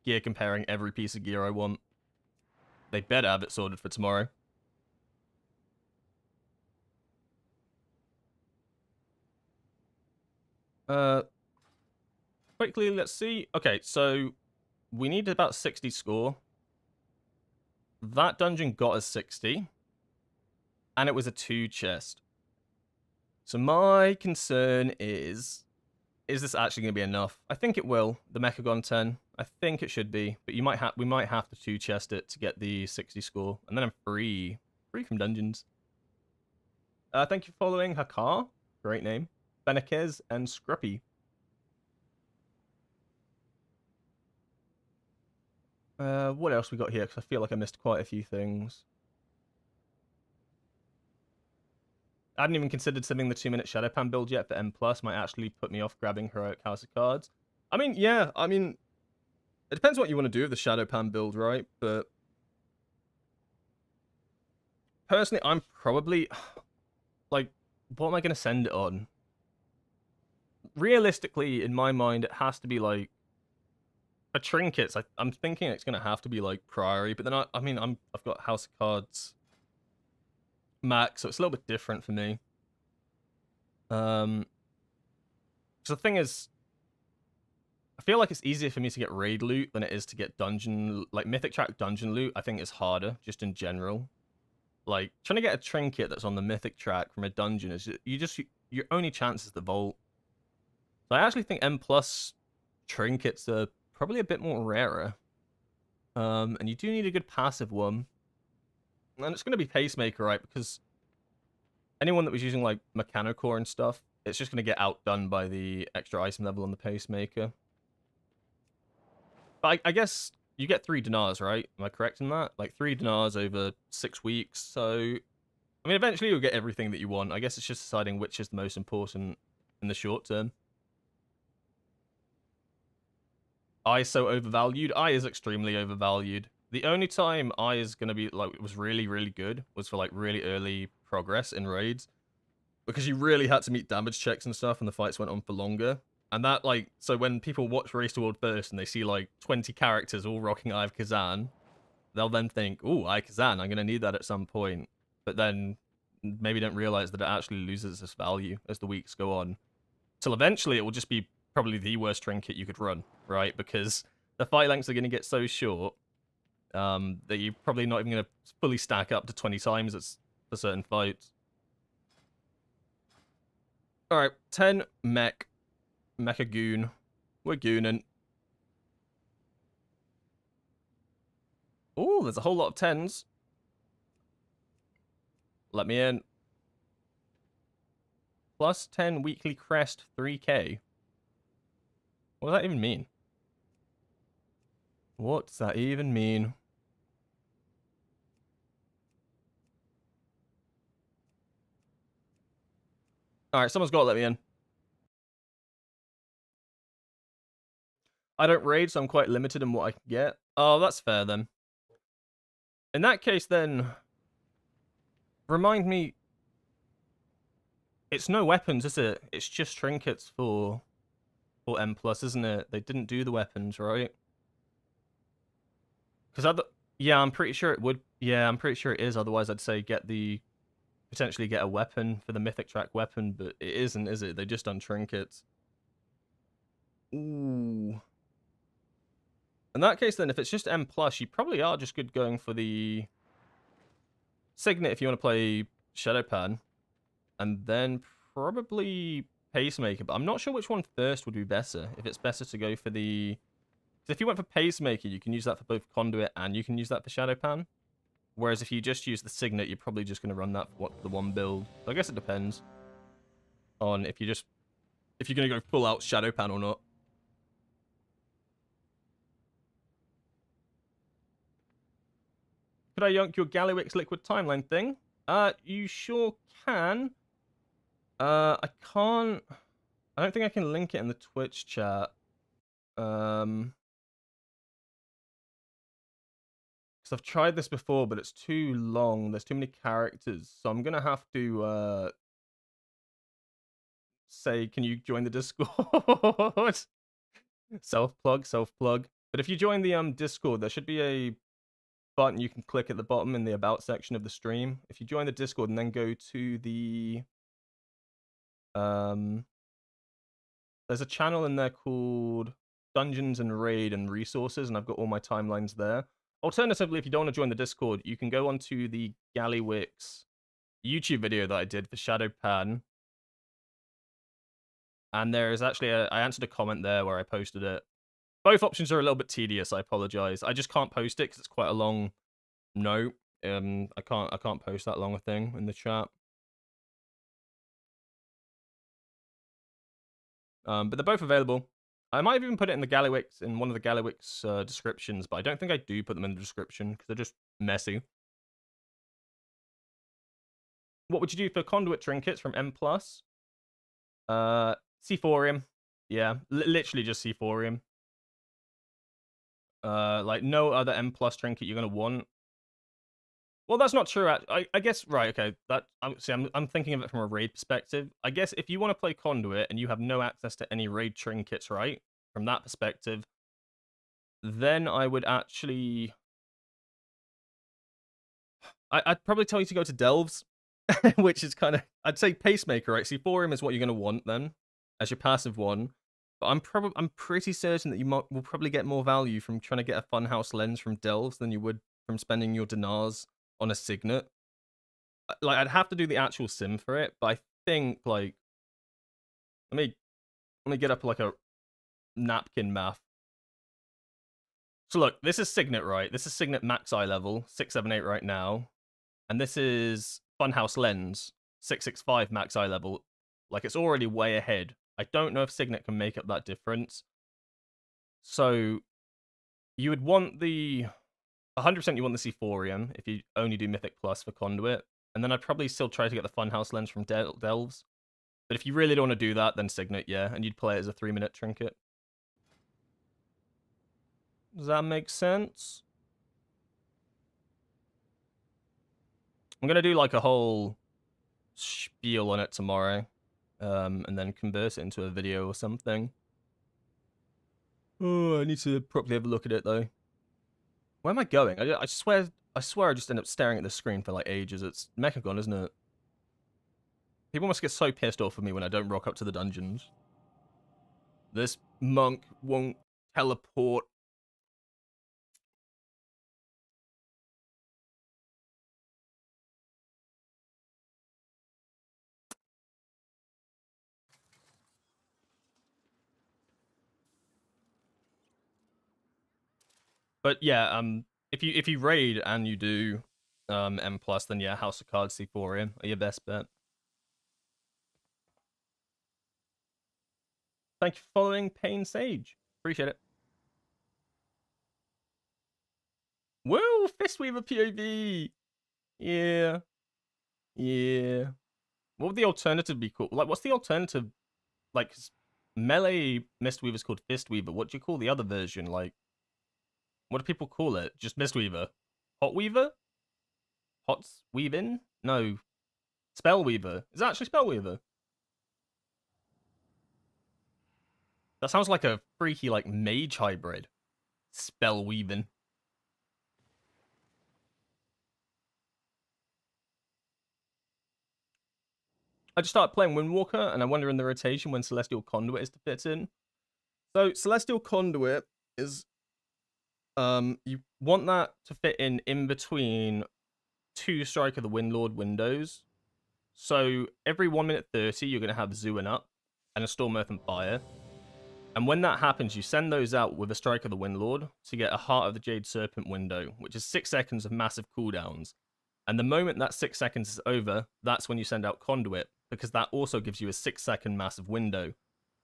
Speaker 1: gear comparing every piece of gear I want. They better have it sorted for tomorrow. Quickly, let's see. Okay, so we need about 60 score. That dungeon got us 60. And it was a 2 chest. So my concern is this actually going to be enough? I think it will. The Mechagon 10. I think it should be. But we might have to 2 chest it to get the 60 score. And then I'm free. Free from dungeons. Thank you for following Hakar. Great name. Benekez and Scruppy. What else we got here? Because I feel like I missed quite a few things. I hadn't even considered sending the 2-minute Shadowpan build yet for M+. Might actually put me off grabbing Heroic House of Cards. I mean, yeah, it depends what you want to do with the Shadowpan build, right? But personally, I'm probably, like, what am I going to send it on? Realistically, in my mind, it has to be, like, for trinkets, I'm thinking it's going to have to be, like, Priory. But then, I've got House of Cards max, so it's a little bit different for me. So the thing is, I feel like it's easier for me to get raid loot than it is to get dungeon, like Mythic Track dungeon loot. I think is harder, just in general. Like, trying to get a trinket that's on the Mythic Track from a dungeon is your only chance is the vault. So I actually think M+ trinkets are probably a bit more rarer. And you do need a good passive one. And it's going to be Pacemaker, right? Because anyone that was using like Mechanocore and stuff, it's just going to get outdone by the extra item level on the Pacemaker. But I guess you get 3 dinars, right? Am I correct in that? Like 3 dinars over 6 weeks. So, I mean, eventually you'll get everything that you want. I guess it's just deciding which is the most important in the short term. I is so overvalued. I is extremely overvalued. The only time I is going to be like was really, really good was for like really early progress in raids. Because you really had to meet damage checks and stuff and the fights went on for longer. And that, like, so when people watch Race to World first and they see, like, 20 characters all rocking Eye of Kazan, they'll then think, ooh, Eye of Kazan, I'm going to need that at some point. But then maybe don't realize that it actually loses its value as the weeks go on. Till eventually it will just be probably the worst trinket you could run, right? Because the fight lengths are going to get so short that you're probably not even going to fully stack up to 20 times for certain fights. Alright, 10 Mecha Goon. We're gooning. Oh, there's a whole lot of 10s. Let me in. Plus 10 weekly crest 3k. What does that even mean? What does that even mean? Alright, someone's got to let me in. I don't raid, so I'm quite limited in what I can get. Oh, that's fair then. In that case, then... Remind me... It's no weapons, is it? It's just trinkets for M+, isn't it? They didn't do the weapons, right? Because yeah, I'm pretty sure it would... Yeah, I'm pretty sure it is. Otherwise, I'd say potentially get a weapon for the Mythic Track weapon, but it isn't, is it? They just done trinkets. Ooh. In that case, then, if it's just M+, you probably are just good going for the Signet if you want to play Shadowpan. And then probably Pacemaker, but I'm not sure which one first would be better. If it's better to go for the... If you went for Pacemaker, you can use that for both Conduit and you can use that for Shadowpan. Whereas if you just use the Signet, you're probably just going to run that for the one build. So I guess it depends on if you're going to go full out Shadowpan or not. Could I yonk your Gallywix liquid timeline thing? You sure can. I can't... I don't think I can link it in the Twitch chat. Because I've tried this before, but it's too long. There's too many characters. So I'm going to have to say, can you join the Discord? Self-plug. But if you join the Discord, there should be a button you can click at the bottom in the About section of the stream. If you join the Discord and then go to the... there's a channel in there called Dungeons and Raid and Resources, and I've got all my timelines there. Alternatively, if you don't want to join the Discord, you can go onto the Gallywix YouTube video that I did for Shadowpan. And there is actually I answered a comment there where I posted it. Both options are a little bit tedious, I apologize. I just can't post it because it's quite a long note. I can't post that long a thing in the chat. But they're both available. I might have even put it in the Gallywix, in one of the Gallywix descriptions, but I don't think I do put them in the description because they're just messy. What would you do for conduit trinkets from M+? Seaphorium. Yeah, literally just Seaphorium. Like no other M+ trinket you're gonna want. Well, that's not true. I guess right. Okay, I'm thinking of it from a raid perspective. I guess if you want to play Conduit and you have no access to any raid trinkets, right? From that perspective, then I would actually, I'd probably tell you to go to Delves, which is kind of, I'd say Pacemaker, right? Seaphorium is what you're gonna want then as your passive one. But I'm pretty certain that you will probably get more value from trying to get a Funhouse lens from Delves than you would from spending your dinars on a Signet. Like, I'd have to do the actual sim for it, but I think, like, let me get up, like, a napkin math. So, look, this is Signet, right? This is Signet max eye level, 678 right now. And this is Funhouse lens. 665 max eye level. Like, it's already way ahead. I don't know if Signet can make up that difference. So, you would want the... 100% you want the Sephorium if you only do Mythic Plus for Conduit. And then I'd probably still try to get the Funhouse Lens from Delves. But if you really don't want to do that, then Signet, yeah. And you'd play it as a 3-minute trinket. Does that make sense? I'm going to do like a whole spiel on it tomorrow. And then convert it into a video or something. Oh, I need to properly have a look at it though. Where am I going? I swear I just end up staring at the screen for like ages. It's Mechagon, isn't it? People must get so pissed off with me when I don't rock up to the dungeons. This monk won't teleport. But yeah, if you raid and you do M+, then yeah, House of Cards C4 are your best bet. Thank you for following Pain Sage. Appreciate it. Woo! Fistweaver POV! Yeah. Yeah. What would the alternative be called? Like, what's the alternative? Like, melee Mistweaver's called Fistweaver. What do you call the other version? Like, what do people call it? Just Mistweaver? Hotweaver? Hots Weaving? No. Spellweaver. Is that actually Spellweaver? That sounds like a freaky, like, mage hybrid. Spellweaving. I just started playing Windwalker, and I wonder in the rotation when Celestial Conduit is to fit in. So, Celestial Conduit is... you want that to fit in between 2 Strike of the Windlord windows. So, every 1 minute 30, you're going to have Zooing Up and a Storm, Earth, and Fire. And when that happens, you send those out with a Strike of the Windlord to get a Heart of the Jade Serpent window, which is 6 seconds of massive cooldowns. And the moment that 6 seconds is over, that's when you send out Conduit, because that also gives you a 6-second massive window.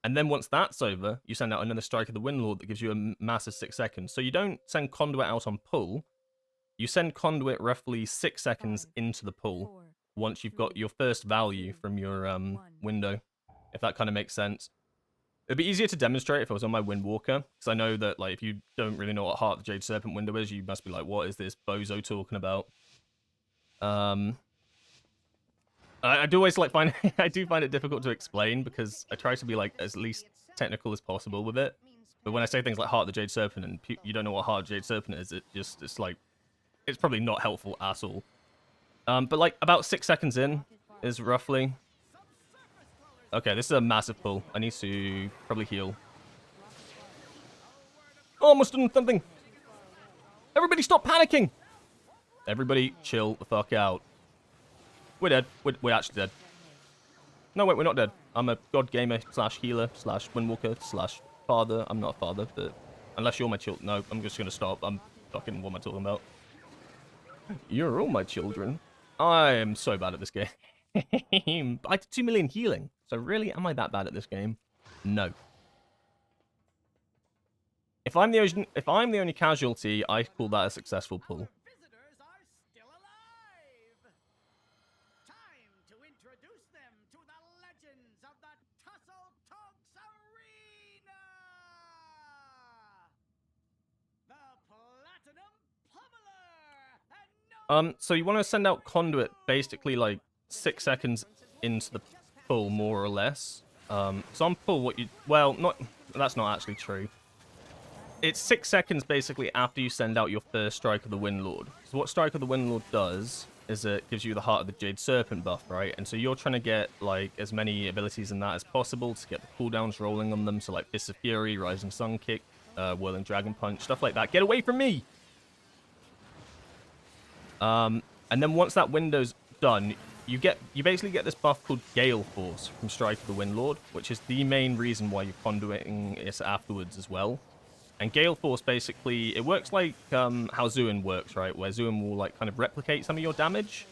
Speaker 1: And then once that's over, you send out another Strike of the Windlord that gives you a massive 6 seconds. So you don't send Conduit out on pull, you send Conduit roughly 6 seconds into the pull, once you've got your first value from your window, if that kind of makes sense. It'd be easier to demonstrate if I was on my Windwalker, because I know that, like, if you don't really know what Heart of the Jade Serpent window is, you must be like, what is this bozo talking about? I do always, like, I do find it difficult to explain, because I try to be, like, as least technical as possible with it. But when I say things like Heart of the Jade Serpent, and you don't know what Heart of the Jade Serpent is, it's like, it's probably not helpful at all. But, like, about 6 seconds in is roughly... Okay, this is a massive pull. I need to probably heal. Oh, almost done something. Everybody stop panicking. Everybody chill the fuck out. We're dead. We're actually dead. No, wait, we're not dead. I'm a god gamer / healer / Windwalker / father. I'm not a father, but unless you're my child. No, I'm just going to stop. I'm fucking, what am I talking about? You're all my children. I am so bad at this game. I did 2 million healing. So really, am I that bad at this game? No. If I'm the only casualty, I call that a successful pull.
Speaker 4: Visitors are still alive. Time to introduce them to the legends of the Tussle Togs Arena. The Platinum Pummeler. And
Speaker 1: So you want to send out Conduit basically like 6 seconds into the pull, more or less. So on pull, what you... Well, that's not actually true. It's 6 seconds basically after you send out your first Strike of the Windlord. So what Strike of the Windlord does is it gives you the Heart of the Jade Serpent buff, right? And so you're trying to get like as many abilities in that as possible to get the cooldowns rolling on them. So like Fist of Fury, Rising Sun Kick, Whirling Dragon Punch, stuff like that. Get away from me! And then once that window's done, you basically get this buff called Gale Force from Strike of the Windlord, which is the main reason why you're conduiting it afterwards as well. And Gale Force basically, it works like how Zuin works, right? Where Zuin will like kind of replicate some of your damage.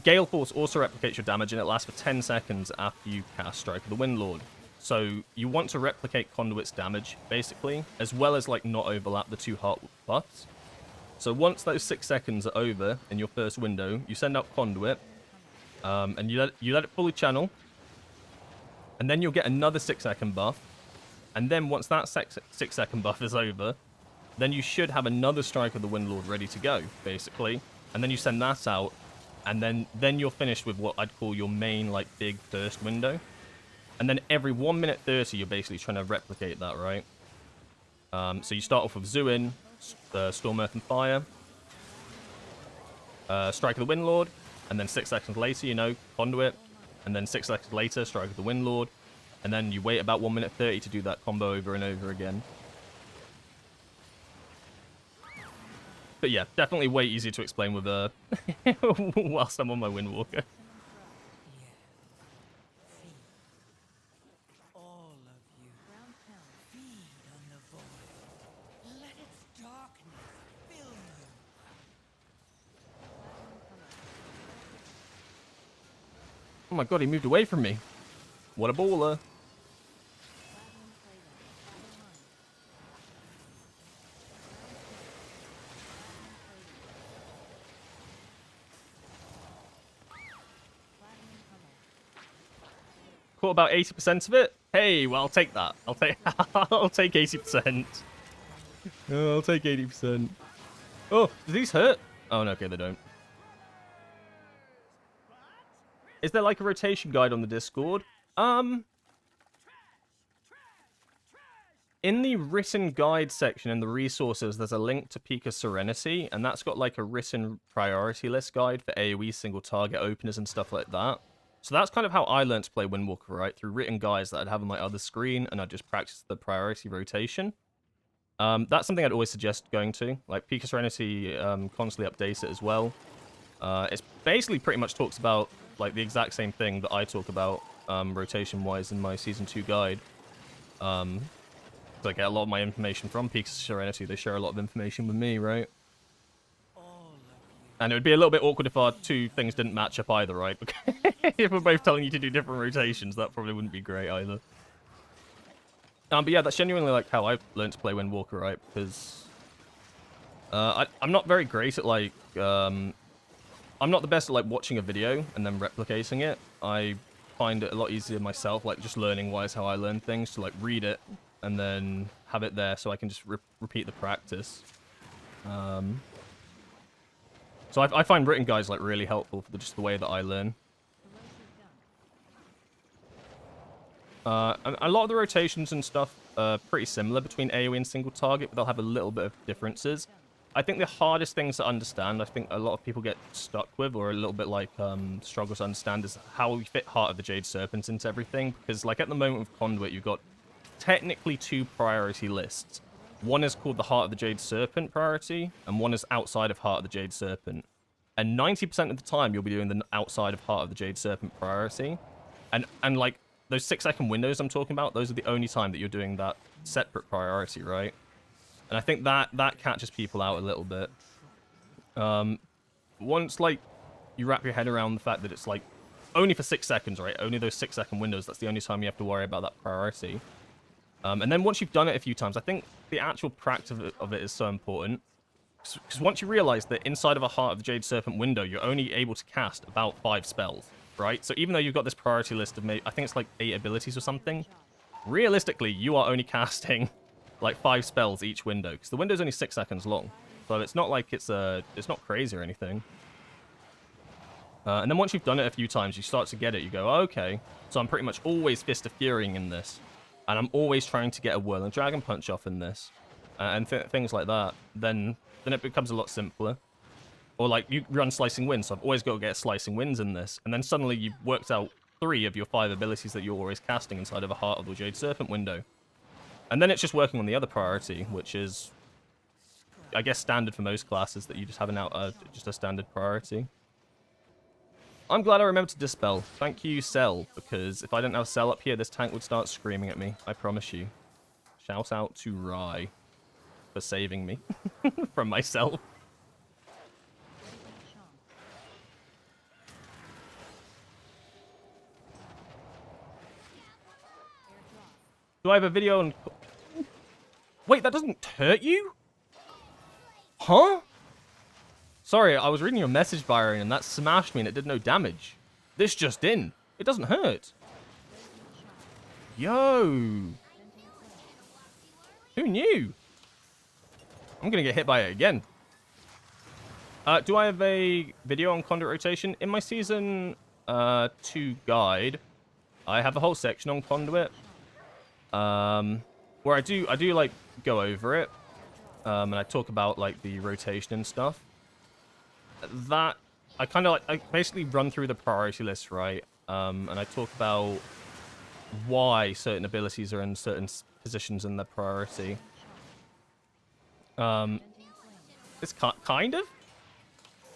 Speaker 1: Gale Force also replicates your damage, and it lasts for 10 seconds after you cast Strike of the Windlord. So you want to replicate Conduit's damage, basically, as well as like not overlap the 2 heart buffs. So once those 6 seconds are over in your first window, you send out Conduit, and you let it fully channel, and then you'll get another 6-second buff. And then once that 6-second buff is over, then you should have another Strike of the Windlord ready to go, basically. And then you send that out, and then you're finished with what I'd call your main, like, big first window. And then every 1 minute 30, you're basically trying to replicate that, right? So you start off with Zuin, Storm, Earth, and Fire, Strike of the Windlord, and then 6 seconds later, you know, Conduit, and then 6 seconds later, Strike of the Windlord, and then you wait about 1 minute 30 to do that combo over and over again. But yeah, definitely way easier to explain with whilst I'm on my Windwalker.
Speaker 4: All of you,
Speaker 2: Ground pound.
Speaker 4: feed on the void. Let its darkness fill you.
Speaker 2: Platinum color.
Speaker 1: Oh my god, he moved away from me. What a baller.
Speaker 2: Platinum playground. Platinum line. Platinum color.
Speaker 1: Caught about 80% of it. Hey, well, I'll take that. I'll take I'll take 80%. I'll take 80%. Oh, do these hurt? Oh no, okay, they don't. Is there like a rotation guide on the Discord? In the written guide section in the resources, there's a link to Peak of Serenity, and that's got like a written priority list guide for AoE single target openers and stuff like that. So that's kind of how I learned to play Windwalker, right? Through written guides that I'd have on my other screen, and I'd just practice the priority rotation. That's something I'd always suggest going to. Like, Peak of Serenity constantly updates it as well. It's basically pretty much talks about like the exact same thing that I talk about rotation-wise in my Season 2 guide. So I get a lot of my information from Peak of Serenity. They share a lot of information with me, right? And it would be a little bit awkward if our two things didn't match up either, right? If we're both telling you to do different rotations, that probably wouldn't be great either. But yeah, that's genuinely like how I learned to play Windwalker, right? Because I'm not very great at like I'm not the best at like watching a video and then replicating it. I find it a lot easier myself, like just learning wise how I learn things, to like read it and then have it there so I can just repeat the practice. So I find written guides like really helpful for just the way that I learn. And a lot of the rotations and stuff are pretty similar between AoE and single target, but they'll have a little bit of differences. I think the hardest things to understand, I think a lot of people get stuck with, or a little bit like struggle to understand, is how we fit Heart of the Jade Serpent into everything. Because like at the moment with Conduit, you've got technically 2 priority lists. One is called the Heart of the Jade Serpent priority, and one is outside of Heart of the Jade Serpent. And 90% of the time, you'll be doing the outside of Heart of the Jade Serpent priority. And like, those 6-second windows I'm talking about, those are the only time that you're doing that separate priority, right? And I think that catches people out a little bit. Once, like, you wrap your head around the fact that it's, like, only for 6 seconds, right? Only those 6-second windows, that's the only time you have to worry about that priority. And then once you've done it a few times, I think the actual practice of it is so important. Because once you realize that inside of a Heart of the Jade Serpent window, you're only able to cast about 5 spells, right? So even though you've got this priority list of, maybe, I think it's like 8 abilities or something, realistically, you are only casting like 5 spells each window, because the window's only 6 seconds long. So it's not like it's not crazy or anything. And then once you've done it a few times, you start to get it. You go, oh, okay, so I'm pretty much always Fist of Furying in this. And I'm always trying to get a Whirling Dragon Punch off in this. And things like that. Then it becomes a lot simpler. Or like, you run Slicing Winds, so I've always got to get Slicing Winds in this. And then suddenly you've worked out 3 of your 5 abilities that you're always casting inside of a Heart of the Jade Serpent window. And then it's just working on the other priority, which is, I guess, standard for most classes, that you just have just a standard priority. I'm glad I remembered to Dispel. Thank you, Cell, because if I didn't have Cell up here, this tank would start screaming at me. I promise you. Shout out to Rye for saving me from myself. Do I have a video on... Wait, that doesn't hurt you? Huh? Sorry, I was reading your message, Byron, and that smashed me and it did no damage. This just in. It doesn't hurt. Yo. Who knew? I'm going to get hit by it again. Do I have a video on conduit rotation? In my season 2 guide, I have a whole section on conduit. Where I do like go over it. And I talk about like the rotation and stuff. That I kind of like, I basically run through the priority list, right? And I talk about why certain abilities are in certain positions in their priority. It's kind of.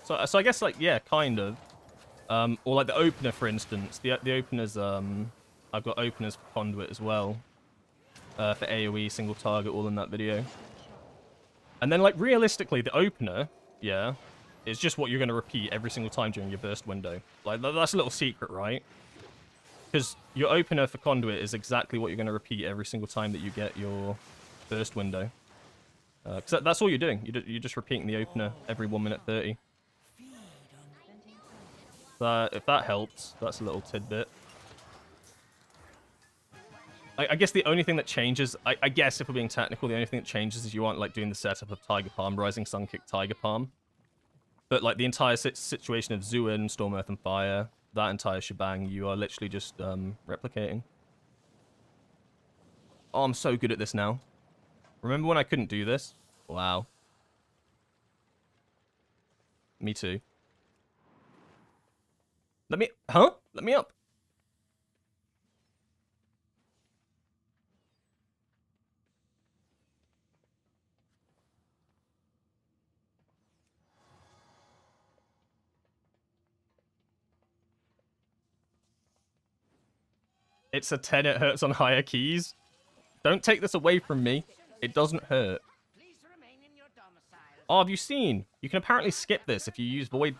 Speaker 1: So I guess like yeah, kind of. Or like the opener, for instance. The openers. I've got openers for conduit as well. For AOE, single target, all in that video. And then like realistically, the opener, yeah, is just what you're going to repeat every single time during your burst window. Like that's a little secret, right? Because your opener for conduit is exactly what you're going to repeat every single time that you get your burst window. Because that's all you're doing. You're just repeating the opener every 1 minute 30. If that helps, that's a little tidbit. I guess the only thing that changes, I guess if we're being technical, the only thing that changes is you aren't like doing the setup of Tiger Palm, Rising Sun Kick, Tiger Palm. But like the entire situation of Zuin, Storm, Earth, and Fire, that entire shebang, you are literally just replicating. Oh, I'm so good at this now. Remember when I couldn't do this? Wow. Me too. Let me... Huh? Let me up. It's a 10, it hurts on higher keys. Don't take this away from me. It doesn't hurt. Oh, have you seen? You can apparently skip this if you use Void.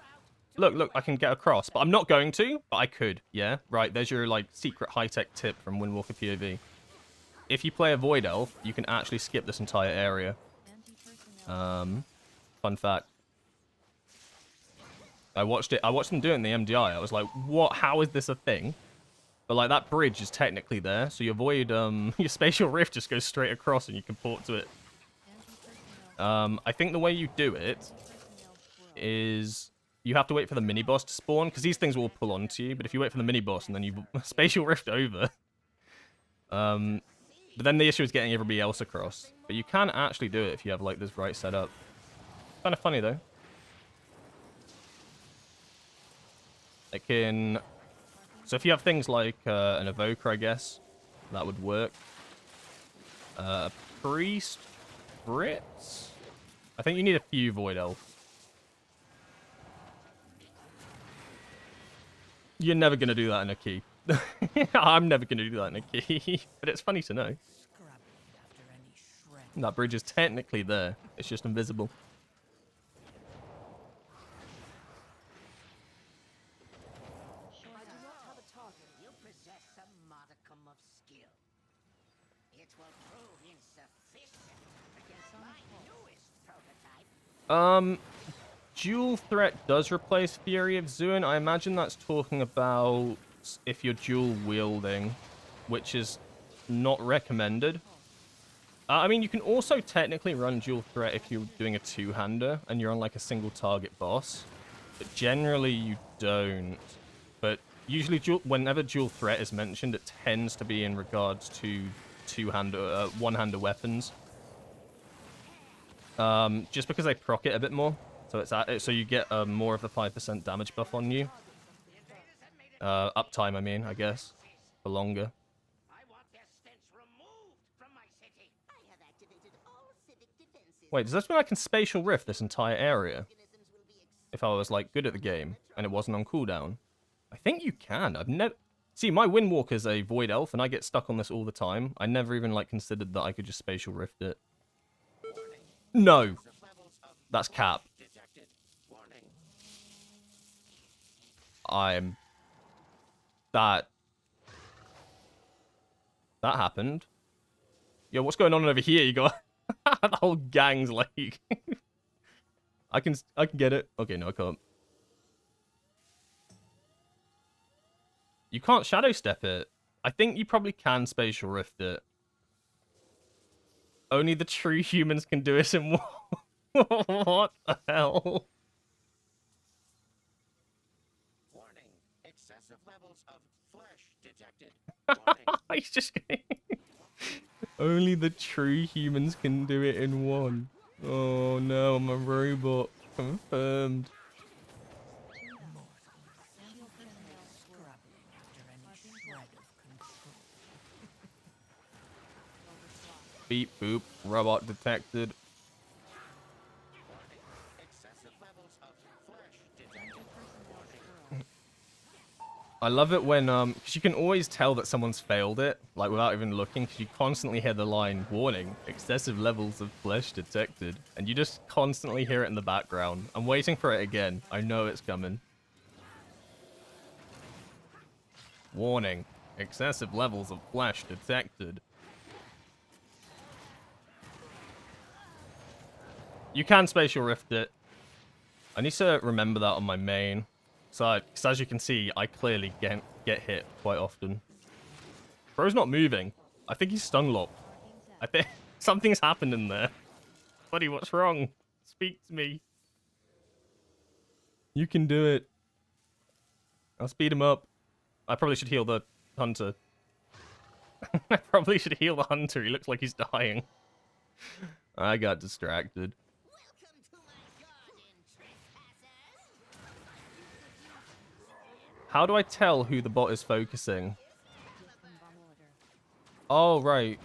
Speaker 1: Look, I can get across. But I'm not going to, but I could. Yeah, right, there's your like secret high-tech tip from Windwalker POV. If you play a Void Elf, you can actually skip this entire area. Fun fact. I watched them do it in the MDI. I was like, what? How is this a thing? But like that bridge is technically there, so your void, your spatial rift just goes straight across and you can port to it. I think the way you do it is you have to wait for the mini boss to spawn, because these things will pull onto you. But if you wait for the mini boss and then you spatial rift over, but then the issue is getting everybody else across. But you can actually do it if you have like this right setup. Kind of funny though. It can. So if you have things like an evoker, I guess, that would work. Priest, Brits. I think you need a few Void Elf. You're never going to do that in a key. I'm never going to do that in a key. But it's funny to know. That bridge is technically there. It's just invisible.
Speaker 4: You possess a modicum of skill. It will prove insufficient against my newest prototype.
Speaker 1: Dual Threat does replace Fury of Zuin. I imagine that's talking about if you're dual wielding, which is not recommended. I mean, you can also technically run Dual Threat if you're doing a two-hander and you're on like a single target boss. But generally you don't. But usually whenever Dual Threat is mentioned, it tends to be in regards to two-hander, one-hander weapons. Just because they proc it a bit more. So so you get more of a 5% damage buff on you. Uptime, I mean, I guess. For longer.
Speaker 4: I want their stench removed from my city. I have activated all civic defenses.
Speaker 1: Wait, does this mean I can spatial rift this entire area? If I was, like, good at the game and it wasn't on cooldown? I think you can. I've never... See, my Windwalker's a Void Elf and I get stuck on this all the time. I never even, like, considered that I could just spatial rift it. No! That's cap. That happened. Yo, what's going on over here? You got the whole gang's like. I can get it. Okay, no, I can't. You can't shadow step it. I think you probably can spatial rift it. Only the true humans can do it in one. What the hell?
Speaker 4: Warning. Excessive levels of flesh detected. Warning.
Speaker 1: He's just kidding. Only the true humans can do it in one. Oh no, I'm a robot. Confirmed. Beep boop. Robot detected.
Speaker 4: Excessive levels of flesh detected.
Speaker 1: I love it when, because you can always tell that someone's failed it, like without even looking, because you constantly hear the line, warning, excessive levels of flesh detected, and you just constantly hear it in the background. I'm waiting for it again. I know it's coming. Warning, excessive levels of flesh detected. You can spatial rift it. I need to remember that on my main. So, because as you can see, I clearly get hit quite often. Bro's not moving. I think he's stun locked. I think something's happened in there. Buddy, what's wrong? Speak to me. You can do it. I'll speed him up. I probably should heal the hunter. I probably should heal the hunter. He looks like he's dying. I got distracted.
Speaker 4: Welcome to my garden, trespassers.
Speaker 1: How do I tell who the bot is focusing?
Speaker 2: Bomb order.
Speaker 1: Oh, right.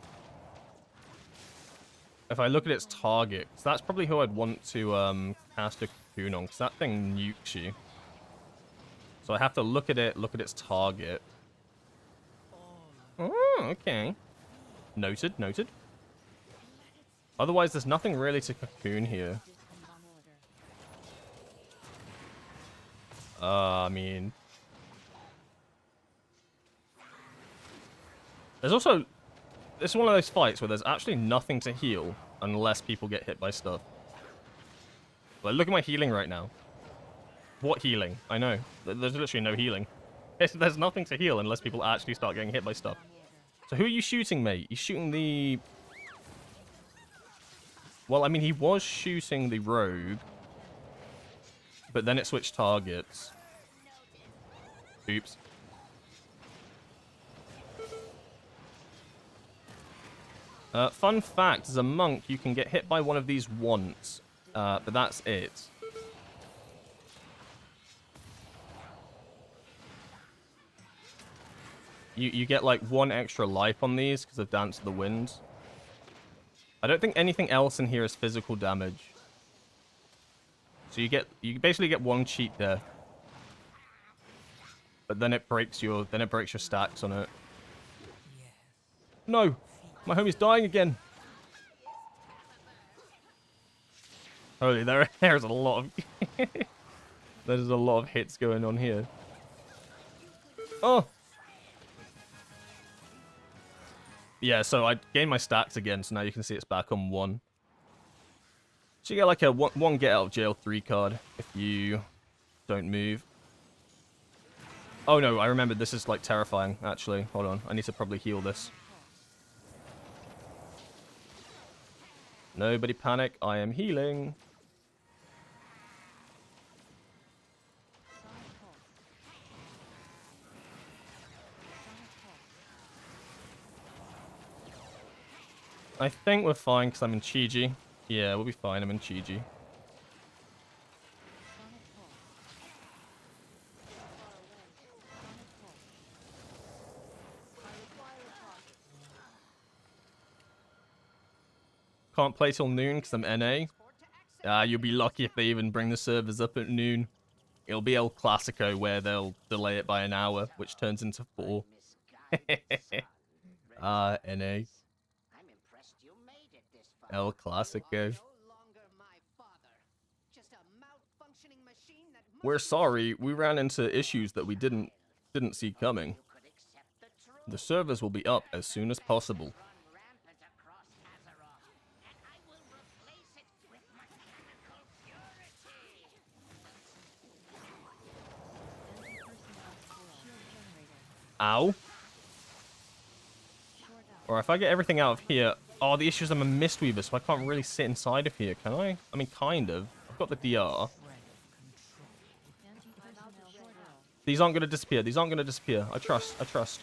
Speaker 1: If I look at its target, so that's probably who I'd want to cast a cocoon on, because that thing nukes you. So I have to look at it, look at its target. Oh, okay. Noted, noted. Otherwise, there's nothing really to cocoon here.
Speaker 2: Bomb order.
Speaker 1: I mean... There's also... This is one of those fights where there's actually nothing to heal unless people get hit by stuff. Like, look at my healing right now. What healing? I know. There's literally no healing. There's nothing to heal unless people actually start getting hit by stuff. So who are you shooting, mate? You're shooting the... Well, I mean, he was shooting the rogue. But then it switched targets. Oops. Fun fact, as a monk, you can get hit by one of these once. But that's it. You get like one extra life on these because of Dance of the Wind. I don't think anything else in here is physical damage. So you basically get one cheat there. But then it breaks your stacks on it. No! My homie's dying again. Holy, there's a lot of there's a lot of hits going on here. Oh! Yeah, so I gained my stacks again, so now you can see it's back on 1. So you get like a one get out of jail 3 card if you don't move. Oh no, I remembered this is like terrifying, actually. Hold on, I need to probably heal this. Nobody panic, I am healing.
Speaker 2: Sonic pulse. Sonic pulse.
Speaker 1: I think we're fine because I'm in Chiji. Yeah, we'll be fine, I'm in Chiji.
Speaker 2: Sonic pulse. Far away. Sonic pulse. I require a target.
Speaker 1: Can't play till noon because I'm NA. You'll be lucky if they even bring the servers up at noon. It'll be El Clasico where they'll delay it by an hour, which turns into 4. NA.
Speaker 4: I'm impressed you made it this far.
Speaker 1: El Clasico.
Speaker 4: You are no longer my father. Just a malfunctioning machine that
Speaker 1: We're sorry, we ran into issues that we didn't see coming.
Speaker 4: could accept the truth.
Speaker 1: The servers will be up as soon as possible.
Speaker 4: Run rampant across
Speaker 1: Ow. Or if I get everything out of here... Oh, the issue is I'm a Mistweaver, so I can't really sit inside of here, can I? I mean, kind of. I've got the DR. These aren't going to disappear. These aren't going to disappear. I trust. I trust.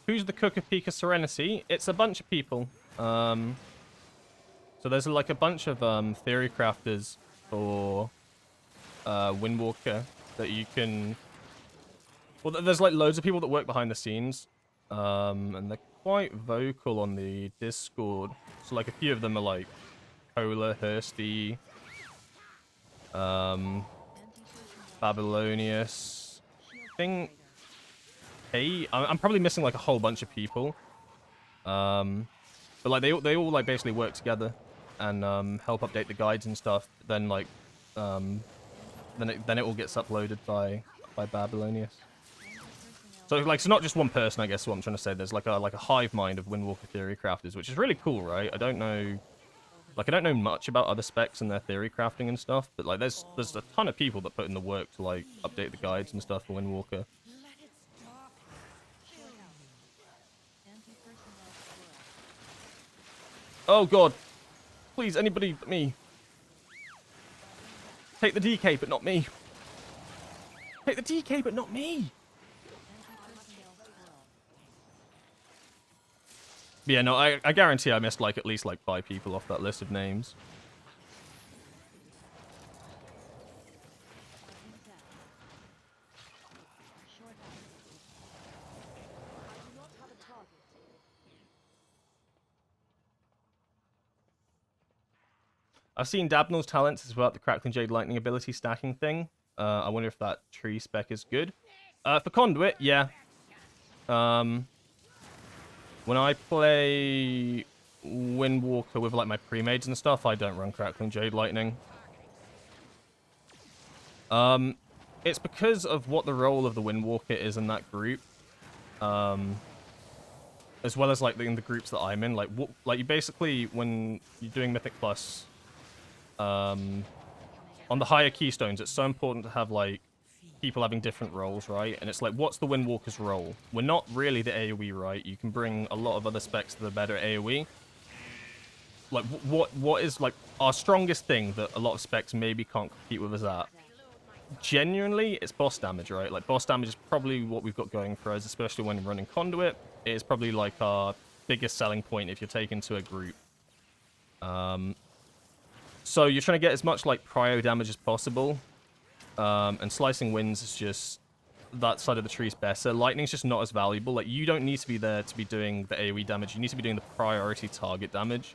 Speaker 1: Who's the cook of Peak of Serenity? It's a bunch of people. So there's like a bunch of theory crafters for Windwalker that you can... Well, there's like loads of people that work behind the scenes. And they're quite vocal on the Discord. So like a few of them are like Cola, Hursty, Babylonius. I think... Hey, I'm probably missing like a whole bunch of people. But like they all like basically work together and help update the guides and stuff. Then like then it all gets uploaded by Babylonius. So like it's not just one person, I guess is what I'm trying to say. There's like a hive mind of Windwalker theory crafters, which is really cool, right? I don't know much about other specs and their theory crafting and stuff, but like there's a ton of people that put in the work to like update the guides and stuff for Windwalker. Oh god. Please, anybody but me. Take the DK, but not me. Take the DK, but not me. Yeah, no, I guarantee I missed like at least like 5 people off that list of names. I've seen Dabnell's talents as well, the Crackling Jade Lightning ability stacking thing. I wonder if that tree spec is good. For Conduit, yeah. When I play Windwalker with like my pre-mades and stuff, I don't run Crackling Jade Lightning. It's because of what the role of the Windwalker is in that group. As well as like in the groups that I'm in. Like you basically, when you're doing Mythic Plus, on the higher keystones, it's so important to have like people having different roles, right? And it's like, what's the Windwalker's role? We're not really the AoE, right? You can bring a lot of other specs that are better at AoE. Like, what is like our strongest thing that a lot of specs maybe can't compete with us at? Genuinely, it's boss damage, right? Like, boss damage is probably what we've got going for us, especially when running Conduit. It is probably like our biggest selling point if you're taken to a group. So you're trying to get as much like prio damage as possible, and Slicing Winds is just that side of the tree is better. Lightning's just not as valuable. Like, you don't need to be there to be doing the AoE damage. You need to be doing the priority target damage.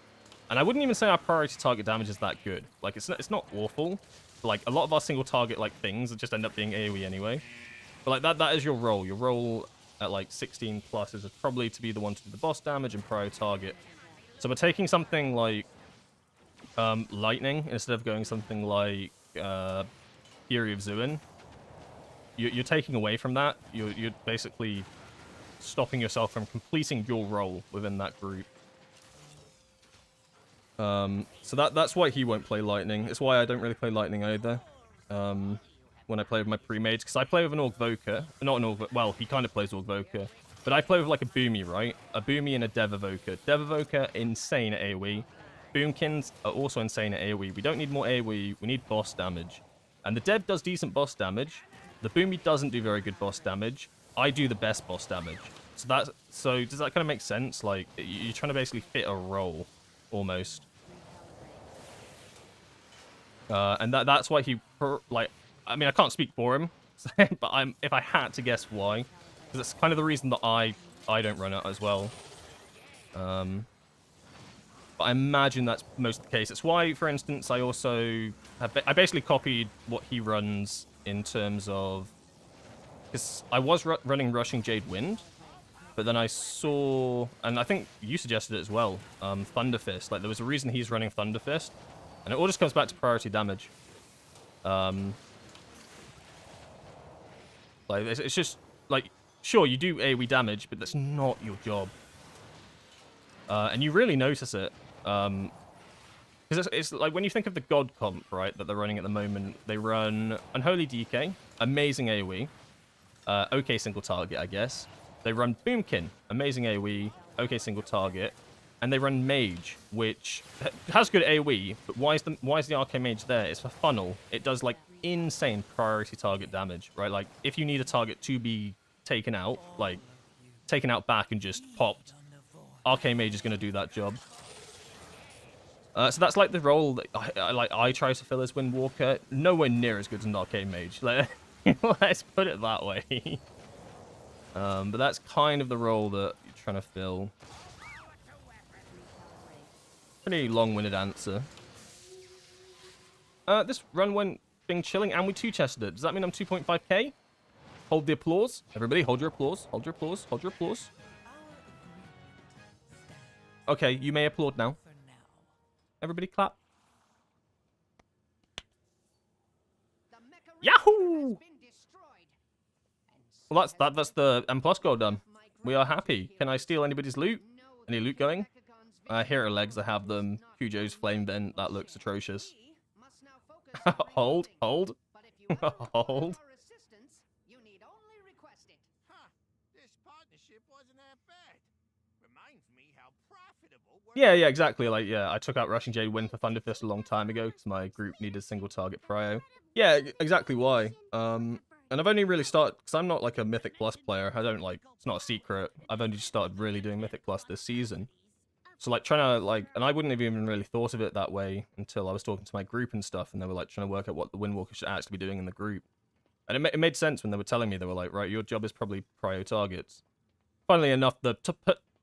Speaker 1: And I wouldn't even say our priority target damage is that good. Like, it's not awful. Like, a lot of our single target like things just end up being AoE anyway. But like that is your role. Your role at like 16 plus is probably to be the one to do the boss damage and prio target. So we're taking something like Lightning instead of going something like Fury of Zuin. You're taking away from that. You're basically stopping yourself from completing your role within that group. So that's why he won't play Lightning. It's why I don't really play Lightning either. When I play with my pre-mages, because I play with an Orgvoker. Not an Orgvoker. Well, he kind of plays Orgvoker. But I play with like a Boomy, right? A Boomy and a Dev-Evoker. Dev-Evoker, insane at AoE. Boomkins are also insane at AoE. We don't need more AoE, we need boss damage. And the Dev does decent boss damage. The Boomy doesn't do very good boss damage. I do the best boss damage. So does that kind of make sense? Like, you're trying to basically fit a role, almost. And that's why he, like, I mean, I can't speak for him, but if I had to guess why, because it's kind of the reason that I don't run it as well. But I imagine that's most of the case. It's why, for instance, I also I basically copied what he runs in terms of, because I was running Rushing Jade Wind, but then I saw, and I think you suggested it as well, Thunder Fist. Like, there was a reason he's running Thunder Fist, and it all just comes back to priority damage. Like, it's just like, sure, you do AoE damage, but that's not your job. And you really notice it. Because it's like when you think of the God comp, right, that they're running at the moment, they run Unholy DK, amazing AoE, okay single target, I guess. They run Boomkin, amazing AoE, okay single target, and they run Mage, which has good AoE, but why is the Arcane Mage there? It's for funnel. It does like insane priority target damage, right? Like if you need a target to be taken out, like taken out back and just popped, Arcane Mage is going to do that job. So that's like the role that I try to fill as Windwalker. Nowhere near as good as an Arcane Mage. Let's put it that way. But that's kind of the role that you're trying to fill. Pretty long-winded answer. This run went being chilling and we 2-chested it. Does that mean I'm 2.5k? Hold the applause. Everybody, hold your applause. Hold your applause. Hold your applause. Okay, you may applaud now. Everybody clap. Yahoo! Well, that's the M+ goal done. We are happy. Can I steal anybody's loot? Any loot going? Hero legs, I have them. Cujo's flame vent, that looks atrocious. Hold. Hold. Yeah, exactly. Like, yeah, I took out Rushing Jade Win for Thunder Fist a long time ago because my group needed single target prio. Yeah, exactly why. And I've only really started, because I'm not like a Mythic Plus player. I don't like, it's not a secret. I've only just started really doing Mythic Plus this season. So like trying to like, and I wouldn't have even really thought of it that way until I was talking to my group and stuff, and they were like trying to work out what the Windwalker should actually be doing in the group. And it made sense when they were telling me. They were like, right, your job is probably prio targets. Funnily enough,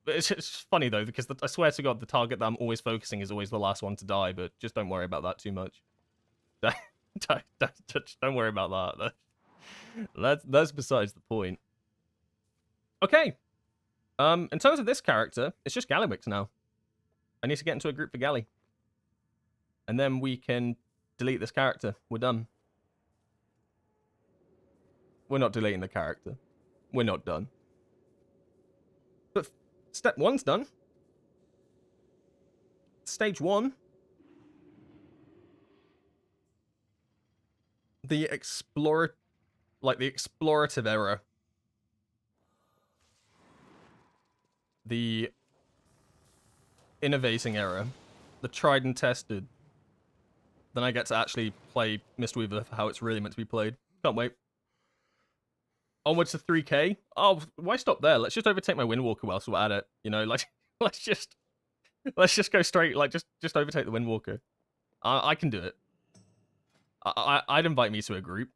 Speaker 1: it's funny though, because I swear to God, the target that I'm always focusing is always the last one to die, but just don't worry about that too much. Don't worry about that. That's besides the point. Okay. In terms of this character, it's just Gallywix now. I need to get into a group for Gally. And then we can delete this character. We're done. We're not deleting the character. We're not done. But step 1's done. Stage 1. The explorative era. The innovating era. The tried and tested. Then I get to actually play Mistweaver for how it's really meant to be played. Can't wait. Onwards to 3k. Oh, why stop there? Let's just overtake my Windwalker whilst we're at it. You know, like let's just go straight. Like just overtake the Windwalker. I can do it. I'd invite me to a group.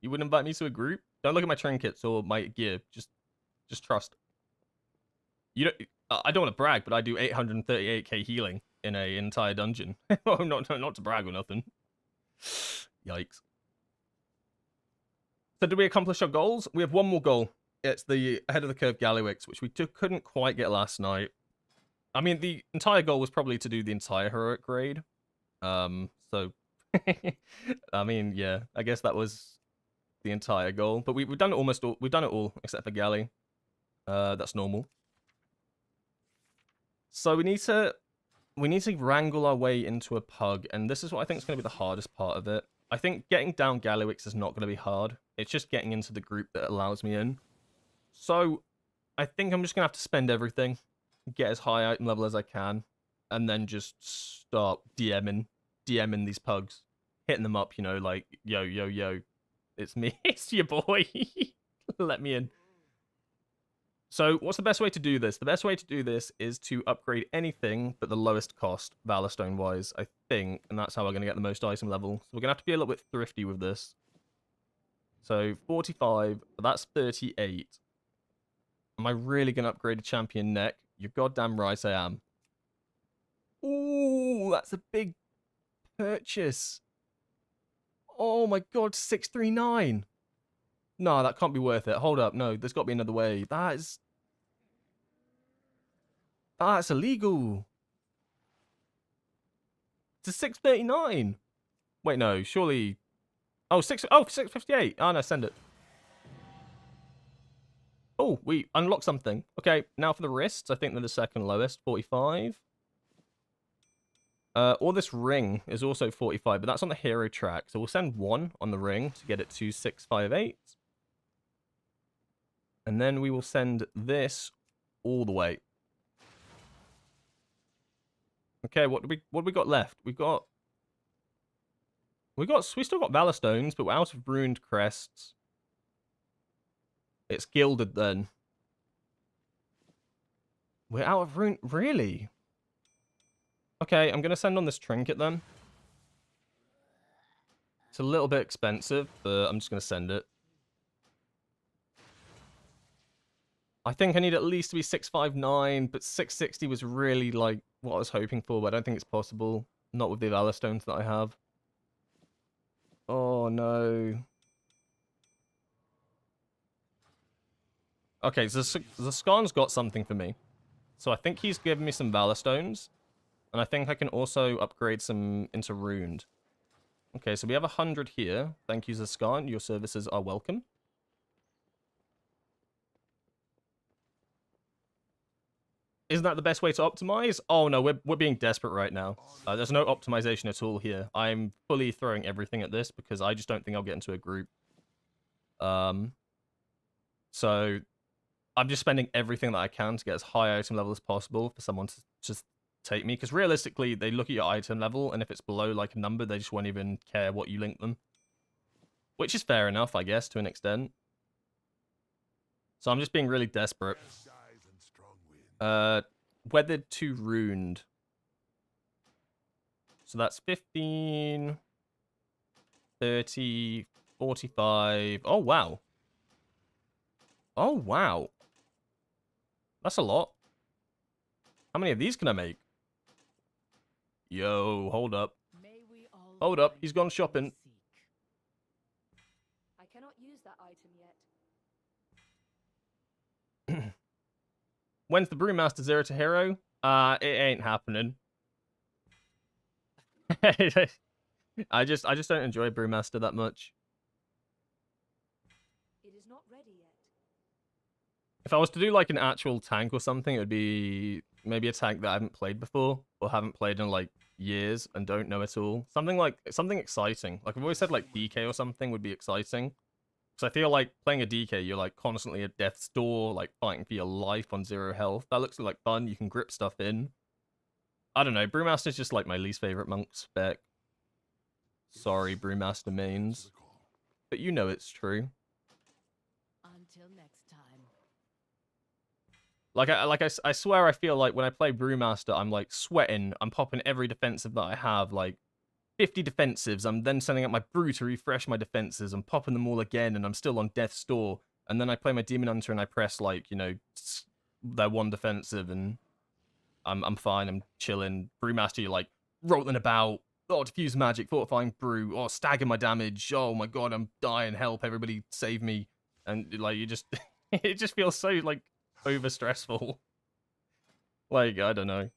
Speaker 1: You wouldn't invite me to a group? Don't look at my trinkets or my gear. Just trust. You don't. I don't want to brag, but I do 838k healing in an entire dungeon. not to brag or nothing. Yikes. So did we accomplish our goals? We have one more goal. It's the ahead of the curve Gallywix, which we couldn't quite get last night. I mean, the entire goal was probably to do the entire heroic grade. So, I mean, yeah, I guess that was the entire goal. But we've done it almost all. We've done it all except for Galley. That's normal. So we need to wrangle our way into a pug, and this is what I think is going to be the hardest part of it. I think getting down Gallywix is not going to be hard. It's just getting into the group that allows me in. So I think I'm just going to have to spend everything, get as high item level as I can, and then just start DMing these pugs, hitting them up, you know, like, yo, it's me, it's your boy, let me in. So what's the best way to do this? The best way to do this is to upgrade anything but the lowest cost, Valor Stone wise, I think, and that's how we're going to get the most item level. So we're going to have to be a little bit thrifty with this. So 45, that's 38. Am I really going to upgrade a champion neck? You're goddamn right I am. Ooh, that's a big purchase. Oh my god, 639. No, that can't be worth it. Hold up, no, there's got to be another way. That's illegal. It's a 639. Wait, no, surely. Oh, 658. Oh, no, send it. Oh, we unlocked something. Okay, now for the wrists. I think they're the second lowest. 45. Or this ring is also 45, but that's on the hero track. So we'll send 1 on the ring to get it to 658. And then we will send this all the way. Okay, what do we got left? We still got Valor Stones, but we're out of ruined crests. It's gilded then. We're out of rune. Really? Okay, I'm gonna send on this trinket then. It's a little bit expensive, but I'm just gonna send it. I think I need at least to be 659, but 660 was really like what I was hoping for, but I don't think it's possible. Not with the Valor Stones that I have. Oh no. Okay, so Zaskan's got something for me. So I think he's given me some Valor Stones. And I think I can also upgrade some into Runed. Okay, so we have 100 here. Thank you, Zaskan. Your services are welcome. Isn't that the best way to optimize? Oh no, we're being desperate right now. There's no optimization at all here. I'm fully throwing everything at this because I just don't think I'll get into a group. So I'm just spending everything that I can to get as high item level as possible for someone to just take me. Because realistically, they look at your item level, and if it's below like a number, they just won't even care what you link them. Which is fair enough, I guess, to an extent. So I'm just being really desperate. Weathered to Runed. So that's 15, 30, 45. Oh, wow. Oh, wow. That's a lot. How many of these can I make? Yo, hold up. Hold up, he's gone shopping.
Speaker 2: I cannot use that item yet.
Speaker 1: When's the Brewmaster 0 to Hero? It ain't happening. I just don't enjoy Brewmaster that much.
Speaker 2: It is not ready yet.
Speaker 1: If I was to do like an actual tank or something, it would be maybe a tank that I haven't played before or haven't played in like years and don't know at all. Something exciting. Like I've always said, like DK or something would be exciting. Because I feel like playing a DK, you're like constantly at death's door, like fighting for your life on 0 health. That looks like fun. You can grip stuff in. I don't know. Brewmaster's just like my least favorite monk spec. Sorry, Brewmaster mains. But you know it's true.
Speaker 4: Until next time.
Speaker 1: I swear I feel like when I play Brewmaster, I'm like sweating. I'm popping every defensive that I have, like 50 defensives. I'm then sending out my brew to refresh my defenses. I'm popping them all again, and I'm still on death's door. And then I play my Demon Hunter and I press like, you know, their 1 defensive, and I'm fine. I'm chilling. Brewmaster, you're like rolling about. Oh, diffuse magic, fortifying brew. Oh, stagger my damage. Oh my god, I'm dying. Help! Everybody, save me! And like you just, it just feels so like over stressful. Like I don't know.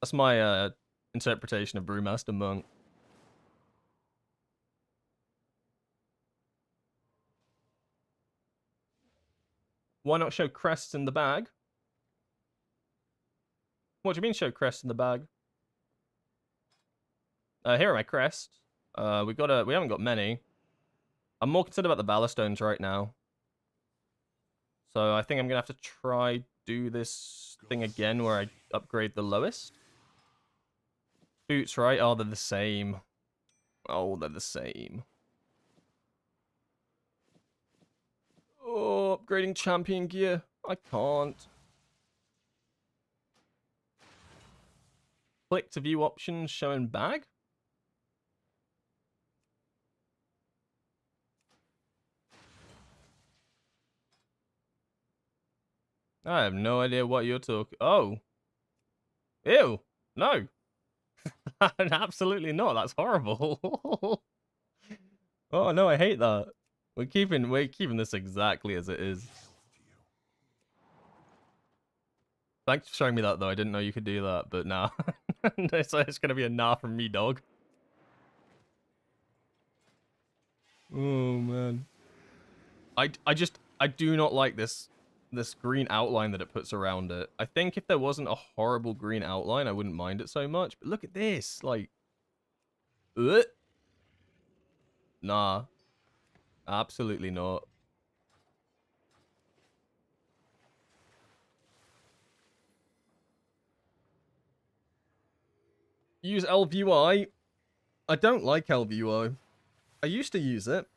Speaker 1: That's my interpretation of Brewmaster Monk. Why not show crests in the bag? What do you mean show crests in the bag? Here are my crests. We haven't got many. I'm more concerned about the Valor Stones right now. So I think I'm gonna have to try do this thing again where I upgrade the lowest. Boots, right? Oh, they're the same. Oh, they're the same. Oh, upgrading champion gear. I can't. Click to view options showing bag. I have no idea what you're talking. Oh. Ew. No. Absolutely not. That's horrible. Oh no, I hate that. We're keeping this exactly as it is. Thanks for showing me that though. I didn't know you could do that, but nah. It's gonna be a nah from me, dog. Oh man. I do not like this this green outline that it puts around it. I think if there wasn't a horrible green outline, I wouldn't mind it so much. But look at this, like, nah, absolutely not. Use LVUI. I don't like LVUI. I used to use it.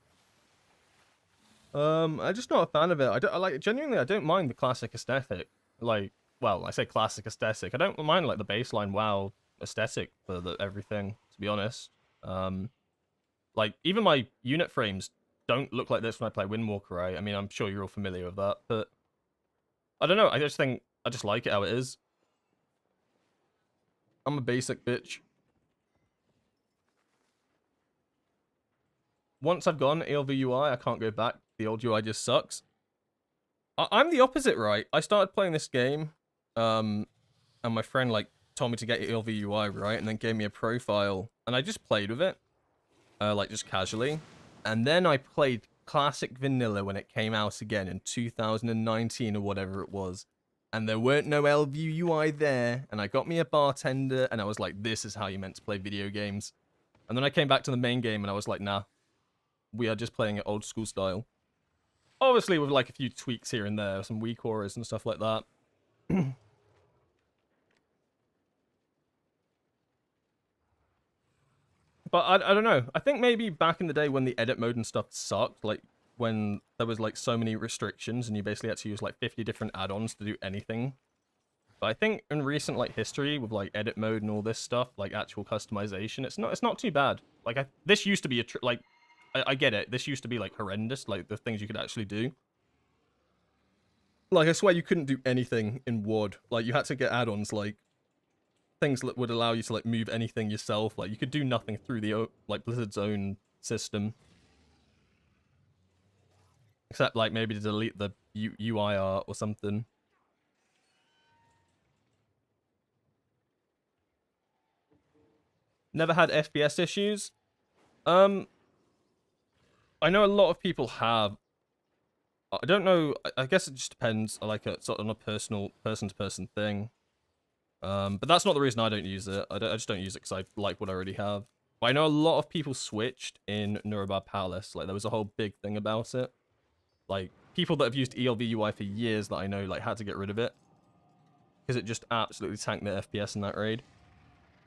Speaker 1: I'm just not a fan of it. I like, genuinely, I don't mind the classic aesthetic. Like, well, I say classic aesthetic. I don't mind like the baseline WoW aesthetic for everything, to be honest. Like, even my unit frames don't look like this when I play Windwalker, right? I mean, I'm sure you're all familiar with that, but I don't know. I just like it how it is. I'm a basic bitch. Once I've gone ELV-UI, I can't go back. The old UI just sucks. I'm the opposite, right? I started playing this game, and my friend, like, told me to get ELV-UI, right? And then gave me a profile, and I just played with it, like, just casually. And then I played Classic Vanilla when it came out again in 2019 or whatever it was. And there weren't no LV-UI there, and I got me a bartender, and I was like, this is how you meant to play video games. And then I came back to the main game, and I was like, nah. We are just playing it old school style. Obviously with like a few tweaks here and there, some weak auras and stuff like that. But I don't know. I think maybe back in the day when the edit mode and stuff sucked, like when there was like so many restrictions and you basically had to use like 50 different add-ons to do anything. But I think in recent like history with like edit mode and all this stuff, like actual customization, it's not too bad. Like this used to be I get it. This used to be, like, horrendous, like, the things you could actually do. Like, I swear you couldn't do anything in WoD. Like, you had to get add-ons, like, things that would allow you to, like, move anything yourself. Like, you could do nothing through the, like, Blizzard's own system. Except, like, maybe to delete the UI art or something. Never had FPS issues. I know a lot of people have. I don't know. I guess it just depends. Like a sort of on a person-to-person thing. But that's not the reason I don't use it. I just don't use it because I like what I already have. But I know a lot of people switched in Nuremberg Palace. Like there was a whole big thing about it. Like people that have used ELV-UI for years that I know like had to get rid of it because it just absolutely tanked their FPS in that raid.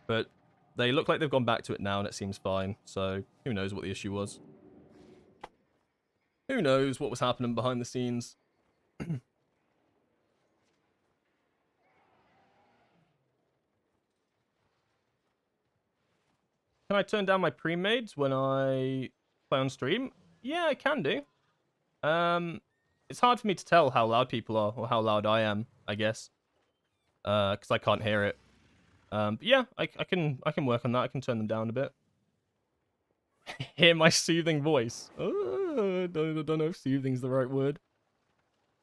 Speaker 1: But they look like they've gone back to it now and it seems fine. So who knows what the issue was. Who knows what was happening behind the scenes? Can I turn down my pre-mades when I play on stream? Yeah, I can do. It's hard for me to tell how loud people are or how loud I am, I guess. Because I can't hear it. But yeah, I can work on that. I can turn them down a bit. Hear my soothing voice. Oh, I don't know if soothing's the right word.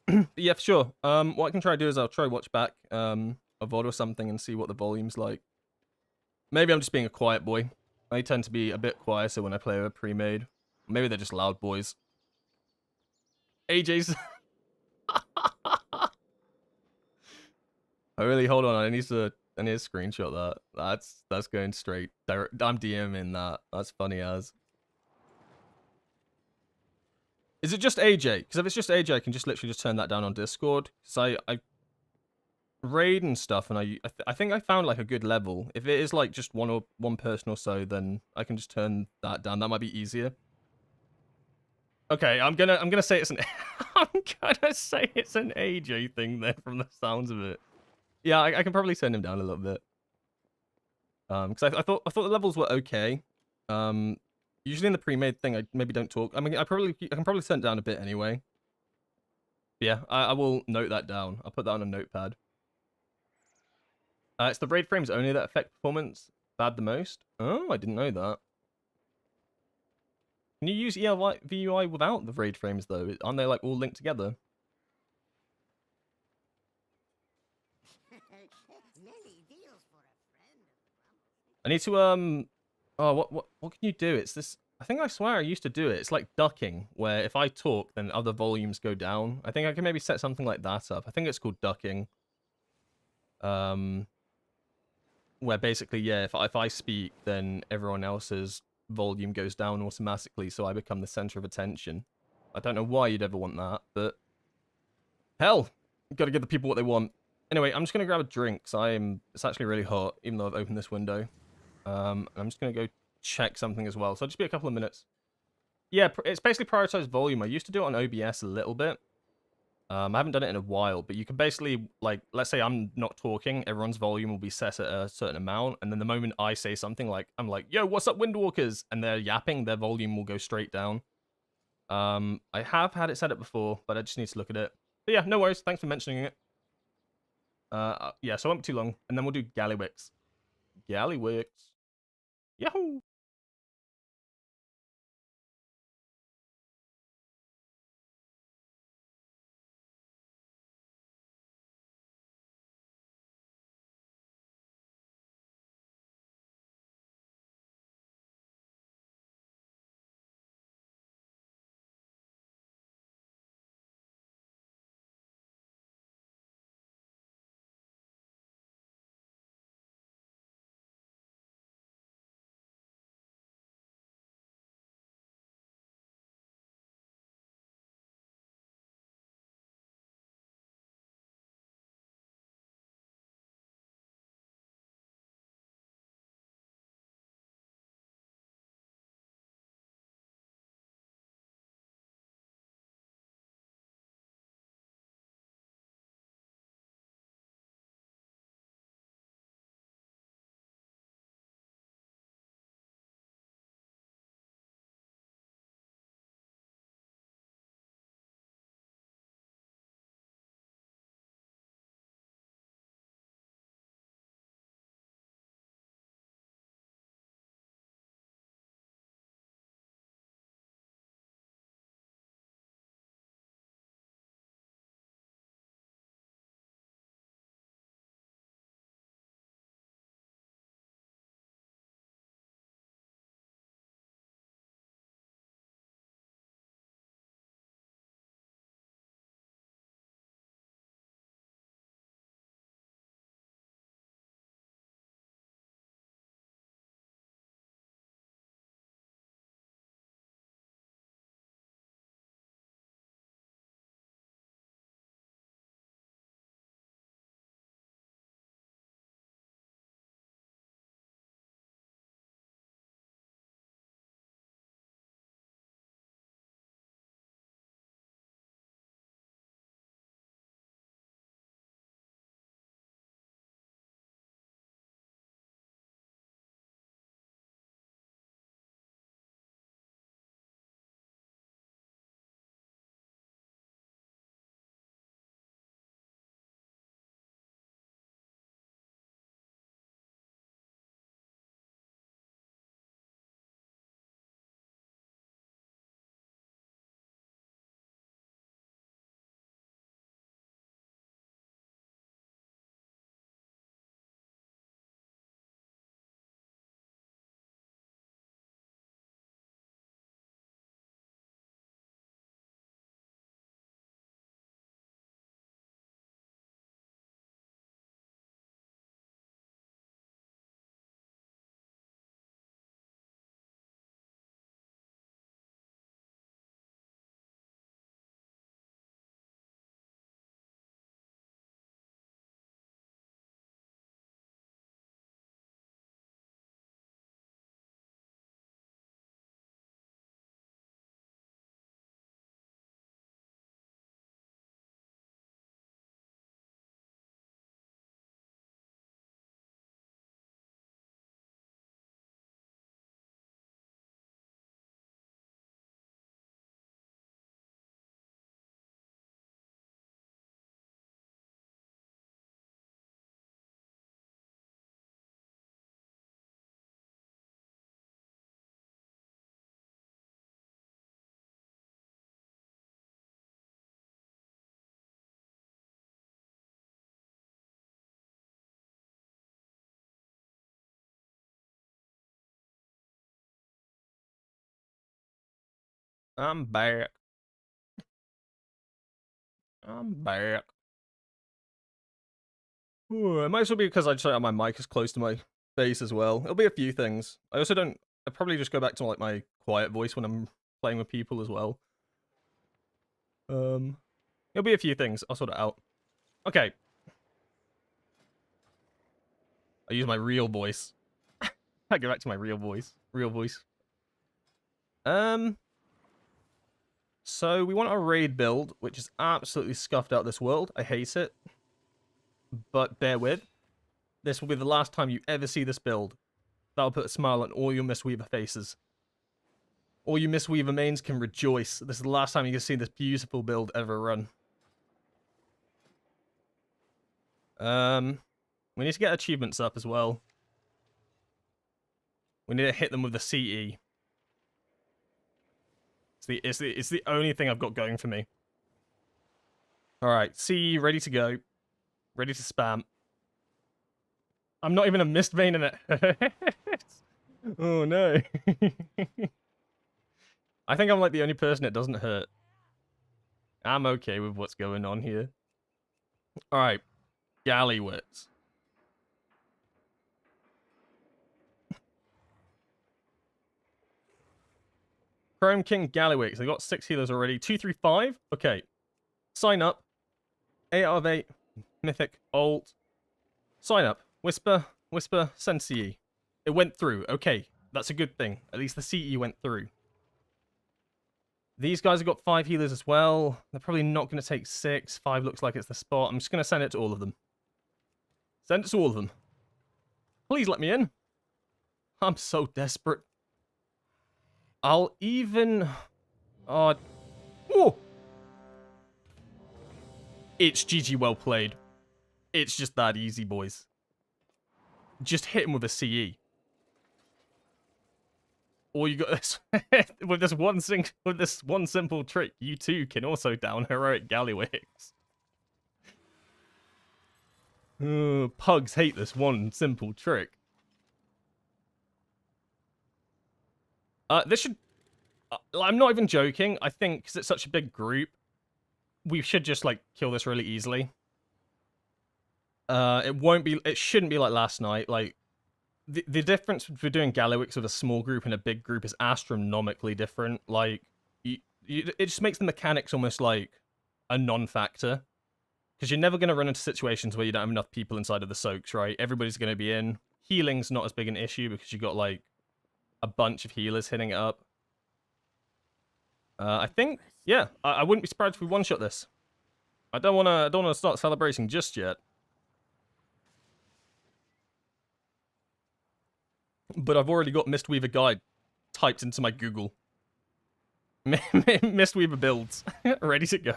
Speaker 1: But yeah, for sure. What I can try to do is I'll try watch back a VOD or something and see what the volume's like. Maybe I'm just being a quiet boy. I tend to be a bit quieter when I play a pre-made. Maybe they're just loud boys. AJ's. Oh really? Hold on. I need to screenshot that. That's going straight. I'm DMing that. That's funny as. Is it just AJ? Because if it's just AJ, I can just literally just turn that down on Discord. Because I raid and stuff, and I think I found like a good level. If it is like just one person or so, then I can just turn that down. That might be easier. Okay, I'm gonna say it's an I'm gonna say it's an AJ thing there from the sounds of it. Yeah, I can probably turn him down a little bit. Because I thought the levels were okay. Usually in the pre-made thing, I maybe don't talk. I mean, I can probably turn it down a bit anyway. But yeah, I will note that down. I'll put that on a notepad. It's the raid frames only that affect performance bad the most. Oh, I didn't know that. Can you use ELV-UI without the raid frames though? Aren't they like all linked together? I need to oh what can you do? It's this I think I swear I used to do it. It's like ducking, where if I talk, then other volumes go down. I think I can maybe set something like that up. I think it's called ducking. Where basically, yeah, if I speak, then everyone else's volume goes down automatically, so I become the center of attention. I don't know why you'd ever want that, but hell, you gotta give the people what they want. Anyway, I'm just gonna grab a drink, because it's actually really hot, even though I've opened this window. I'm just gonna go check something as well, so I'll just be a couple of minutes. Yeah, it's basically prioritized volume. I used to do it on OBS a little bit. I haven't done it in a while, but you can basically, like, let's say I'm not talking, everyone's volume will be set at a certain amount, and then the moment I say something like, I'm like, yo, what's up, Windwalkers? And they're yapping, their volume will go straight down. I have had it set up before, but I just need to look at it. But yeah, no worries, thanks for mentioning it. Yeah, so it won't be too long, and then we'll do Gallywix. Gallywix. Yahoo! I'm back. I'm back. Ooh, it might also be because I just my mic is close to my face as well. It'll be a few things. I also don't. I probably just go back to like my quiet voice when I'm playing with people as well. It'll be a few things. I'll sort it out. Okay. I use my real voice. I go back to my real voice. Real voice. So we want a raid build, which is absolutely scuffed out this world. I hate it. But bear with. This will be the last time you ever see this build. That'll put a smile on all your Mistweaver faces. All you Mistweaver mains can rejoice. This is the last time you can see this beautiful build ever run. We need to get achievements up as well. We need to hit them with the CE. It's the only thing I've got going for me. Alright, CE ready to go. Ready to spam. I'm not even a mist vein in it. Oh no. I think I'm like the only person it doesn't hurt. I'm okay with what's going on here. Alright. Gallywix. Chrome King Gallywix. They got 6 healers already. 2, 3, 5. Okay. Sign up. 8 out of 8. Mythic. Alt. Sign up. Whisper. Whisper. Send CE. It went through. Okay. That's a good thing. At least the CE went through. These guys have got 5 healers as well. They're probably not going to take 6. 5 looks like it's the spot. I'm just going to send it to all of them. Send it to all of them. Please let me in. I'm so desperate. I'll even... Oh. It's GG well played. It's just that easy, boys. Just hit him with a CE. Or you got this with this one simple trick, you too can also down heroic Gallywix. Pugs hate this one simple trick. This should... I'm not even joking. I think because it's such a big group, we should just like kill this really easily. It shouldn't be like last night. Like the difference between doing Gallywix with a small group and a big group is astronomically different. Like it just makes the mechanics almost like a non-factor. Because you're never going to run into situations where you don't have enough people inside of the soaks, right? Everybody's going to be in. Healing's not as big an issue because you got like a bunch of healers hitting it up. I think, yeah, I wouldn't be surprised if we one-shot this. I don't want to start celebrating just yet. But I've already got Mistweaver Guide typed into my Google. Mistweaver builds. Ready to go.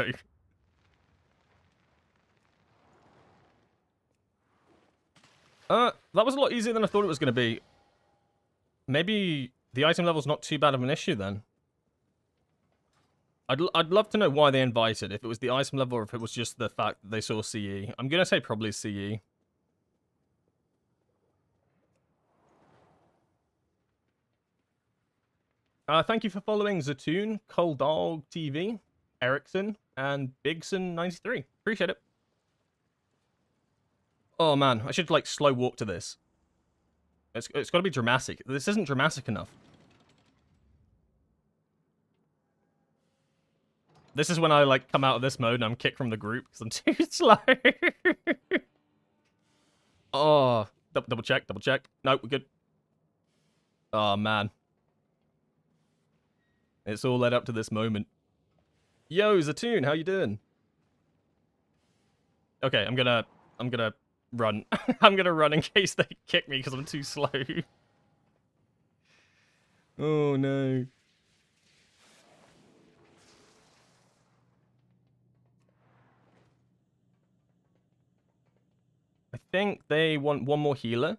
Speaker 1: That was a lot easier than I thought it was going to be. Maybe the item level's not too bad of an issue then. I'd love to know why they invited, if it was the item level or if it was just the fact that they saw CE. I'm going to say probably CE. Thank you for following Zatoon, Coldog TV, Erickson, and Bigson93. Appreciate it. Oh man, I should like slow walk to this. It's got to be dramatic. This isn't dramatic enough. This is when I like come out of this mode and I'm kicked from the group because I'm too slow. Oh, double check. No, we're good. Oh man. It's all led up to this moment. Yo, Zatoon, how you doing? Okay, I'm gonna run. I'm gonna run in case they kick me because I'm too slow. Oh no. I think they want one more healer.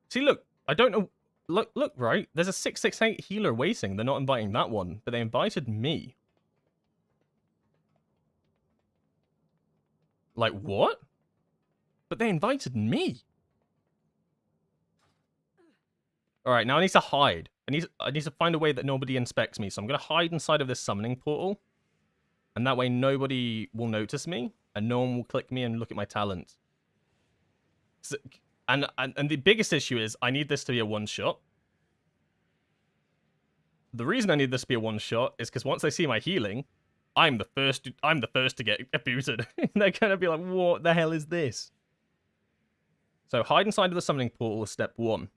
Speaker 1: See, look, I don't know. Look, right? There's a 668 healer waiting. They're not inviting that one, but they invited me. Like, what? But they invited me. Alright, now I need to hide. I need to find a way that nobody inspects me. So I'm going to hide inside of this summoning portal. And that way nobody will notice me. And no one will click me and look at my talent. So, and the biggest issue is I need this to be a one-shot. The reason I need this to be a one-shot is because once they see my healing, I'm the first to get booted. They're gonna be like, what the hell is this? So hide inside of the summoning portal is step 1.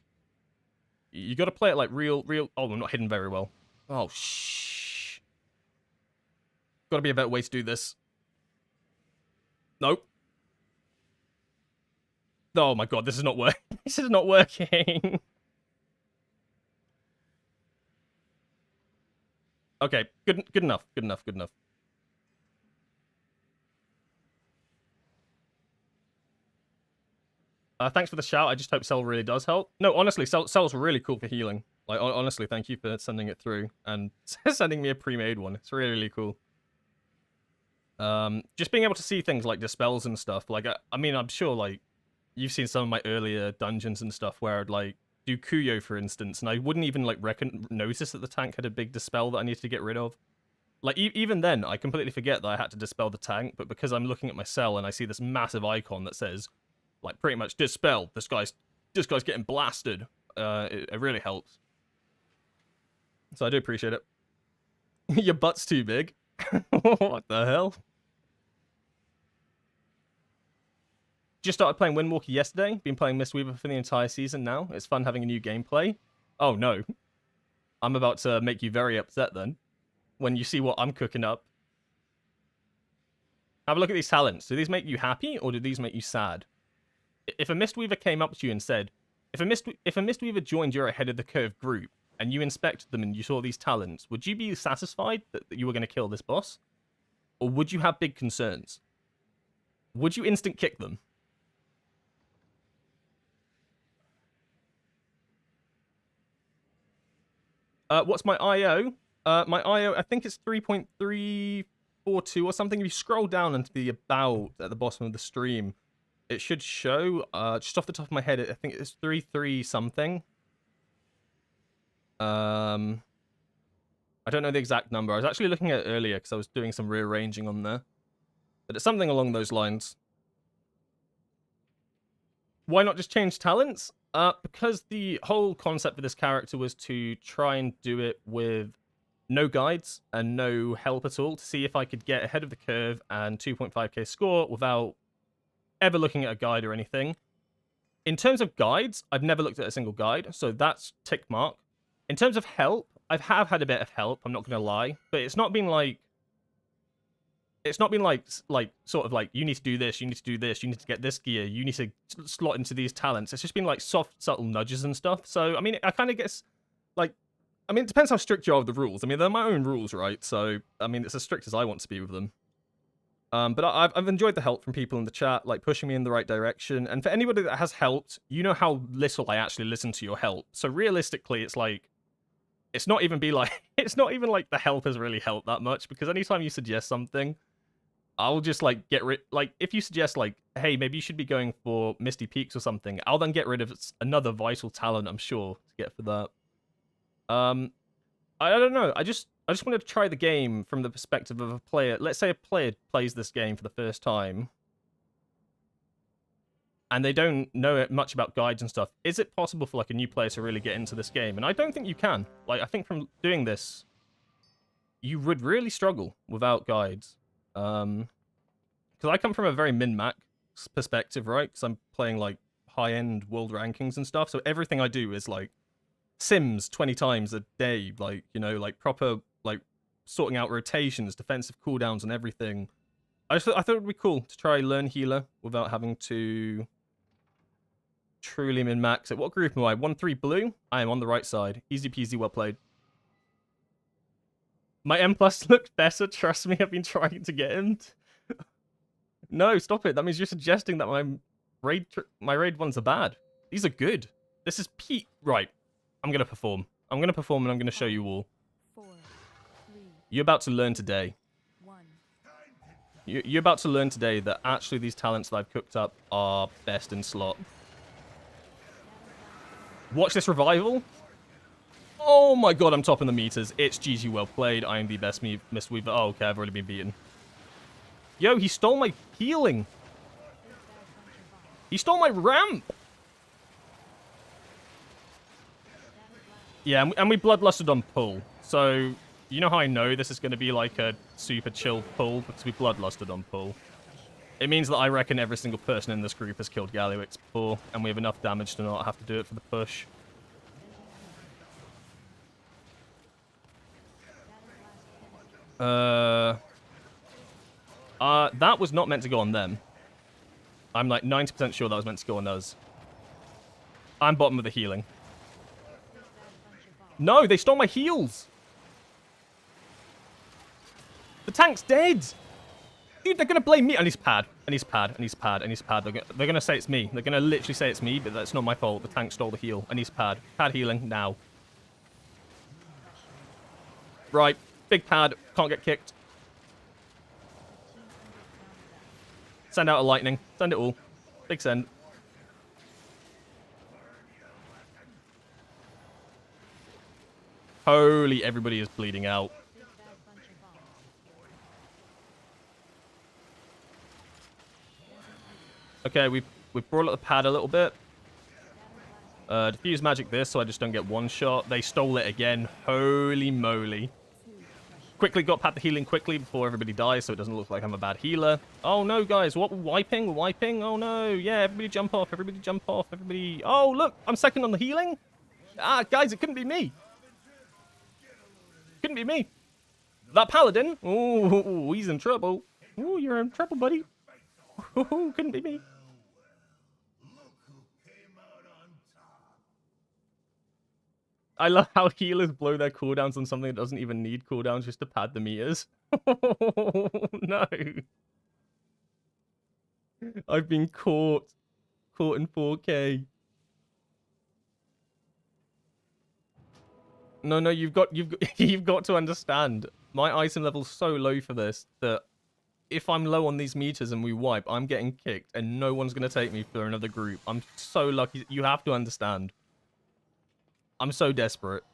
Speaker 1: You gotta play it like real... Oh, I'm not hidden very well. Oh, shh. Gotta be a better way to do this. Nope. Oh my god, this is not working. This is not working. Okay, good enough. Thanks for the shout. I just hope Cell really does help. No, honestly, Cell's really cool for healing. Like, honestly, thank you for sending it through and sending me a pre-made one. It's really, really cool. Just being able to see things like dispels and stuff. Like, I mean, I'm sure, like, you've seen some of my earlier dungeons and stuff where I'd, like, do Kuyo, for instance, and I wouldn't even, like, notice that the tank had a big dispel that I needed to get rid of. Like, even then, I completely forget that I had to dispel the tank, but because I'm looking at my cell and I see this massive icon that says, like, pretty much dispel, this guy's getting blasted, it really helps. So I do appreciate it. Your butt's too big. What the hell? Just started playing Windwalker yesterday. Been playing Mistweaver for the entire season now. It's fun having a new gameplay. Oh no. I'm about to make you very upset then. When you see what I'm cooking up. Have a look at these talents. Do these make you happy or do these make you sad? If a Mistweaver came up to you and said, if a Mistweaver joined your ahead of the curve group and you inspected them and you saw these talents, would you be satisfied that you were going to kill this boss? Or would you have big concerns? Would you instant kick them? What's my IO? My IO, I think it's 3.342 or something. If you scroll down into the about at the bottom of the stream, it should show, just off the top of my head, I think it's 3.3 something. I don't know the exact number. I was actually looking at it earlier because I was doing some rearranging on there. But it's something along those lines. Why not just change talents? Because the whole concept for this character was to try and do it with no guides and no help at all to see if I could get ahead of the curve and 2.5k score without ever looking at a guide or anything. In terms of guides, I've never looked at a single guide, so that's tick mark. In terms of help, I have had a bit of help, I'm not going to lie, but it's not been like... It's not been like sort of like, you need to do this, you need to do this, you need to get this gear, you need to slot into these talents. It's just been like soft, subtle nudges and stuff. So, I mean, I kind of guess, like, I mean, it depends how strict you are with the rules. I mean, they're my own rules, right? So, I mean, it's as strict as I want to be with them. But I've enjoyed the help from people in the chat, like pushing me in the right direction. And for anybody that has helped, you know how little I actually listen to your help. So realistically, it's like, it's not even like the help has really helped that much, because anytime you suggest something, I'll just, like, get rid... Like, if you suggest, like, hey, maybe you should be going for Misty Peaks or something, I'll then get rid of another vital talent, I'm sure, to get for that. I don't know. I just wanted to try the game from the perspective of a player. Let's say a player plays this game for the first time, and they don't know much about guides and stuff. Is it possible for, like, a new player to really get into this game? And I don't think you can. Like, I think from doing this, you would really struggle without guides. Because I come from a very min-max perspective, right? Because I'm playing, like, high-end world rankings and stuff, so everything I do is, like, Sims 20 times a day, like, you know, like, proper, like, sorting out rotations, defensive cooldowns, and everything. I thought it would be cool to try learn healer without having to truly min-max it. What group am I? 1-3 blue? I am on the right side. Easy peasy, well played. My M+ looked better, trust me, I've been trying to get him. No, stop it. That means you're suggesting that my raid ones are bad. These are good. This is peak. Right. I'm going to perform. I'm going to perform and I'm going to show you all.
Speaker 2: 4, 3,
Speaker 1: You're about to learn today.
Speaker 2: 1.
Speaker 1: You're about to learn today that actually these talents that I've cooked up are best in slot. Watch this revival. Oh my god, I'm topping the meters. It's GG, well played. I am the best Mistweaver. Oh, okay, I've already been beaten. Yo, he stole my healing. He stole my ramp. Yeah, and we bloodlusted on pull. So, you know how I know this is going to be like a super chill pull? Because we bloodlusted on pull. It means that I reckon every single person in this group has killed Gallywix before, and we have enough damage to not have to do it for the push. That was not meant to go on them. I'm like 90% sure that was meant to go on us. I'm bottom of the healing. No, they stole my heals. The tank's dead. Dude, they're gonna blame me. And he's pad. And he's pad. And he's pad. And he's pad. They're gonna say it's me. They're gonna literally say it's me, but that's not my fault. The tank stole the heal. And he's pad. Pad healing now. Right. Big pad. Can't get kicked. Send out a lightning. Send it all. Big send. Holy, everybody is bleeding out. Okay, we've brought up the pad a little bit. Diffuse magic this, so I just don't get one shot. They stole it again. Holy moly. Quickly got pad the healing quickly before everybody dies, so it doesn't look like I'm a bad healer. Oh no, guys, what? We're wiping? We're wiping? Oh no. Yeah, everybody jump off. Everybody jump off. Everybody. Oh, look, I'm second on the healing. Ah, guys, it couldn't be me. Couldn't be me. That paladin. Oh, he's in trouble. Oh, you're in trouble, buddy. Oh, couldn't be me. I love how healers blow their cooldowns on something that doesn't even need cooldowns just to pad the meters. Oh, no. I've been caught. Caught in 4K. No, you've got to understand. My item level's so low for this that if I'm low on these meters and we wipe, I'm getting kicked and no one's going to take me for another group. I'm so lucky. You have to understand. I'm so desperate.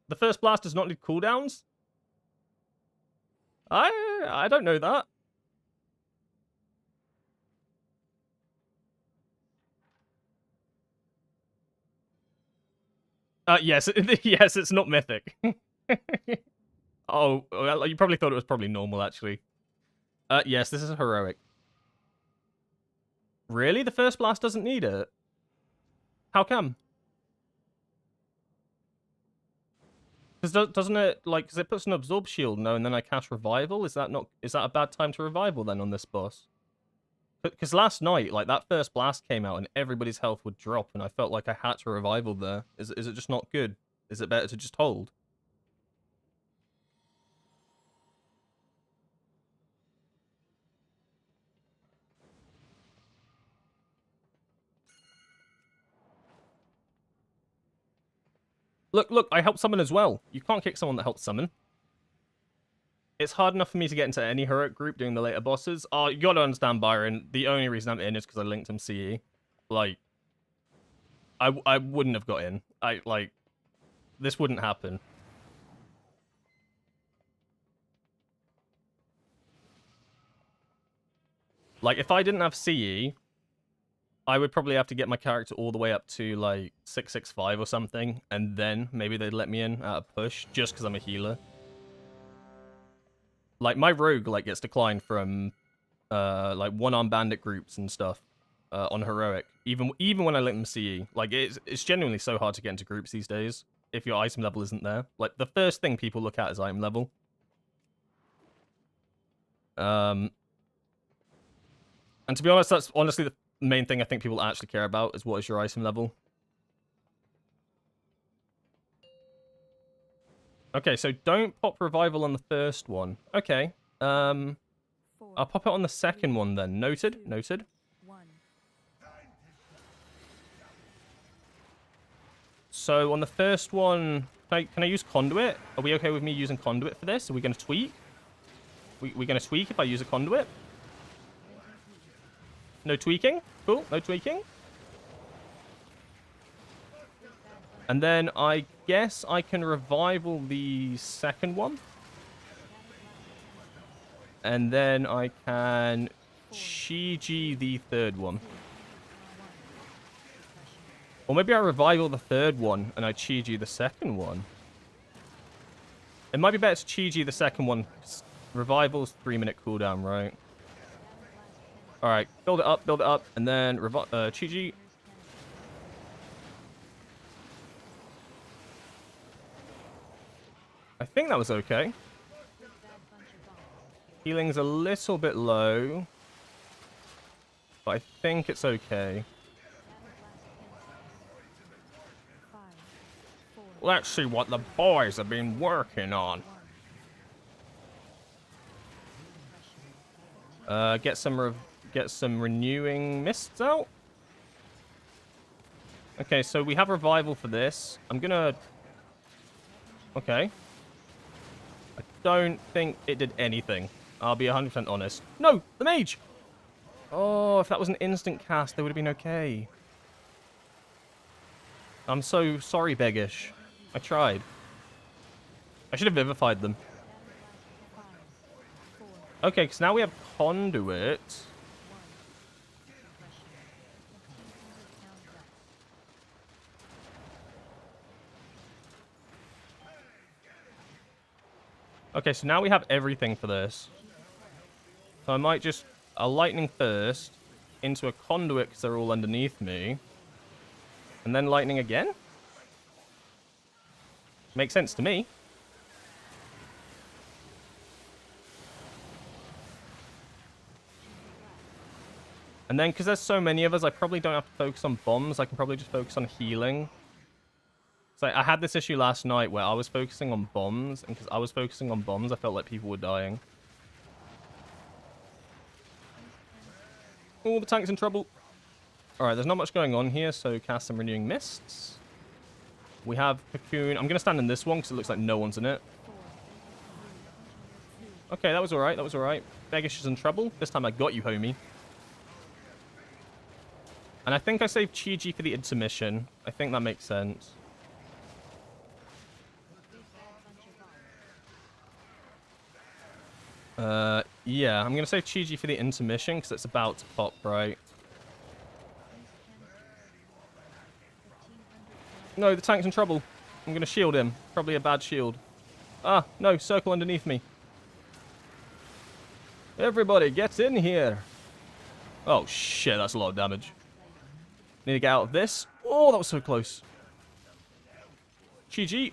Speaker 1: The first blast does not need cooldowns? I don't know that. Yes, yes, it's not mythic. Oh, well, you probably thought it was probably normal, actually. Yes, this is a heroic. Really? The first blast doesn't need it? How come? Because doesn't it, like, because it puts an absorb shield, no, and then I cast revival? Is that a bad time to revival then on this boss? Because last night, like, that first blast came out and everybody's health would drop and I felt like I had to revival there. Is it just not good? Is it better to just hold? Look, I helped summon as well. You can't kick someone that helps summon. It's hard enough for me to get into any heroic group doing the later bosses. Oh, you gotta understand, Byron. The only reason I'm in is because I linked him CE. Like, I wouldn't have got in. This wouldn't happen. Like, if I didn't have CE, I would probably have to get my character all the way up to, like, 665 or something, and then maybe they'd let me in at a push, just because I'm a healer. Like, my rogue, like, gets declined from, like, one-arm bandit groups and stuff on heroic, even when I link them CE. Like, it's genuinely so hard to get into groups these days if your item level isn't there. Like, the first thing people look at is item level. And to be honest, that's honestly the main thing I think people actually care about is what is your item level. Okay, so don't pop revival on the first one. Okay. I'll pop it on the second one then. Noted. Noted. So on the first one, can I use conduit? Are we okay with me using conduit for this? Are we going to tweak? We going to tweak if I use a conduit? No tweaking? Cool, no tweaking. And then I guess I can revival the second one. And then I can Chi-Ji the third one. Or maybe I revival the third one and I Chi-Ji the second one. It might be better to Chi-Ji the second one. Revival's 3-minute cooldown, right? Alright, build it up, and then Chi-Ji. I think that was okay. Healing's a little bit low. But I think it's okay. Let's see what the boys have been working on. Get some renewing mists out. Okay, so we have revival for this. I'm gonna... Okay. I don't think it did anything. I'll be 100% honest. No! The mage! Oh, if that was an instant cast, they would have been okay. I'm so sorry, Beggish. I tried. I should have vivified them. Okay, because now we have Conduit. Okay, so now we have everything for this. So I might just... I'll lightning first into a Conduit because they're all underneath me. And then lightning again? Makes sense to me. And then, because there's so many of us, I probably don't have to focus on bombs. I can probably just focus on healing. So I had this issue last night where I was focusing on bombs. And because I was focusing on bombs, I felt like people were dying. Oh, the tank's in trouble. Alright, there's not much going on here, so cast some renewing mists. We have Cocoon. I'm going to stand in this one because it looks like no one's in it. Okay, that was alright, that was alright. Beggish is in trouble. This time I got you, homie. And I think I saved Chi-Ji for the intermission. I think that makes sense. Yeah, I'm going to save Chi-Ji for the intermission because it's about to pop, right? No, the tank's in trouble. I'm going to shield him. Probably a bad shield. Ah, no, circle underneath me. Everybody, get in here. Oh, shit, that's a lot of damage. Need to get out of this. Oh, that was so close. Chi-Ji.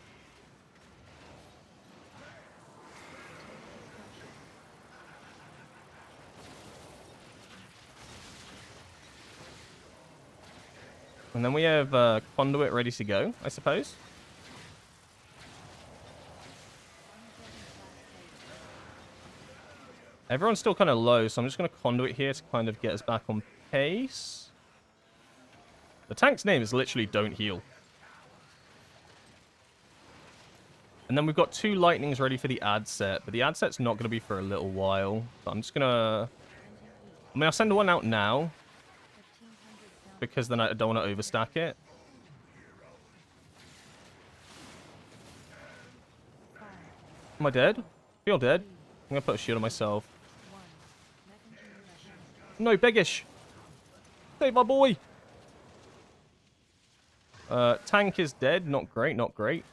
Speaker 1: And then we have Conduit ready to go, I suppose. Everyone's still kind of low, so I'm just going to Conduit here to kind of get us back on pace. The tank's name is literally Don't Heal. And then we've got 2 lightnings ready for the ad set, but the ad set's not going to be for a little while. So I'm just going to... I mean, I'll send one out now, because then I don't want to overstack it. Am I dead? I feel dead. I'm going to put a shield on myself. No, Beggish! Save my boy! Tank is dead. Not great, not great.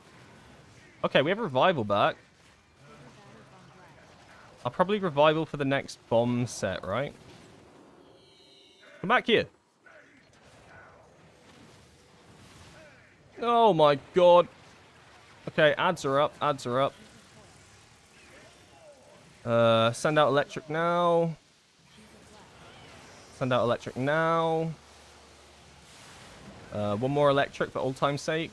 Speaker 1: Okay, we have Revival back. I'll probably Revival for the next bomb set, right? Come back here. Oh my god. Okay, ads are up, ads are up. Send out electric now. Send out electric now. One more electric for old time's sake.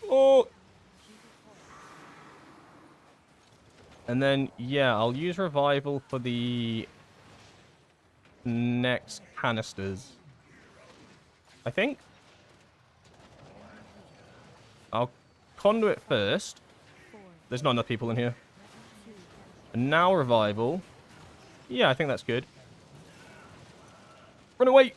Speaker 1: Oh! And then, yeah, I'll use Revival for the next canisters. I think. I'll Conduit first. There's not enough people in here. And now Revival. Yeah, I think that's good. Run away!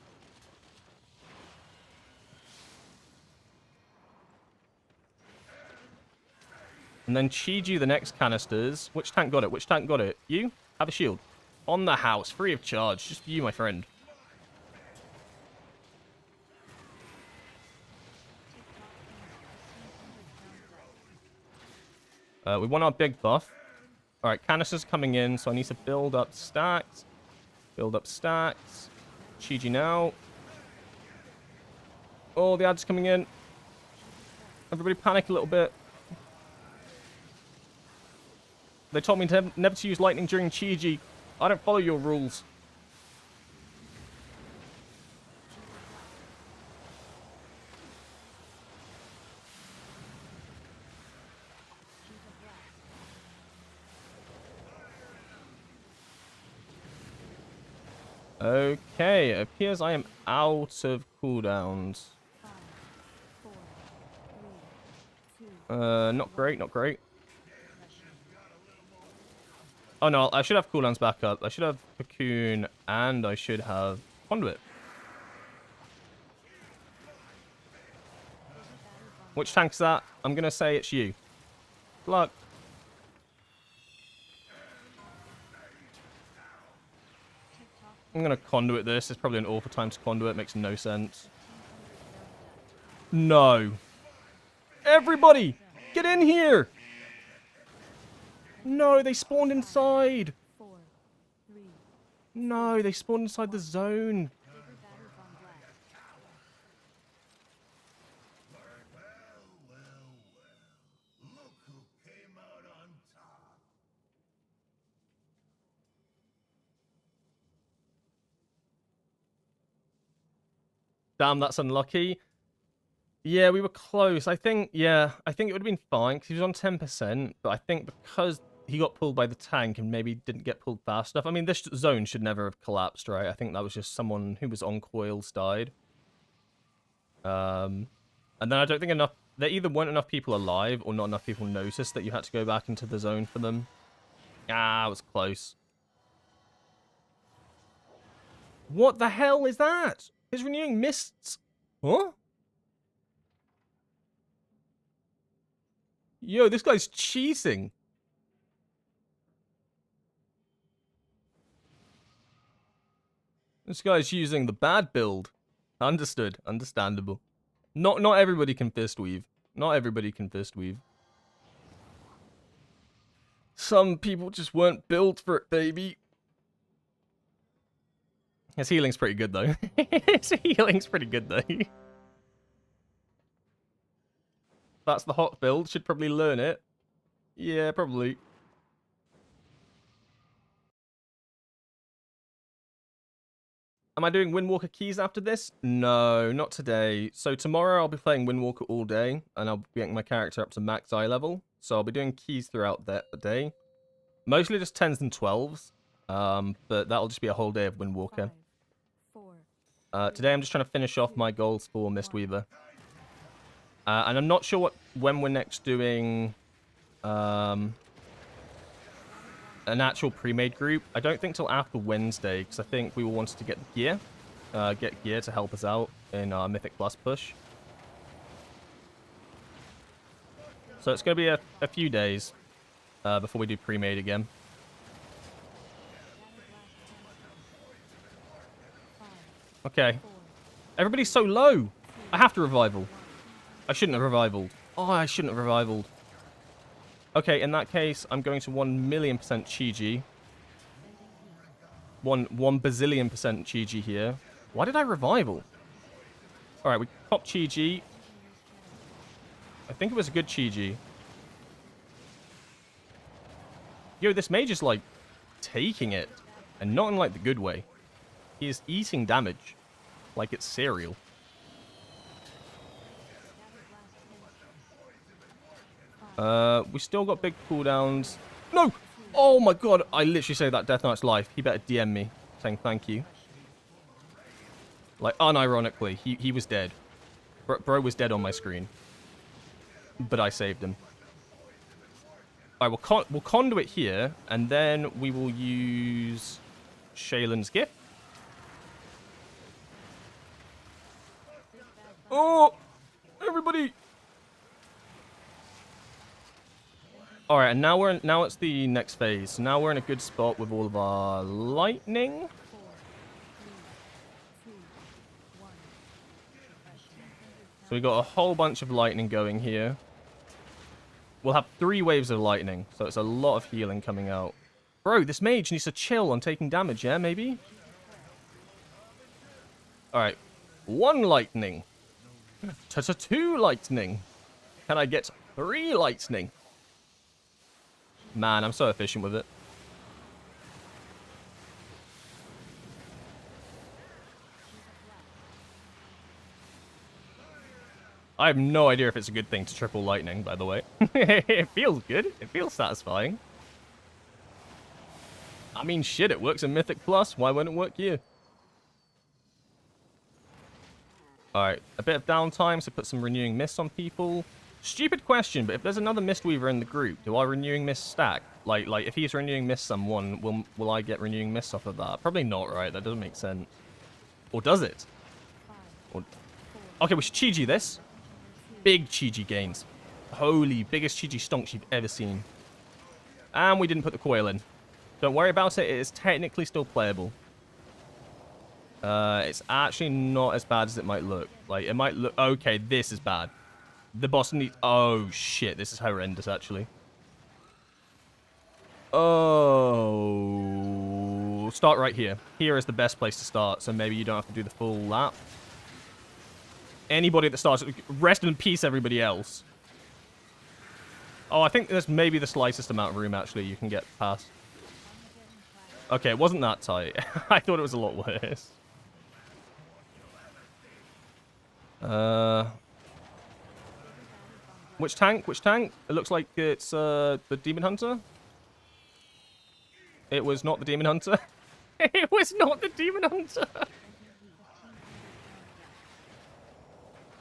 Speaker 1: And then Chi-Ji the next canisters. Which tank got it? Which tank got it? You? Have a shield. On the house, free of charge. Just for you, my friend. We want our big buff. Alright, canisters coming in, so I need to build up stacks. Build up stacks. Chi-Ji now. Oh, the ads coming in. Everybody panic a little bit. They told me to never to use lightning during Chi-Ji. I don't follow your rules. Okay, it appears I am out of cooldowns.
Speaker 2: 5, 4, 3, 2,
Speaker 1: Not great, not great. Oh no, I should have cooldowns back up. I should have Cocoon and I should have Conduit. Which tank's that? I'm gonna say it's you. Good luck. I'm gonna Conduit this. It's probably an awful time to Conduit. Makes no sense. No. Everybody! Get in here! No, they spawned inside!
Speaker 2: 4, 3,
Speaker 1: No, they spawned inside the zone.
Speaker 2: bigger batteries on black.
Speaker 3: Look who came out on top.
Speaker 1: Damn, that's unlucky. Yeah, we were close. I think it would have been fine because he was on 10%, but I think because he got pulled by the tank and maybe didn't get pulled fast enough. I mean, this zone should never have collapsed, right? I think that was just someone who was on coils died. And then I don't think there either weren't enough people alive or not enough people noticed that you had to go back into the zone for them. Ah, it was close. What the hell is that? His renewing mists. Huh? Yo, this guy's cheating. This guy's using the bad build. Understood. Understandable. Not everybody can fist weave. Not everybody can fist weave. Some people just weren't built for it, baby. His healing's pretty good, though. His healing's pretty good, though. That's the hot build. Should probably learn it. Yeah, probably. Am I doing Windwalker keys after this? No, not today. So tomorrow I'll be playing Windwalker all day, and I'll be getting my character up to max eye level. So I'll be doing keys throughout the day. Mostly just 10s and 12s. But that'll just be a whole day of Windwalker.
Speaker 2: 5, 4,
Speaker 1: Today I'm just trying to finish off my goals for Mistweaver. And I'm not sure when we're next doing an actual pre-made group. I don't think till after Wednesday, because I think we will want to get gear. Get gear to help us out in our Mythic Plus push. So it's going to be a few days before we do pre-made again. Okay. Everybody's so low. I have to revival. I shouldn't have revivaled. Oh, I shouldn't have revivaled. Okay, in that case, I'm going to 1,000,000% Chi-Ji. 1 bazillion% Chi-Ji here. Why did I revival? Alright, we popped Chi-Ji. I think it was a good Chi-Ji. Yo, this mage is, like, taking it. And not in, like, the good way. He is eating damage. Like it's cereal. We still got big cooldowns. No! Oh my god, I literally saved that Death Knight's life. He better DM me, saying thank you. Like, unironically, he was dead. Bro was dead on my screen. But I saved him. Alright, we'll Conduit here, and then we will use Shaylin's Gift. Oh! Everybody! Alright, and now it's the next phase. So now we're in a good spot with all of our lightning.
Speaker 2: 4, 3, 2, 1.
Speaker 1: So we got a whole bunch of lightning going here. We'll have 3 waves of lightning, so it's a lot of healing coming out. Bro, this mage needs to chill on taking damage, yeah, maybe? Alright. 1 lightning. 2 lightning. Can I get 3 lightning? Man, I'm so efficient with it. I have no idea if it's a good thing to triple lightning, by the way. It feels good. It feels satisfying. I mean, shit, it works in Mythic Plus. Why wouldn't it work here? Alright, a bit of downtime, so put some Renewing Mists on people. Stupid question, but if there's another Mistweaver in the group, do I Renewing Mist stack? Like if he's Renewing Mist someone, will I get Renewing Mist off of that? Probably not, right? That doesn't make sense. Or does it?
Speaker 2: 5,
Speaker 1: Or...
Speaker 2: 4,
Speaker 1: Okay, we should Chi-Ji this. Big Chi-Ji gains. Holy, biggest Chi-Ji stonks you've ever seen. And we didn't put the coil in. Don't worry about it, it is technically still playable. It's actually not as bad as it might look. Like, it might look... Okay, this is bad. The boss needs... Oh, shit, this is horrendous, actually. Oh... Start right here. Here is the best place to start, so maybe you don't have to do the full lap. Anybody that starts... Rest in peace, everybody else. Oh, I think there's maybe the slightest amount of room, actually, you can get past. Okay, it wasn't that tight. I thought it was a lot worse. Which tank? Which tank? It looks like it's the Demon Hunter. It was not the Demon Hunter. It was not the Demon Hunter.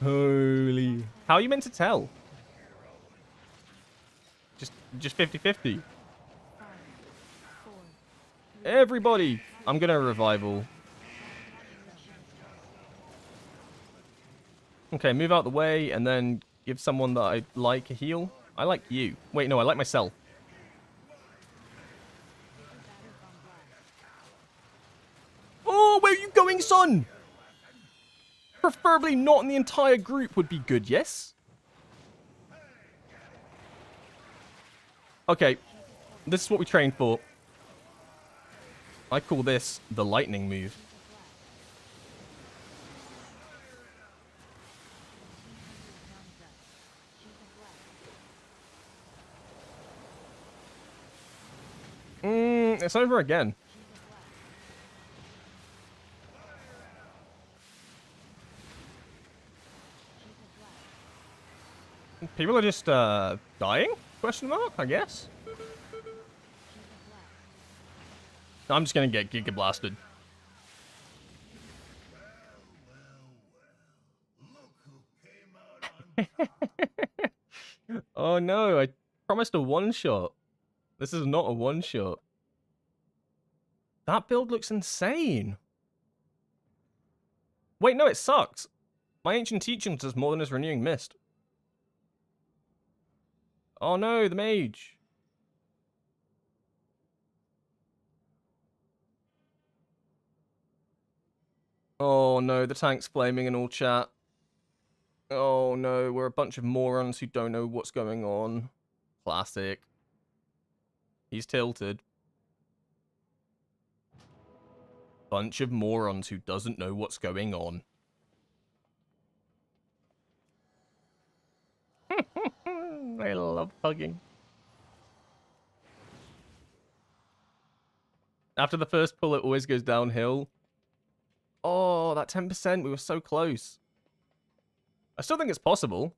Speaker 1: Holy. How are you meant to tell? Just 50-50.
Speaker 2: 5, 4,
Speaker 1: Everybody. I'm going to revival. Okay, move out the way and then give someone that I like a heal. I like you. Wait, no, I like myself. Oh, where are you going, son? Preferably not in the entire group would be good, yes? Okay, this is what we trained for. I call this the lightning move. It's over again. People are just, dying? Question mark, I guess? I'm just gonna get Giga Blasted. Oh no, I promised a one-shot. This is not a one-shot. That build looks insane. Wait, no, it sucks. My Ancient Teachings does more than his Renewing Mist. Oh no, the mage. Oh no, the tank's flaming in all chat. Oh no, we're a bunch of morons who don't know what's going on. Classic. He's tilted. Bunch of morons who doesn't know what's going on. I love hugging. After the first pull, it always goes downhill. Oh, that 10%, we were so close. I still think it's possible.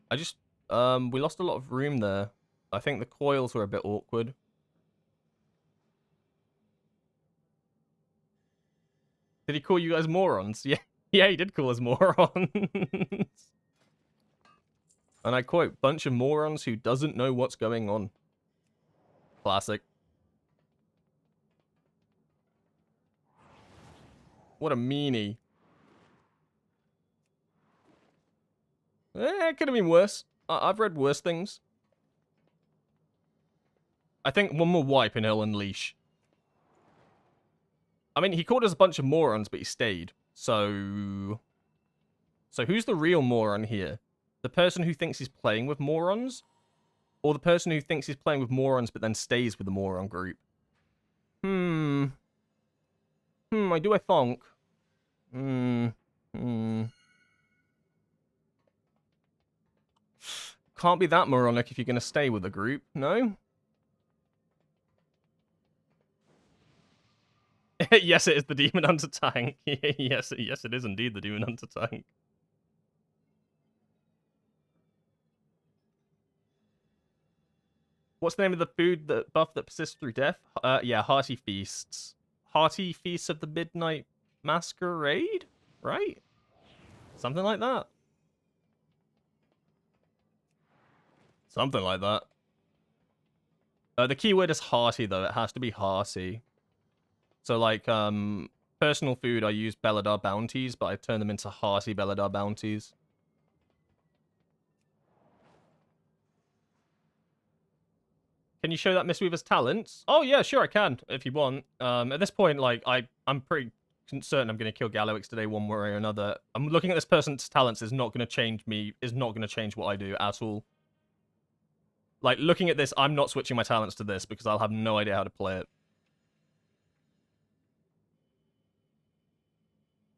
Speaker 1: I just, we lost a lot of room there. I think the coils were a bit awkward. Did he call you guys morons? Yeah, yeah, he did call us morons. And I quote, bunch of morons who doesn't know what's going on. Classic. What a meanie. It could have been worse. I've read worse things. I think one more wipe and he'll unleash. I mean, he called us a bunch of morons, but he stayed. So who's the real moron here? The person who thinks he's playing with morons? Or the person who thinks he's playing with morons but then stays with the moron group? I do a thonk. Can't be that moronic if you're going to stay with a group, no? Yes, it is the Demon Hunter tank. yes, it is indeed the Demon Hunter tank. What's the name of the food that buff that persists through death? Yeah, Hearty Feasts. Hearty Feasts of the Midnight Masquerade? Right? Something like that. Something like that. The keyword is hearty, though. It has to be hearty. So, like, personal food, I use Belladar bounties, but I turn them into hearty Belladar bounties. Can you show that Mistweaver's talents? Oh, yeah, sure I can, if you want. At this point, like, I'm pretty certain I'm going to kill Gallywix today one way or another. I'm looking at this person's talents is not going to change me, is not going to change what I do at all. Like, looking at this, I'm not switching my talents to this because I'll have no idea how to play it.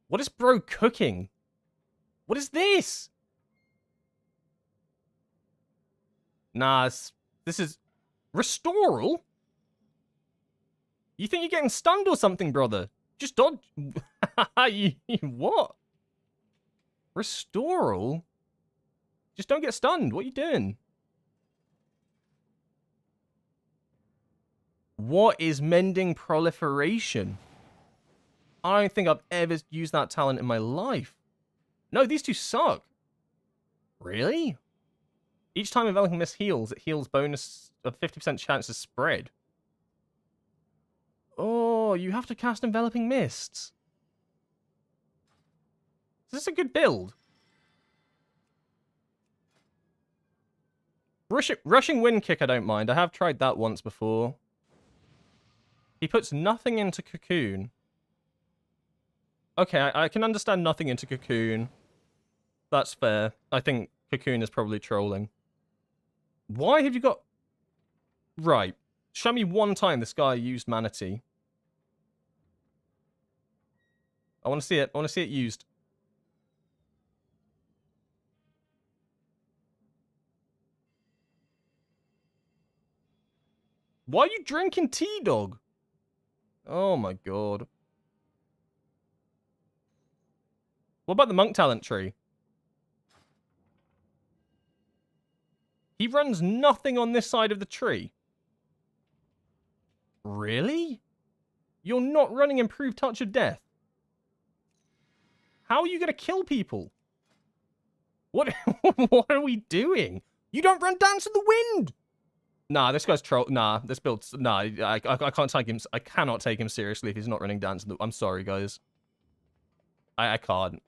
Speaker 1: What is bro cooking? What is this? Nah, this is... Restoral? You think you're getting stunned or something, brother? Just dodge... What? Restoral? Just don't get stunned. What are you doing? What is mending proliferation? I don't think I've ever used that talent in my life. No, these two suck. Really? Each time Enveloping Mist heals, it heals bonus of 50% chance to spread. Oh, you have to cast Enveloping Mists. Is this a good build? Rushing Wind Kick I don't mind. I have tried that once before. He puts nothing into Cocoon. Okay, I can understand nothing into Cocoon. That's fair. I think Cocoon is probably trolling. Why have you got... Right. Show me one time this guy used Manatee. I want to see it. I want to see it used. Why are you drinking tea, dog? Oh my god. What about the monk talent tree? He runs nothing on this side of the tree. Really? You're not running Improved Touch of Death? How are you going to kill people? What What are we doing? You don't run Dance in the Wind! Nah, this guy's troll. Nah, this build's... Nah, I can't take him... I cannot take him seriously if he's not running Dance in the... I'm sorry, guys. I can't.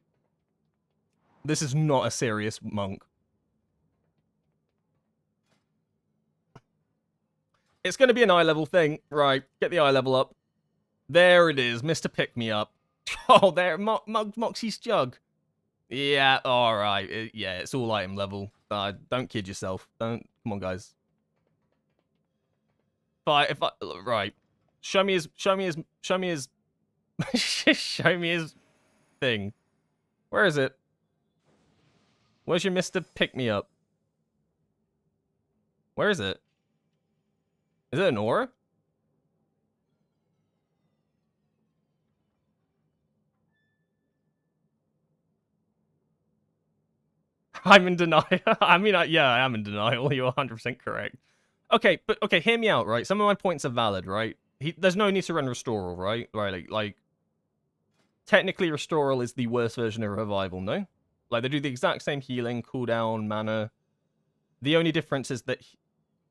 Speaker 1: This is not a serious monk. It's going to be an eye level thing. Right, get the eye level up. There it is, Mr. Pick Me Up. Oh, there, Moxie's Jug. Yeah, alright. Yeah, it's all item level. Don't kid yourself. Don't... Come on, guys. Right. Show me his show me his thing. Where is it? Where's your Mr. Pick Me Up? Where is it? Is it an aura? I'm in denial. I mean, yeah, I am in denial. You're 100% correct. Okay, but okay, hear me out, right? Some of my points are valid, right? There's no need to run Restoral, right? Right, like technically Restoral is the worst version of Revival, no? Like, they do the exact same healing, cooldown, mana. The only difference is that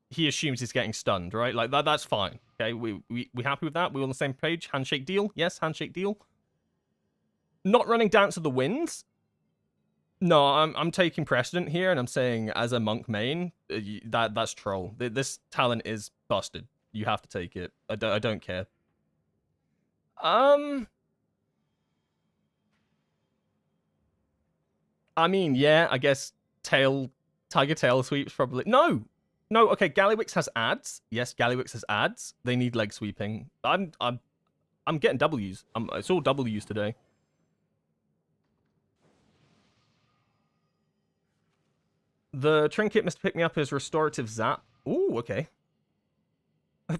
Speaker 1: he assumes he's getting stunned, right? Like, that's fine, okay? We happy with that? We on the same page? Handshake deal? Yes, handshake deal. Not running Dance of the Winds? No, I'm taking precedent here, and I'm saying as a monk main, that's troll. This talent is busted. You have to take it. I don't care. I mean, yeah, I guess Tiger Tail sweeps probably. No, okay. Gallywix has ads. Yes, Gallywix has ads. They need leg sweeping. I'm getting W's. It's all W's today. The trinket must pick me up as restorative zap. Ooh, okay.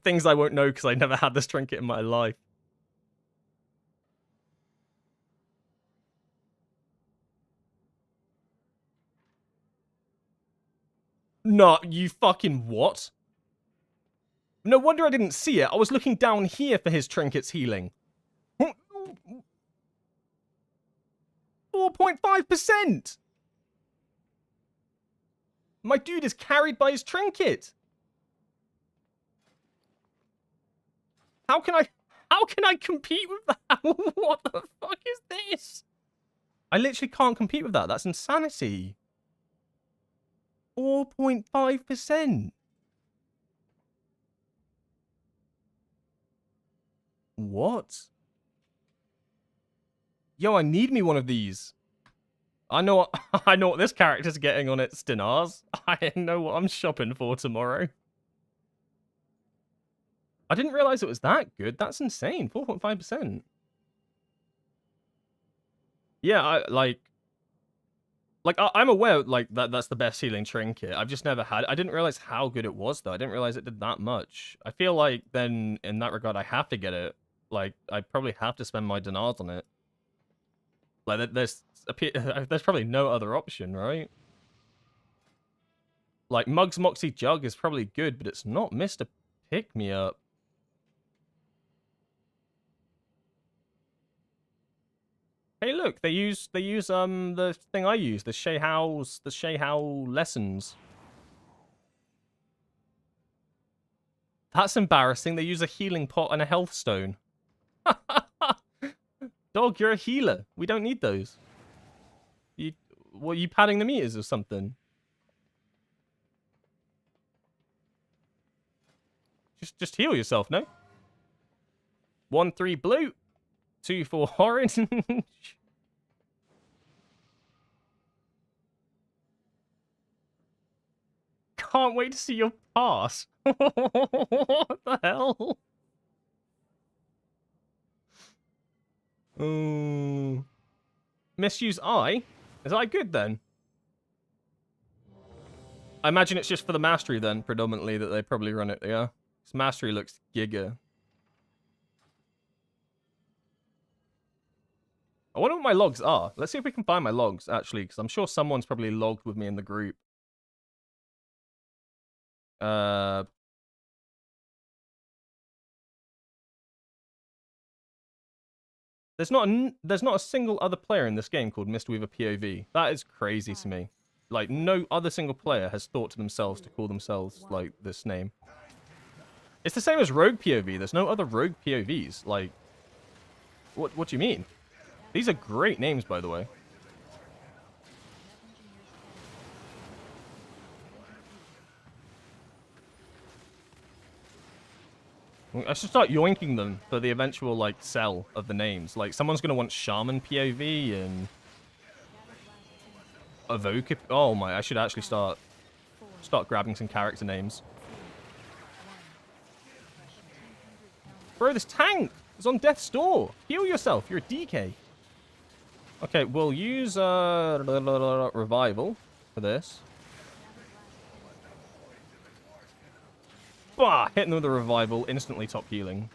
Speaker 1: Things I won't know because I never had this trinket in my life. No, you fucking what? No wonder I didn't see it. I was looking down here for his trinkets healing. 4.5%! My dude is carried by his trinket. How can I compete with that? What the fuck is this? I literally can't compete with that. That's insanity. 4.5%. What? Yo, I need me one of these. I know what this character's getting on its dinars. I know what I'm shopping for tomorrow. I didn't realize it was that good. That's insane. 4.5%. Yeah, I'm aware like that's the best healing trinket. I've just never had it. I didn't realize how good it was though. I didn't realize it did that much. I feel like then in that regard I have to get it. Like I probably have to spend my dinars on it. Like there's probably no other option, right? Like Mug's Moxie Jug is probably good, but it's not Mr. Pick Me Up. Hey, look, they use the thing I use, the Shehao lessons. That's embarrassing. They use a healing pot and a health stone. Dog, you're a healer. We don't need those. Are you padding the meters or something? Just heal yourself, no? 1-3 blue. 2-4 orange. Can't wait to see your pass. What the hell? Oh. Misuse eye? Is eye good then? I imagine it's just for the mastery then, predominantly, that they probably run it, yeah? This mastery looks giga. I wonder what my logs are. Let's see if we can find my logs, actually, because I'm sure someone's probably logged with me in the group. There's not a single other player in this game called Mistweaver POV. That is crazy to me. Like, no other single player has thought to themselves to call themselves, like, this name. It's the same as Rogue POV. There's no other Rogue POVs. Like, what do you mean? These are great names, by the way. I should start yoinking them for the eventual, like, sell of the names. Like, someone's going to want Shaman POV and Evoker. Oh my, I should actually start grabbing some character names. Bro, this tank is on death's door. Heal yourself. You're a DK. Okay, we'll use revival for this. Bah! Hitting them with a revival, instantly top healing.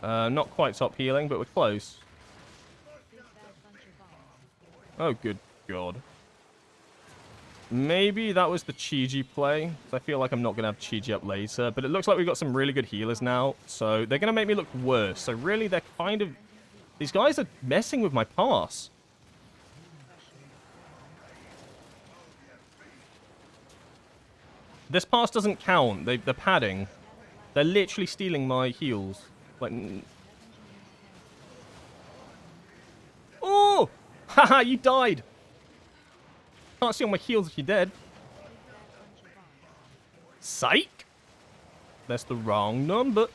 Speaker 1: Not quite top healing, but we're close. Oh, good God. Maybe that was the Chi-Ji play. I feel like I'm not going to have Chi-Ji up later. But it looks like we've got some really good healers now. So they're going to make me look worse. So really, they're kind of... These guys are messing with my pass. This pass doesn't count. They're padding. They're literally stealing my heals. Like... Oh! Haha, you died! Can't see on my heels if you're dead. Psych! That's the wrong number.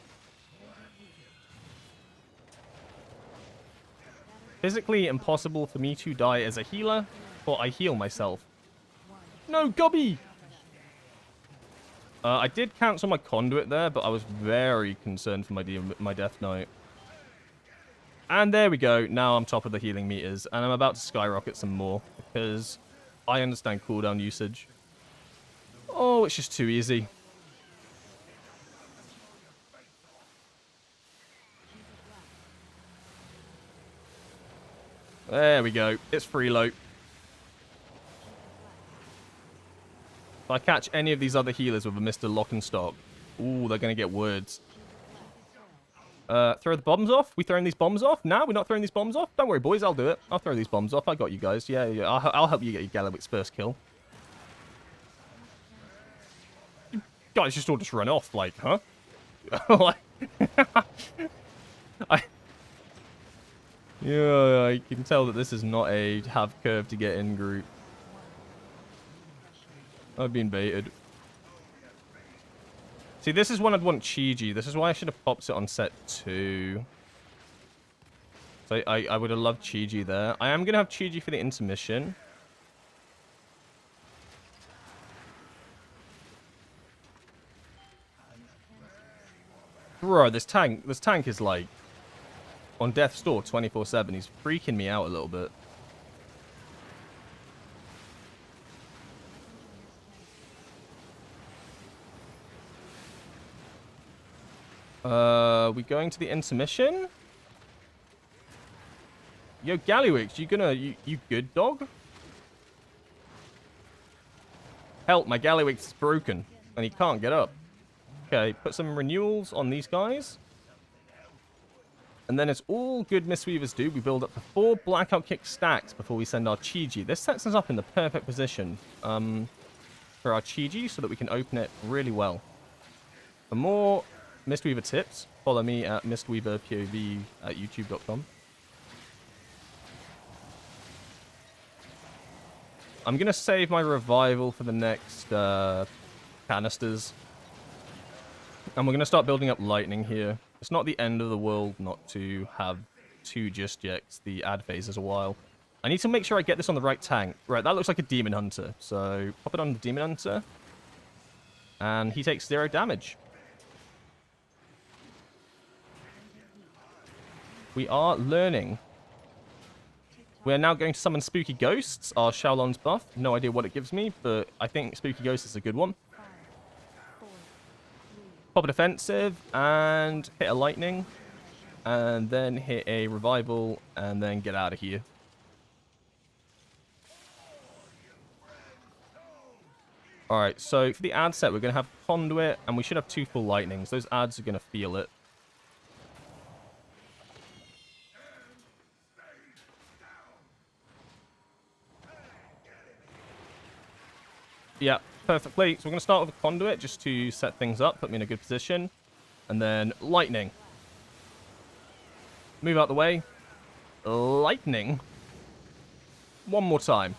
Speaker 1: Physically impossible for me to die as a healer, but I heal myself. No, Gubby! I did cancel my conduit there, but I was very concerned for my Death Knight. And there we go. Now I'm top of the healing meters, and I'm about to skyrocket some more, because I understand cooldown usage. Oh, it's just too easy. There we go. It's free low. If I catch any of these other healers with a Mr. Lock and Stock, ooh, they're going to get words. Throw the bombs off? We throwing these bombs off? Nah, we're not throwing these bombs off? Don't worry, boys, I'll do it. I'll throw these bombs off. I got you guys. Yeah, yeah, I'll help you get your Gallywix first kill. You guys just all just run off, like, huh? Yeah, I can tell that this is not a have curve to get in group. I've been baited. See, this is when I'd want Chi-Ji. This is why I should have popped it on set 2. So I would have loved Chi-Ji there. I am going to have Chi-Ji for the intermission. Bro, this tank is like on death's door 24/7. He's freaking me out a little bit. We going to the intermission? Yo, Gallywix, you good dog? Help, my Gallywix is broken and he can't get up. Okay, put some renewals on these guys. And then as all good Mistweavers do, we build up to 4 Blackout Kick stacks before we send our Chi-Ji. This sets us up in the perfect position for our Chi-Ji so that we can open it really well. For more Mistweaver tips, follow me at mistweaverpov at youtube.com. I'm going to save my revival for the next canisters. And we're going to start building up lightning here. It's not the end of the world not to have 2 just yet. The ad phase is a while. I need to make sure I get this on the right tank. Right, that looks like a Demon Hunter. So pop it on the Demon Hunter. And he takes 0 damage. We are learning. We are now going to summon Spooky Ghosts, our Shaolon's buff. No idea what it gives me, but I think Spooky Ghost is a good one. Pop a defensive, and hit a lightning, and then hit a revival, and then get out of here. Alright, so for the ad set, we're going to have Conduit, and we should have 2 full lightnings. Those ads are going to feel it. Yeah, perfectly. So we're going to start with a Conduit just to set things up, put me in a good position. And then Lightning. Move out the way. Lightning. One more time.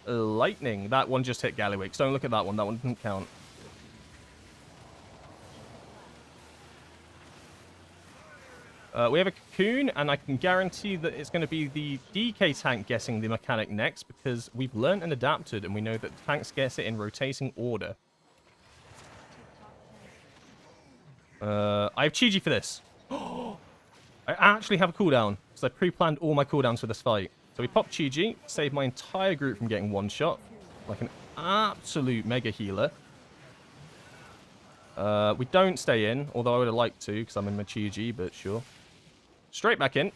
Speaker 1: Lightning. That one just hit Gallywix. Don't look at that one. That one didn't count. We have a Cocoon, and I can guarantee that it's going to be the DK tank getting the mechanic next, because we've learned and adapted, and we know that tanks get it in rotating order. I have Chi-Ji for this. I actually have a cooldown, because I pre-planned all my cooldowns for this fight. So we pop Chi-Ji, save my entire group from getting one-shot, like an absolute mega healer. We don't stay in, although I would have liked to, because I'm in my Chi-Ji, but sure. Straight back in.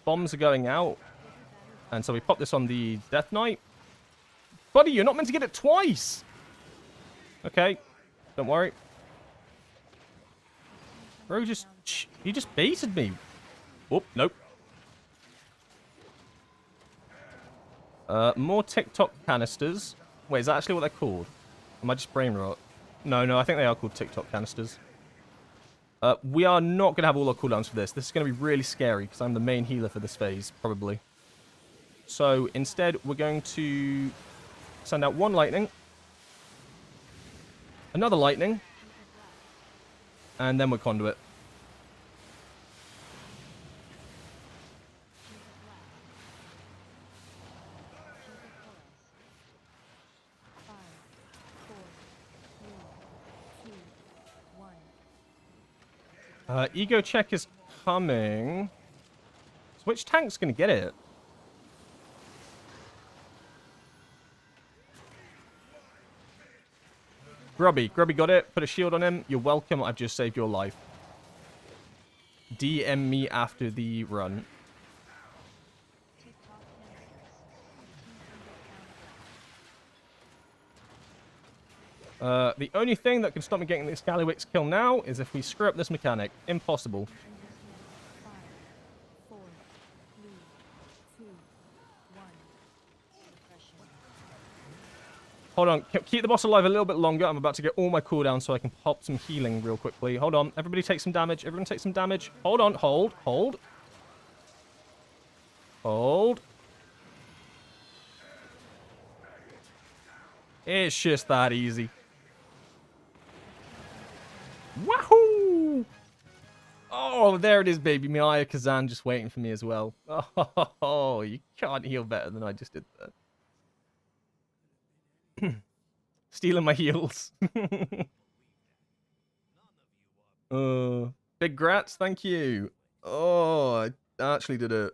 Speaker 1: Bombs are going out. And so we pop this on the Death Knight. Buddy, you're not meant to get it twice! Okay, don't worry. Bro, he just baited me. Oh, nope. More TikTok canisters. Wait, is that actually what they're called? Am I just brain rot? No, I think they are called TikTok canisters. We are not going to have all our cooldowns for this. This is going to be really scary because I'm the main healer for this phase, probably. So instead, we're going to send out one lightning. Another lightning. And then we're conduit. Ego check is coming. So which tank's going to get it? Grubby. Grubby got it. Put a shield on him. You're welcome. I've just saved your life. DM me after the run. The only thing that can stop me getting this Gallywix kill now is if we screw up this mechanic. Impossible. Hold on. Keep the boss alive a little bit longer. I'm about to get all my cooldowns so I can pop some healing real quickly. Hold on. Everybody take some damage. Everyone take some damage. Hold on. Hold. Hold. Hold. It's just that easy. Wahoo! Oh, there it is, baby. Miaya Kazan just waiting for me as well. Oh, you can't heal better than I just did there. Stealing my heals. Big grats, thank you. Oh, I actually did it.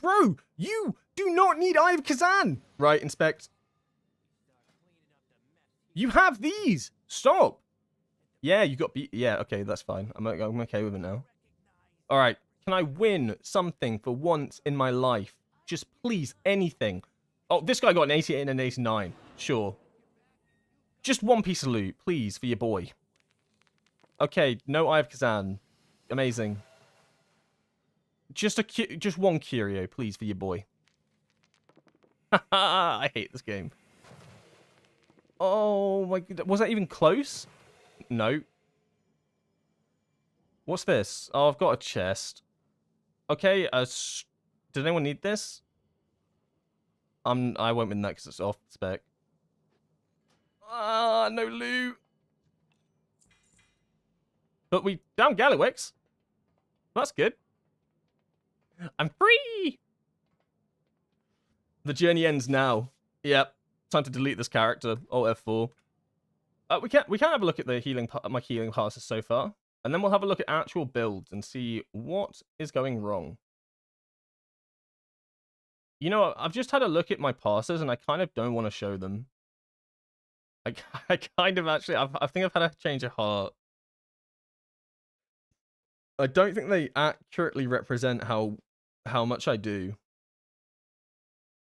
Speaker 1: Bro, you do not need Eye of Kazan. Right, inspect. You have these. Stop. Yeah, you got beat. Yeah, okay, that's fine. I'm okay with it now. All right, can I win something for once in my life? Just please, anything. Oh, this guy got an 88 and an 89. Sure. Just one piece of loot, please, for your boy. Okay, no Eye of Kazan. Amazing. Just one curio, please, for your boy. I hate this game. Oh my god, was that even close? No. What's this? Oh, I've got a chest. Okay, does anyone need this? I won't win that because it's off spec. Ah, no loot. But we down Gallywix. That's good. I'm free. The journey ends now. Yep. Time to delete this character. Alt F4. We can have a look at the healing my healing passes so far, and then we'll have a look at actual builds and see what is going wrong. You know, I've just had a look at my passes, and I kind of don't want to show them. I kind of actually, I think I've had a change of heart. I don't think they accurately represent how much I do.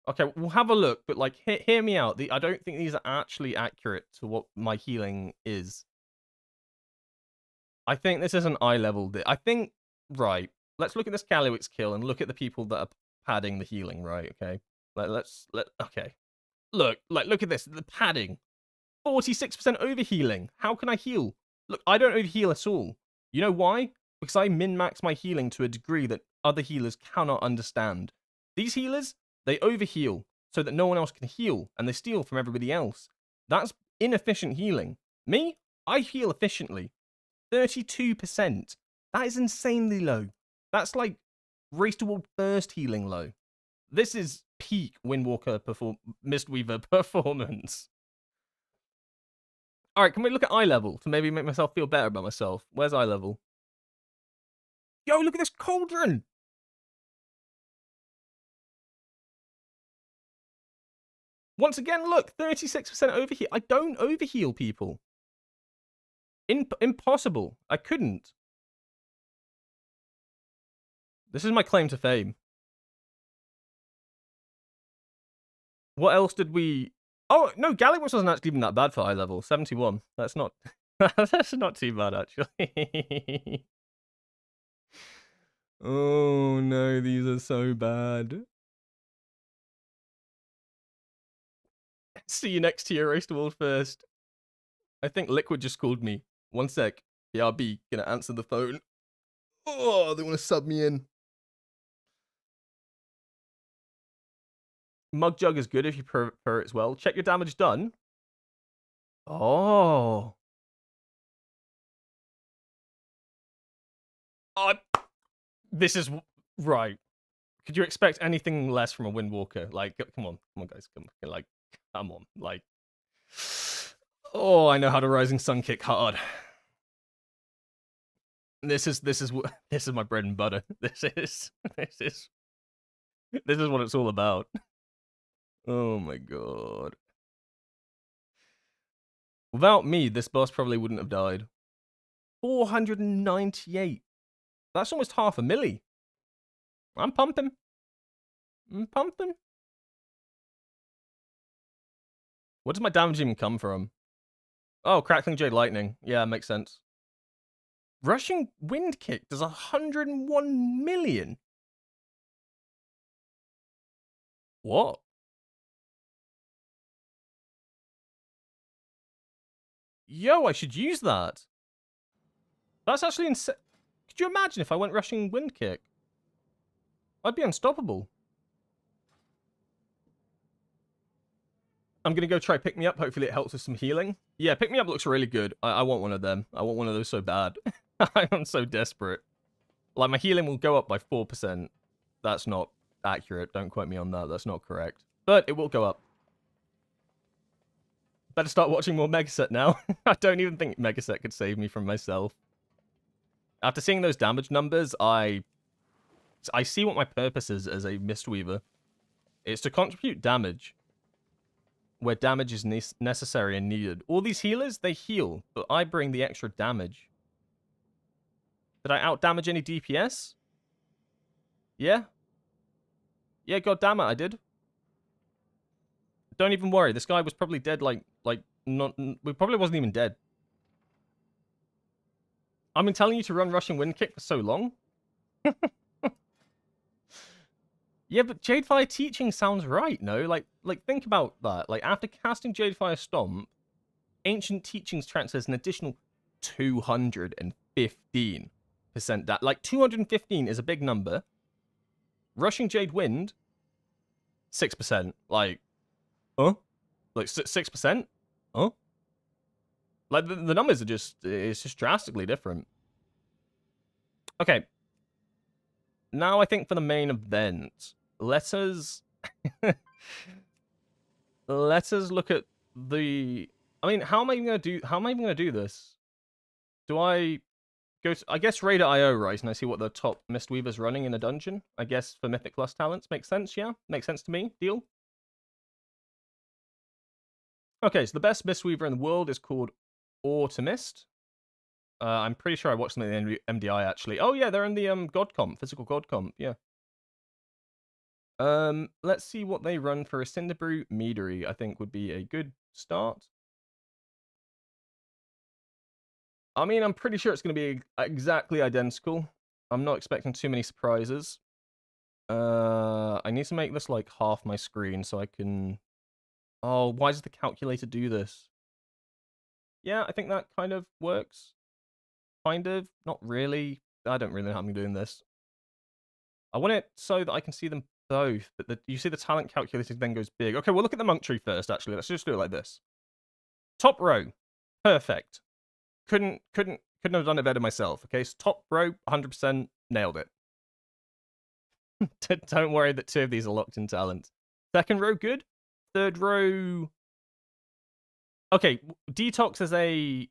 Speaker 1: Okay, we'll have a look, but like, hear me out. I don't think these are actually accurate to what my healing is. I think this is an eye level. I think, right, let's look at this Gallywix kill and look at the people that are padding the healing, right? Okay, okay. Look at this, the padding. 46% overhealing. How can I heal? Look, I don't overheal at all. You know why? Because I min-max my healing to a degree that other healers cannot understand. These healers, they overheal so that no one else can heal, and they steal from everybody else. That's inefficient healing. Me, I heal efficiently. 32%. That is insanely low. That's like Race to World First healing low. This is peak Windwalker Mistweaver performance. Alright, can we look at eye level to maybe make myself feel better about myself? Where's eye level? Yo, look at this cauldron! Once again, look, 36% overheal. I don't overheal people. Impossible. I couldn't. This is my claim to fame. What else did we... Oh, no, Gallywix wasn't actually even that bad for high level. 71. That's not... That's not too bad, actually. Oh, no, these are so bad. See you next year, Race to World First. I think Liquid just called me. One sec. BRB gonna answer the phone. Oh, they want to sub me in. Mug Jug is good if you prefer it as well. Check your damage done. Oh. This is right. Could you expect anything less from a Windwalker? Like, come on, guys, come on, like. Oh, I know how to Rising Sun kick hard. This is my bread and butter. This is what it's all about. Oh my god. Without me, this boss probably wouldn't have died. 498. That's almost half a milli. I'm pumping. Where does my damage even come from? Oh, Crackling Jade Lightning. Yeah, makes sense. Rushing Wind Kick does 101 million. What? Yo, I should use that. That's actually insane. Could you imagine if I went Rushing Wind Kick? I'd be unstoppable. I'm going to go try Pick Me Up. Hopefully it helps with some healing. Yeah, Pick Me Up looks really good. I want one of them. I want one of those so bad. I'm so desperate. Like, my healing will go up by 4%. That's not accurate. Don't quote me on that. That's not correct. But it will go up. Better start watching more Megaset now. I don't even think Megaset could save me from myself. After seeing those damage numbers, I see what my purpose is as a Mistweaver. It's to contribute damage where damage is necessary and needed. All these healers, they heal, but I bring the extra damage. Did I out-damage any DPS? Yeah? Yeah, goddammit, I did. Don't even worry, this guy was probably dead, we probably wasn't even dead. I've been telling you to run Rushing Wind Kick for so long. Yeah, but Jadefire teaching sounds right, no? Like think about that. Like, after casting Jadefire Stomp, Ancient Teachings transfers an additional 215%. Like, 215 is a big number. Rushing Jade Wind, 6%. Like, huh? Like, 6%? Huh? Like, the numbers are it's just drastically different. Okay. Now I think for the main event, let us look at the. I mean, how am I even gonna do this? Do I go to, I guess raid.io, right? And I see what the top Mistweaver's running in a dungeon. I guess for Mythic Plus talents makes sense. Yeah, makes sense to me. Deal. Okay, so the best Mistweaver in the world is called Automist. I'm pretty sure I watched them in the MDI actually. Oh yeah, they're in the God Comp, physical God Comp. Yeah. Let's see what they run for a Cinderbrew Meadery. I think would be a good start. I mean, I'm pretty sure it's going to be exactly identical. I'm not expecting too many surprises. I need to make this like half my screen so I can. Oh, why does the calculator do this? Yeah, I think that kind of works. Kind of, not really. I don't really know how I'm doing this. I want it so that I can see them both, but you see the talent calculator then goes big. Okay, we'll look at the monk tree first, actually. Let's just do it like this. Top row. Perfect. Couldn't have done it better myself. Okay, so top row, 100% nailed it. Don't worry that 2 of these are locked in talent. Second row, good. Third row... Okay, Detox is a...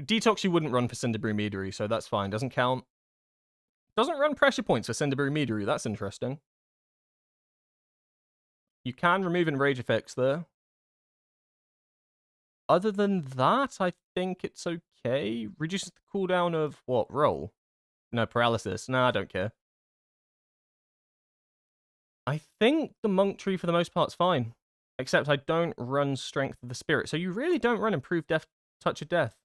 Speaker 1: Detox you wouldn't run for Cinderbrew Meadery, so that's fine. Doesn't count. Doesn't run pressure points for Cinderbrew Meadery. That's interesting. You can remove enrage effects there. Other than that, I think it's okay. Reduces the cooldown of what? Roll? No, paralysis. Nah, I don't care. I think the monk tree for the most part's fine. Except I don't run Strength of the Spirit. So you really don't run Improved Death, Touch of Death.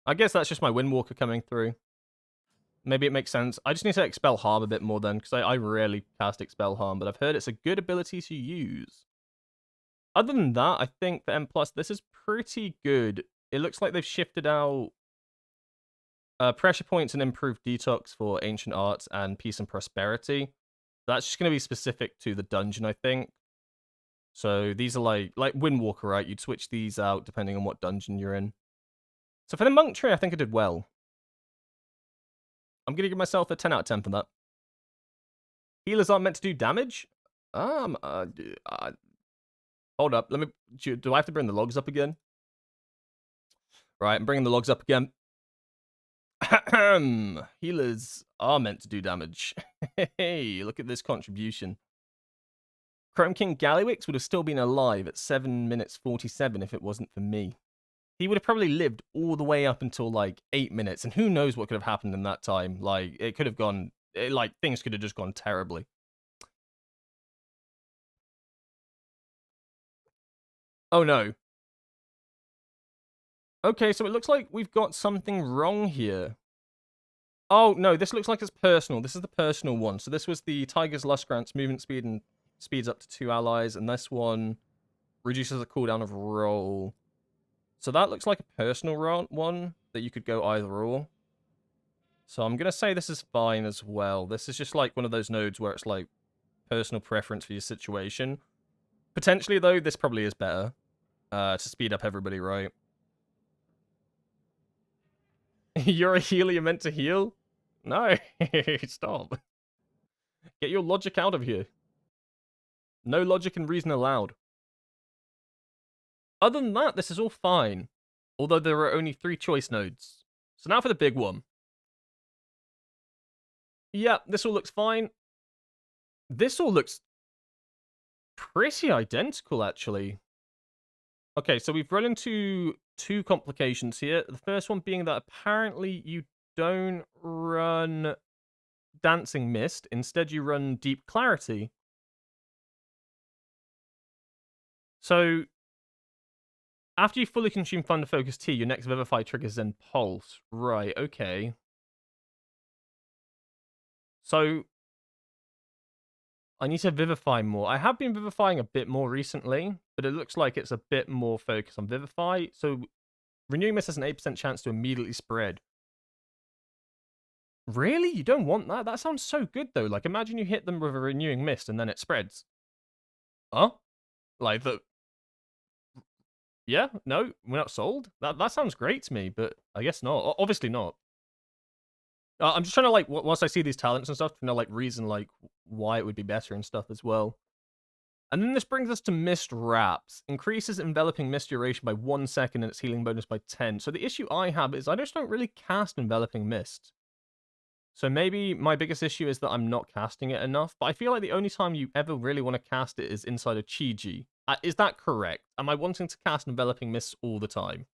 Speaker 1: I guess that's just my Windwalker coming through. Maybe it makes sense. I just need to Expel Harm a bit more then, because I rarely cast Expel Harm, but I've heard it's a good ability to use. Other than that, I think for M+, this is pretty good. It looks like they've shifted out pressure points and improved detox for Ancient Arts and Peace and Prosperity. That's just going to be specific to the dungeon, I think. So these are like Windwalker, right? You'd switch these out depending on what dungeon you're in. So for the monk tree, I think I did well. I'm going to give myself a 10 out of 10 for that. Healers aren't meant to do damage? Hold up. Let me. Do I have to bring the logs up again? Right, I'm bringing the logs up again. Healers are meant to do damage. Hey, look at this contribution. Chrome King Gallywix would have still been alive at 7 minutes 47 if it wasn't for me. He would have probably lived all the way up until like 8 minutes, and who knows what could have happened in that time. Like, it could have gone, things could have just gone terribly. Oh no. Okay, so it looks like we've got something wrong here. Oh no, this looks like it's personal. This is the personal one. So this was the Tiger's Lust grants movement speed and speeds up to 2 allies, and this one reduces the cooldown of roll. So that looks like a personal one that you could go either or. So I'm going to say this is fine as well. This is just like one of those nodes where it's like personal preference for your situation. Potentially, though, this probably is better to speed up everybody, right? You're a healer, you're meant to heal? No, stop. Get your logic out of here. No logic and reason allowed. Other than that, this is all fine. Although there are only 3 choice nodes. So now for the big one. Yeah, this all looks fine. This all looks pretty identical, actually. Okay, so we've run into 2 complications here. The first one being that apparently you don't run Dancing Mist. Instead, you run Deep Clarity. So after you fully consume Thunder Focus T, your next Vivify triggers then Pulse. Right, okay. So I need to Vivify more. I have been Vivifying a bit more recently, but it looks like it's a bit more focused on Vivify. So Renewing Mist has an 8% chance to immediately spread. Really? You don't want that? That sounds so good, though. Like, imagine you hit them with a Renewing Mist and then it spreads. Huh? Like, the... Yeah? No? We're not sold? That sounds great to me, but I guess not. Obviously not. I'm just trying to, like, once I see these talents and stuff, to know, like, reason, like, why it would be better and stuff as well. And then this brings us to Mist Wraps. Increases enveloping mist duration by 1 second and its healing bonus by 10. So the issue I have is I just don't really cast enveloping mist. So maybe my biggest issue is that I'm not casting it enough, but I feel like the only time you ever really want to cast it is inside of Chi-Ji. Is that correct? Am I wanting to cast enveloping mists all the time?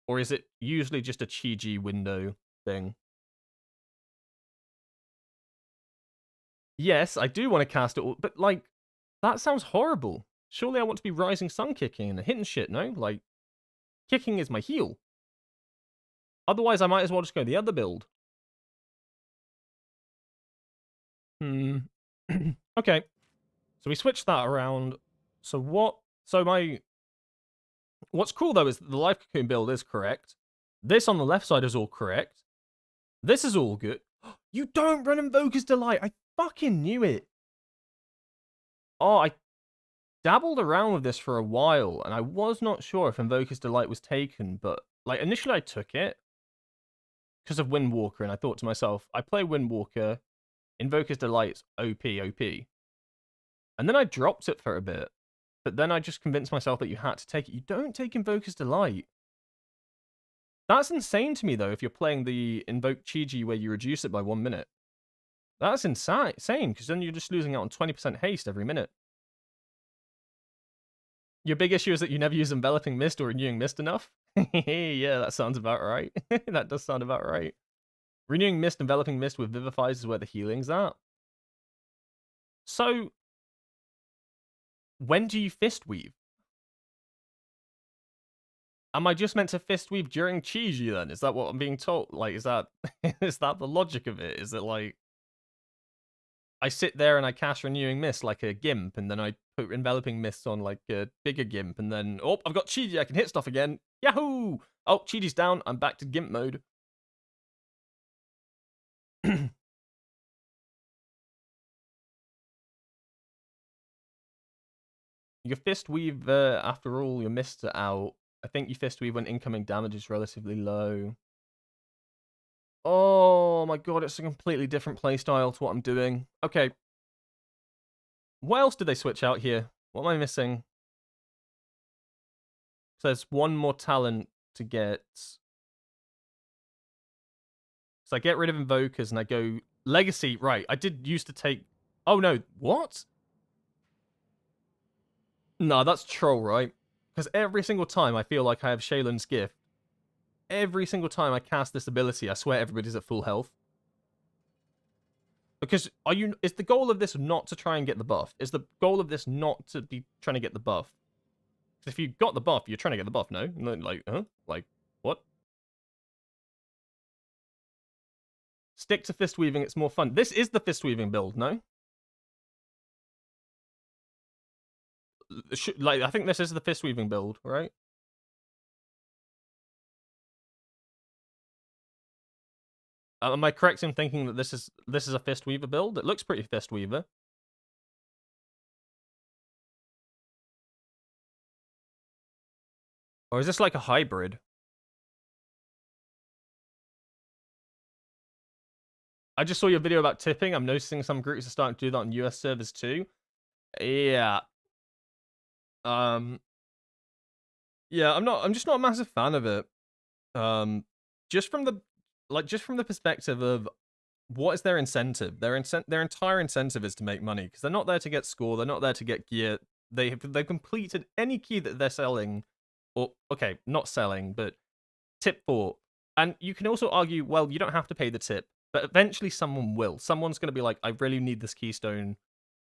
Speaker 1: Or is it usually just a Chi-Ji window thing? Yes, I do want to cast it all, but like, that sounds horrible. Surely I want to be Rising Sun kicking and hitting shit, no? Like, kicking is my heal. Otherwise, I might as well just go the other build. Okay. So we switched that around. So what's cool though is the Life Cocoon build is correct. This on the left side is all correct. This is all good. You don't run Invoker's Delight. I fucking knew it. Oh, I dabbled around with this for a while, and I was not sure if Invoker's Delight was taken, but like initially I took it because of Windwalker, and I thought to myself, I play Windwalker, Invoker's Delight's OP. And then I dropped it for a bit, but then I just convinced myself that you had to take it. You don't take Invoker's Delight. That's insane to me, though, if you're playing the Invoke Chi-Ji where you reduce it by 1 minute. That's insane, because then you're just losing out on 20% haste every minute. Your big issue is that you never use Enveloping Mist or Renewing Mist enough? Yeah, that sounds about right. That does sound about right. Renewing Mist, Enveloping Mist with Vivifies is where the healing's at. So, when do you Fist Weave? Am I just meant to Fist Weave during Chi-Ji then? Is that what I'm being told? Like, is that the logic of it? Is it like... I sit there and I cast Renewing Mist like a Gimp, and then I put Enveloping Mist on like a bigger Gimp, and then, oh, I've got Chiji, I can hit stuff again. Yahoo! Oh, Chiji's down, I'm back to Gimp mode. Your Fist Weave, after all, your mists are out. I think your Fist Weave when incoming damage is relatively low. Oh my god, it's a completely different playstyle to what I'm doing. Okay. What else did they switch out here? What am I missing? So there's one more talent to get. So I get rid of Invokers and I go Legacy. Right, I did used to take... Oh no, what? No, that's troll, right? Because every single time I feel like I have Shaylin's Gift, every single time I cast this ability, I swear everybody's at full health. Because is the goal of this not to try and get the buff? Is the goal of this not to be trying to get the buff? If you got the buff, you're trying to get the buff, no? Like, huh? Like, what? Stick to Fist Weaving, it's more fun. This is the Fist Weaving build, no? Like, I think this is the Fist Weaving build, right? Am I correct in thinking that this is a Fist Weaver build? It looks pretty Fist Weaver. Or is this like a hybrid? I just saw your video about tipping. I'm noticing some groups are starting to do that on US servers too. Yeah. Yeah, I'm just not a massive fan of it. Just from the perspective of what is their incentive? Their entire incentive is to make money because they're not there to get score, they're not there to get gear. They've completed any key that they're selling, or okay, not selling, but tip for. And you can also argue, well, you don't have to pay the tip, but eventually someone will. Someone's going to be like, I really need this keystone,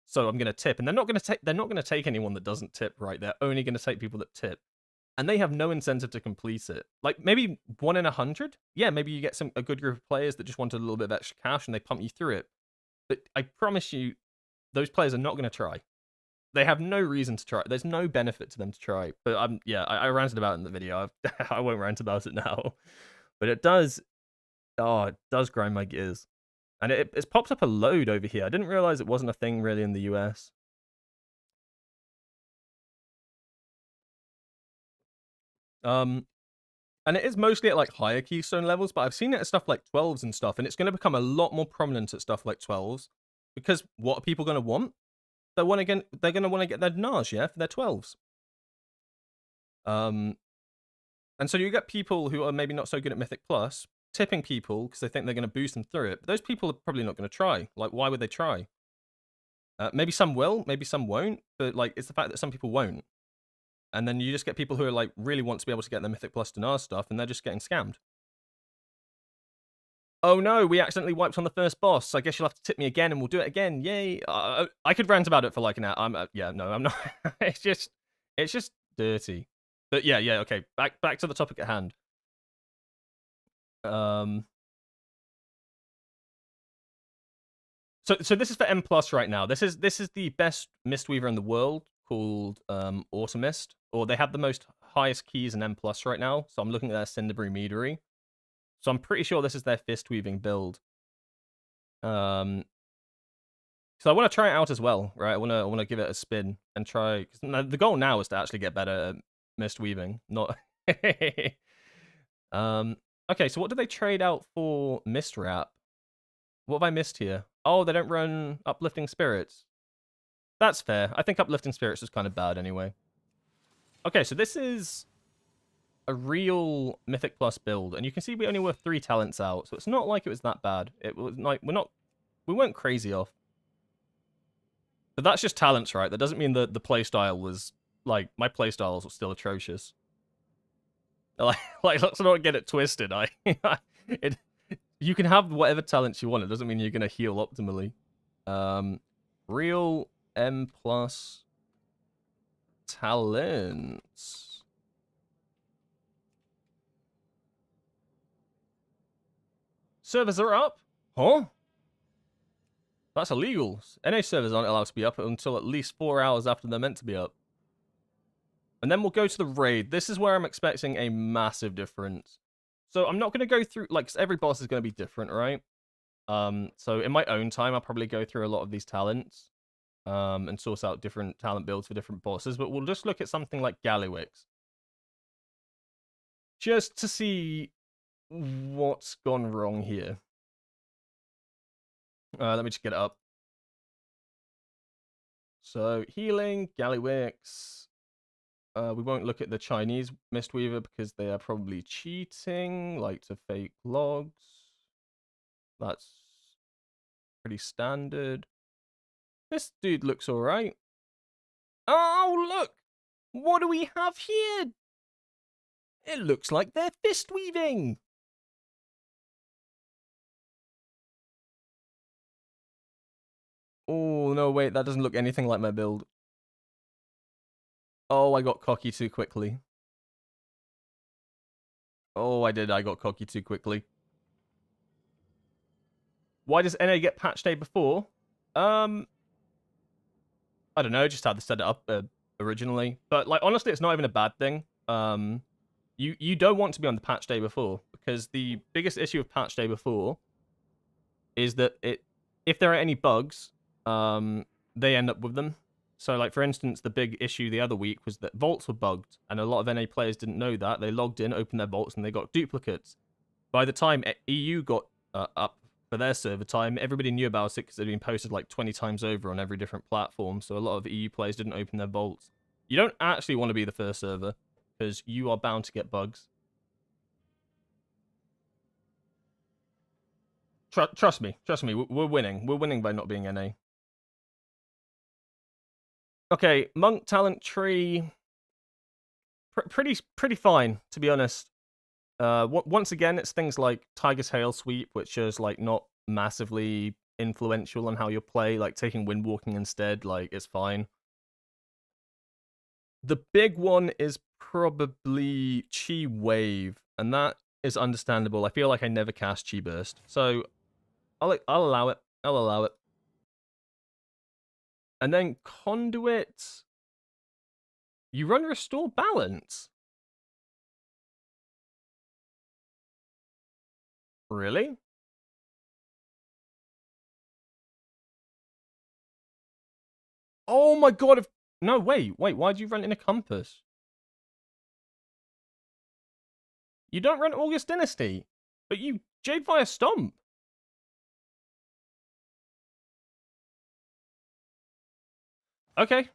Speaker 1: so I'm going to tip. And they're not going to take anyone that doesn't tip, right? They're only going to take people that tip. And they have no incentive to complete it. Like, maybe 1 in 100? Yeah, maybe you get a good group of players that just wanted a little bit of extra cash and they pump you through it. But I promise you, those players are not going to try. They have no reason to try. There's no benefit to them to try. But I ranted about it in the video. I won't rant about it now. But it does grind my gears. And it's popped up a load over here. I didn't realize it wasn't a thing really in the US. And it is mostly at like higher keystone levels, but I've seen it at stuff like 12s and stuff, and it's going to become a lot more prominent at stuff like 12s. Because what are people going to want? They're going to want to get their Nage, yeah, for their 12s. And so you get people who are maybe not so good at Mythic Plus tipping people because they think they're going to boost them through it. But those people are probably not going to try. Like, why would they try? Maybe some will, maybe some won't. But like, it's the fact that some people won't. And then you just get people who are like really want to be able to get their Mythic Plus Dinar stuff, and they're just getting scammed. Oh no, we accidentally wiped on the first boss. I guess you'll have to tip me again, and we'll do it again. Yay! I could rant about it for like an hour. Yeah, no, I'm not. it's just dirty. But yeah, okay. Back to the topic at hand. So this is for M Plus right now. This is the best Mistweaver in the world, called Automist, or they have the most highest keys in M Plus right now. So I'm looking at their Cinderbury Meadery. So I'm pretty sure this is their Fist Weaving build. So I want to try it out as well, right? I want to give it a spin and try. Cause the goal now is to actually get better at Mist Weaving, not. Okay, so what do they trade out for Mist Wrap? What have I missed here? Oh, they don't run Uplifting Spirits. That's fair. I think Uplifting Spirits is kind of bad anyway. Okay, so this is a real Mythic Plus build, and you can see we only were 3 talents out, so it's not like it was that bad. It was like we weren't crazy off. But that's just talents, right? That doesn't mean that the playstyle was like my playstyles were still atrocious. Like let's not get it twisted. You can have whatever talents you want. It doesn't mean you're gonna heal optimally. Real M plus talents. Servers are up? Huh? That's illegal. NA servers aren't allowed to be up until at least 4 hours after they're meant to be up. And then we'll go to the raid. This is where I'm expecting a massive difference. So I'm not going to go through, like, 'cause every boss is going to be different, right? So in my own time, I'll probably go through a lot of these talents and source out different talent builds for different bosses. But we'll just look at something like Gallywix, just to see what's gone wrong here. Let me just get it up. So healing, Gallywix. We won't look at the Chinese Mistweaver because they are probably cheating, like to fake logs. That's pretty standard. This dude looks alright. Oh, look! What do we have here? It looks like they're fist weaving! Oh, no, wait, that doesn't look anything like my build. Oh, I got cocky too quickly. Oh, I got cocky too quickly. Why does NA get patch day before? I don't know, just how they set it up originally. But, like, honestly, it's not even a bad thing. You don't want to be on the patch day before, because the biggest issue of patch day before is that if there are any bugs, they end up with them. So, like, for instance, the big issue the other week was that vaults were bugged, and a lot of NA players didn't know that. They logged in, opened their vaults, and they got duplicates. By the time EU got up for their server time, everybody knew about it because it had been posted like 20 times over on every different platform, so a lot of EU players didn't open their vaults. You don't actually want to be the first server, because you are bound to get bugs. Trust me, we're winning. We're winning by not being NA. Okay, Monk talent tree. Pretty fine, to be honest. Once again, it's things like Tiger's Hail Sweep, which is like not massively influential on how you play. Like taking Windwalking instead, like it's fine. The big one is probably Chi Wave, and that is understandable. I feel like I never cast Chi Burst, so I'll allow it. I'll allow it. And then Conduit, you run Restore Balance. Really? Oh my god! No, wait. Why'd you run in a Compass? You don't run August Dynasty, but you Jade Fire Stomp. Okay.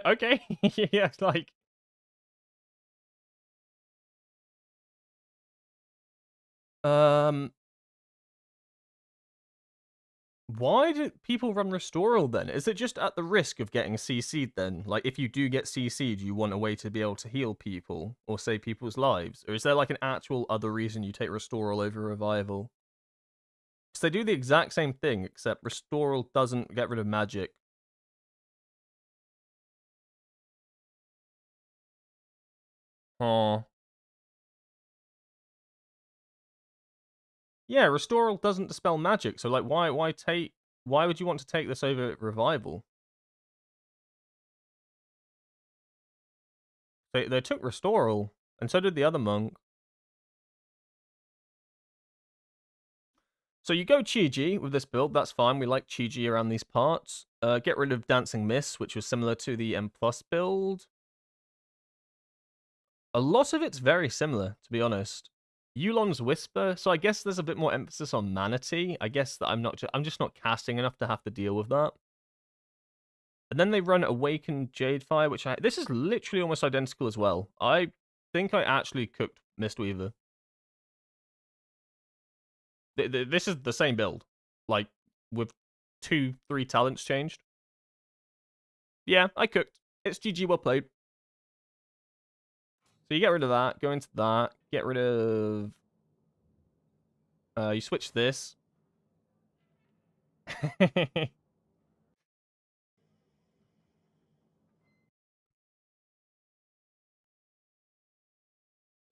Speaker 1: Okay. Yeah, like. Why do people run Restoral then? Is it just at the risk of getting CC'd then? Like, if you do get CC'd, you want a way to be able to heal people or save people's lives? Or is there like an actual other reason you take Restoral over Revival? Because they do the exact same thing, except Restoral doesn't get rid of magic. Oh. Yeah, Restoral doesn't dispel magic, so like why would you want to take this over Revival? They took Restoral, and so did the other monk. So you go Chi-Ji with this build, that's fine. We like Chi-Ji around these parts. Get rid of Dancing Miss, which was similar to the M+ build. A lot of it's very similar, to be honest. Yulon's Whisper, so I guess there's a bit more emphasis on Manatee. I guess that I'm just not casting enough to have to deal with that. And then they run Awakened Jadefire, which this is literally almost identical as well. I think I actually cooked Mistweaver. This is the same build, like with 2-3 talents changed. Yeah, I cooked. It's GG, well played. So you get rid of that, go into that, get rid of... you switch this.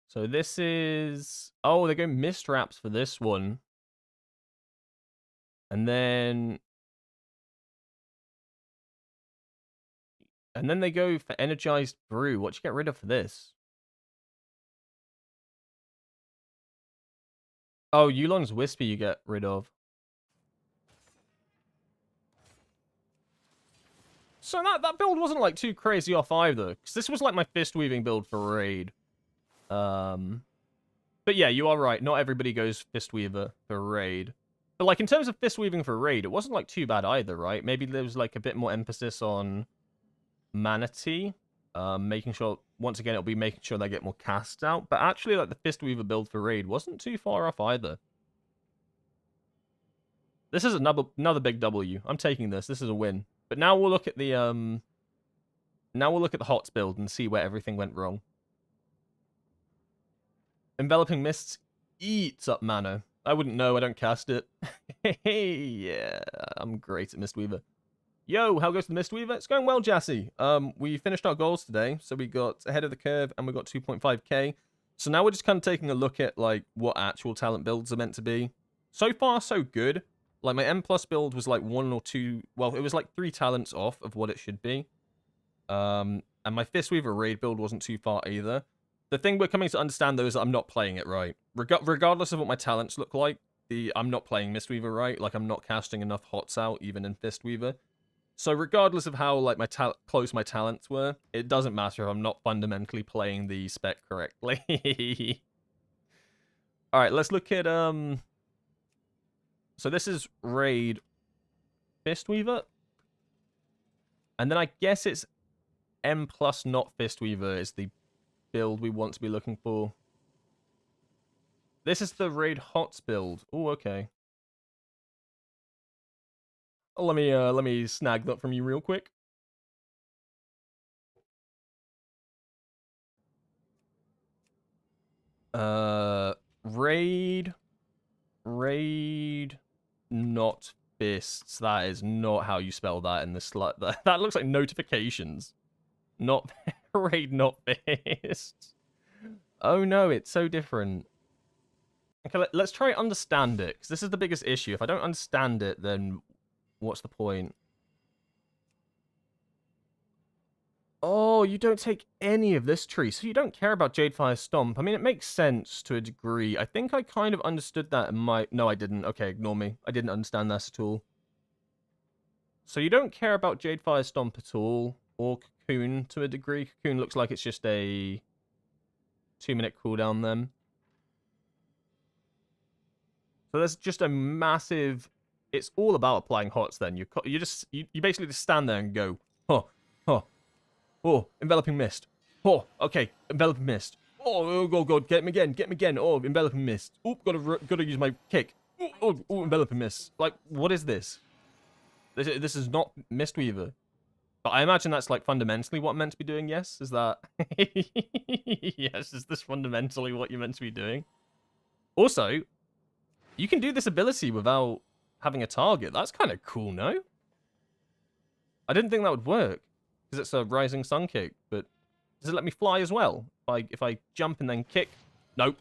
Speaker 1: So this is... Oh, they're going Mist Wraps for this one. And then they go for Energized Brew. What do you get rid of for this? Oh, Yulon's Whisper you get rid of. So that build wasn't like too crazy off either, because this was like my fist weaving build for raid. But yeah, you are right. Not everybody goes fist weaver for raid. But like in terms of fist weaving for raid, it wasn't like too bad either, right? Maybe there was like a bit more emphasis on manatee, making sure once again it'll be making sure they get more casts out. But actually, like the fist weaver build for raid wasn't too far off either. This is another big W. I'm taking this. This is a win. But now we'll look at the HOTS build and see where everything went wrong. Enveloping Mists eats up mana. I wouldn't know. I don't cast it. Yeah, I'm great at Mistweaver. Yo, how goes the Mistweaver? It's going well, Jassy. We finished our goals today, so we got ahead of the curve and we got 2.5k. So now we're just kind of taking a look at like what actual talent builds are meant to be. So far, so good. Like, my M+ build was, like, 1 or 2... Well, it was, like, 3 talents off of what it should be. And my Fistweaver raid build wasn't too far either. The thing we're coming to understand, though, is that I'm not playing it right. Regardless of what my talents look like, I'm not playing Mistweaver right. Like, I'm not casting enough HOTS out, even in Fistweaver. So, regardless of how, like, close my talents were, it doesn't matter if I'm not fundamentally playing the spec correctly. Alright, let's look at, So this is raid Fistweaver. And then I guess it's M+ not Fistweaver is the build we want to be looking for. This is the raid HOTS build. Oh, okay. Let me snag that from you real quick. Raid not fists. That is not how you spell that in this slot. That looks like notifications. Not raid not fists. Oh no, it's so different. Okay, let's try and understand it, because this is the biggest issue. If I don't understand it, then what's the point? Oh, you don't take any of this tree, so you don't care about Jadefire Stomp. I mean, it makes sense to a degree. I think I kind of understood that in my... No, I didn't. Okay, ignore me. I didn't understand that at all. So you don't care about Jadefire Stomp at all, or Cocoon to a degree. Cocoon looks like it's just a 2-minute cooldown then. So there's just a massive... It's all about applying HOTS then. You basically just stand there and go, huh, huh. Oh, Enveloping Mist. Oh, okay, Enveloping Mist. Oh, God, get him again. Oh, Enveloping Mist. Oh, gotta use my kick. Oh, Enveloping Mist. Like, what is this? This is not Mistweaver. But I imagine that's, like, fundamentally what I'm meant to be doing, yes? Is that... Yes, is this fundamentally what you're meant to be doing? Also, you can do this ability without having a target. That's kind of cool, no? I didn't think that would work. Because it's a Rising Sun kick, but does it let me fly as well? If I jump and then kick? Nope.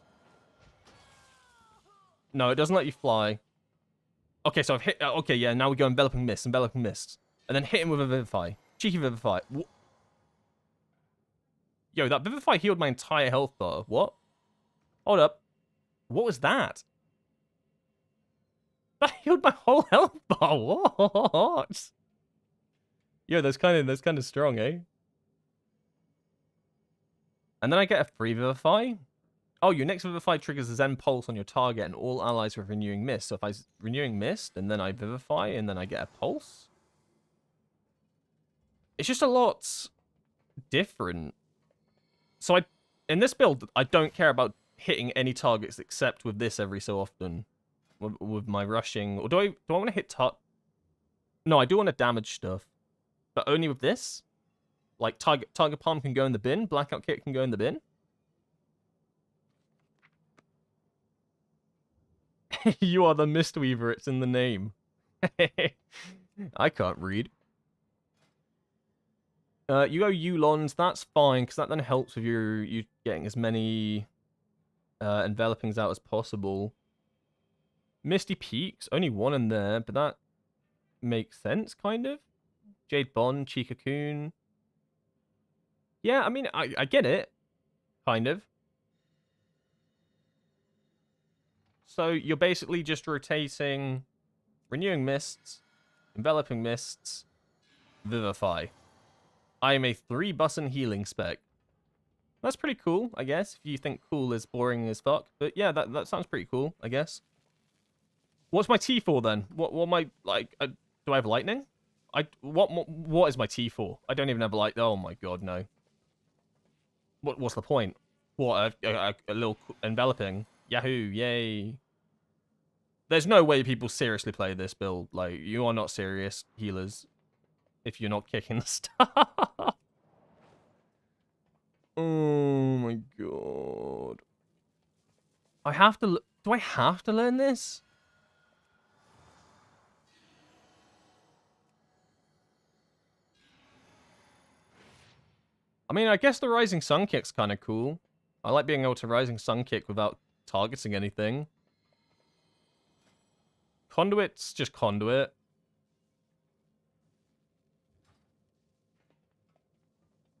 Speaker 1: No, it doesn't let you fly. Okay, so I've hit... Okay, yeah, now we go Enveloping Mist. And then hit him with a Vivify. Cheeky Vivify. Yo, that Vivify healed my entire health bar. What? Hold up. What was that? That healed my whole health bar. What? Yo, that's kind of strong, eh? And then I get a free Vivify. Oh, your next Vivify triggers a Zen Pulse on your target and all allies with Renewing Mist. So if I Renewing Mist and then I Vivify and then I get a Pulse. It's just a lot different. So in this build, I don't care about hitting any targets except with this every so often. With my rushing. Or do I want to hit No, I do want to damage stuff. But only with this? Like, Target Palm can go in the bin. Blackout Kick can go in the bin. You are the Mistweaver. It's in the name. I can't read. You go Yulons. That's fine, because that then helps with you getting as many envelopings out as possible. Misty Peaks, only one in there, but that makes sense, kind of. Jade Bond, Chica Coon. Yeah, I mean, I get it, kind of. So you're basically just rotating Renewing Mists, Enveloping Mists, Vivify. I am a 3-button healing spec. That's pretty cool, I guess, if you think cool is boring as fuck. But yeah, that sounds pretty cool, I guess. What's my T4 then? What am I, like, do I have lightning? What is my T4? I don't even have light. Oh my god, no. What's the point? What, a little enveloping? Yahoo, yay. There's no way people seriously play this build. Like, you are not serious healers if you're not kicking the stuff. Oh my god. I have to... Do I have to learn this? I mean, I guess the Rising Sun Kick's kind of cool. I like being able to Rising Sun Kick without targeting anything. Conduit's just Conduit.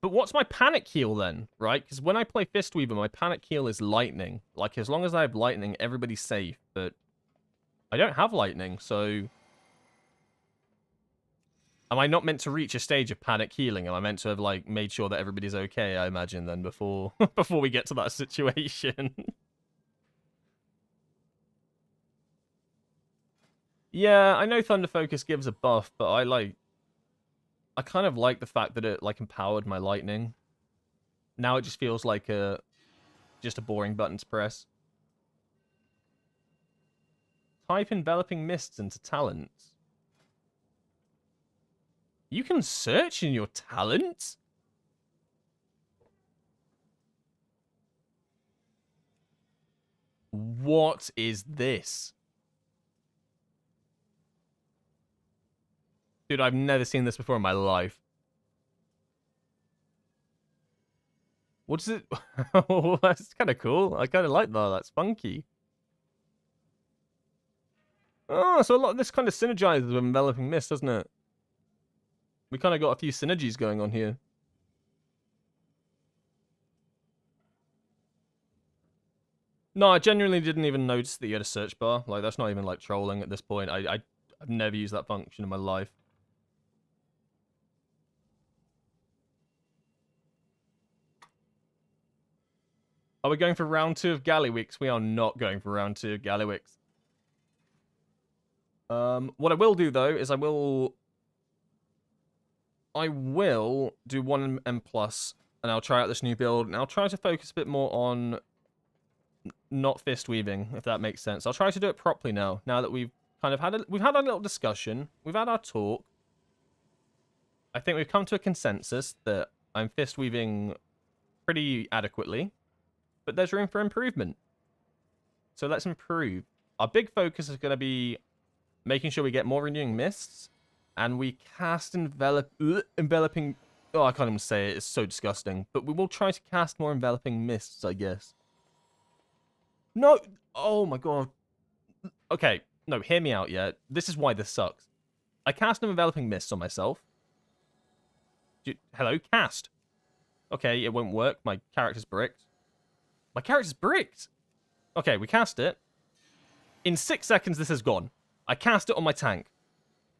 Speaker 1: But what's my Panic Heal then, right? Because when I play Fistweaver, my Panic Heal is Lightning. Like, as long as I have Lightning, everybody's safe. But I don't have Lightning, so... Am I not meant to reach a stage of panic healing? Am I meant to have, like, made sure that everybody's okay, I imagine, then, before before we get to that situation? Yeah, I know Thunder Focus gives a buff, but I kind of like the fact that it, like, empowered my lightning. Now it just feels like just a boring button to press. Type Enveloping Mists into talents. You can search in your talents? What is this? Dude, I've never seen this before in my life. What is it? That's kind of cool. I kind of like that. That's funky. Oh, so a lot of this kind of synergizes with Enveloping Mist, doesn't it? We kind of got a few synergies going on here. No, I genuinely didn't even notice that you had a search bar. Like, that's not even, like, trolling at this point. I've never used that function in my life. Are we going for round 2 of Gallywix? We are not going for round 2 of Gallywix. What I will do, though, is I will do 1 M+, and I'll try out this new build, and I'll try to focus a bit more on not fist weaving, if that makes sense. I'll try to do it properly now that we've kind of had we've had our little discussion, we've had our talk. I think we've come to a consensus that I'm fist weaving pretty adequately, but there's room for improvement. So let's improve. Our big focus is going to be making sure we get more Renewing Mists, and we cast enveloping... Oh, I can't even say it. It's so disgusting. But we will try to cast more Enveloping Mists, I guess. No! Oh my god. Okay, no, hear me out, yeah? This is why this sucks. I cast an Enveloping Mists on myself. Hello? Cast. Okay, it won't work. My character's bricked. My character's bricked! Okay, we cast it. In 6 seconds, this is gone. I cast it on my tank.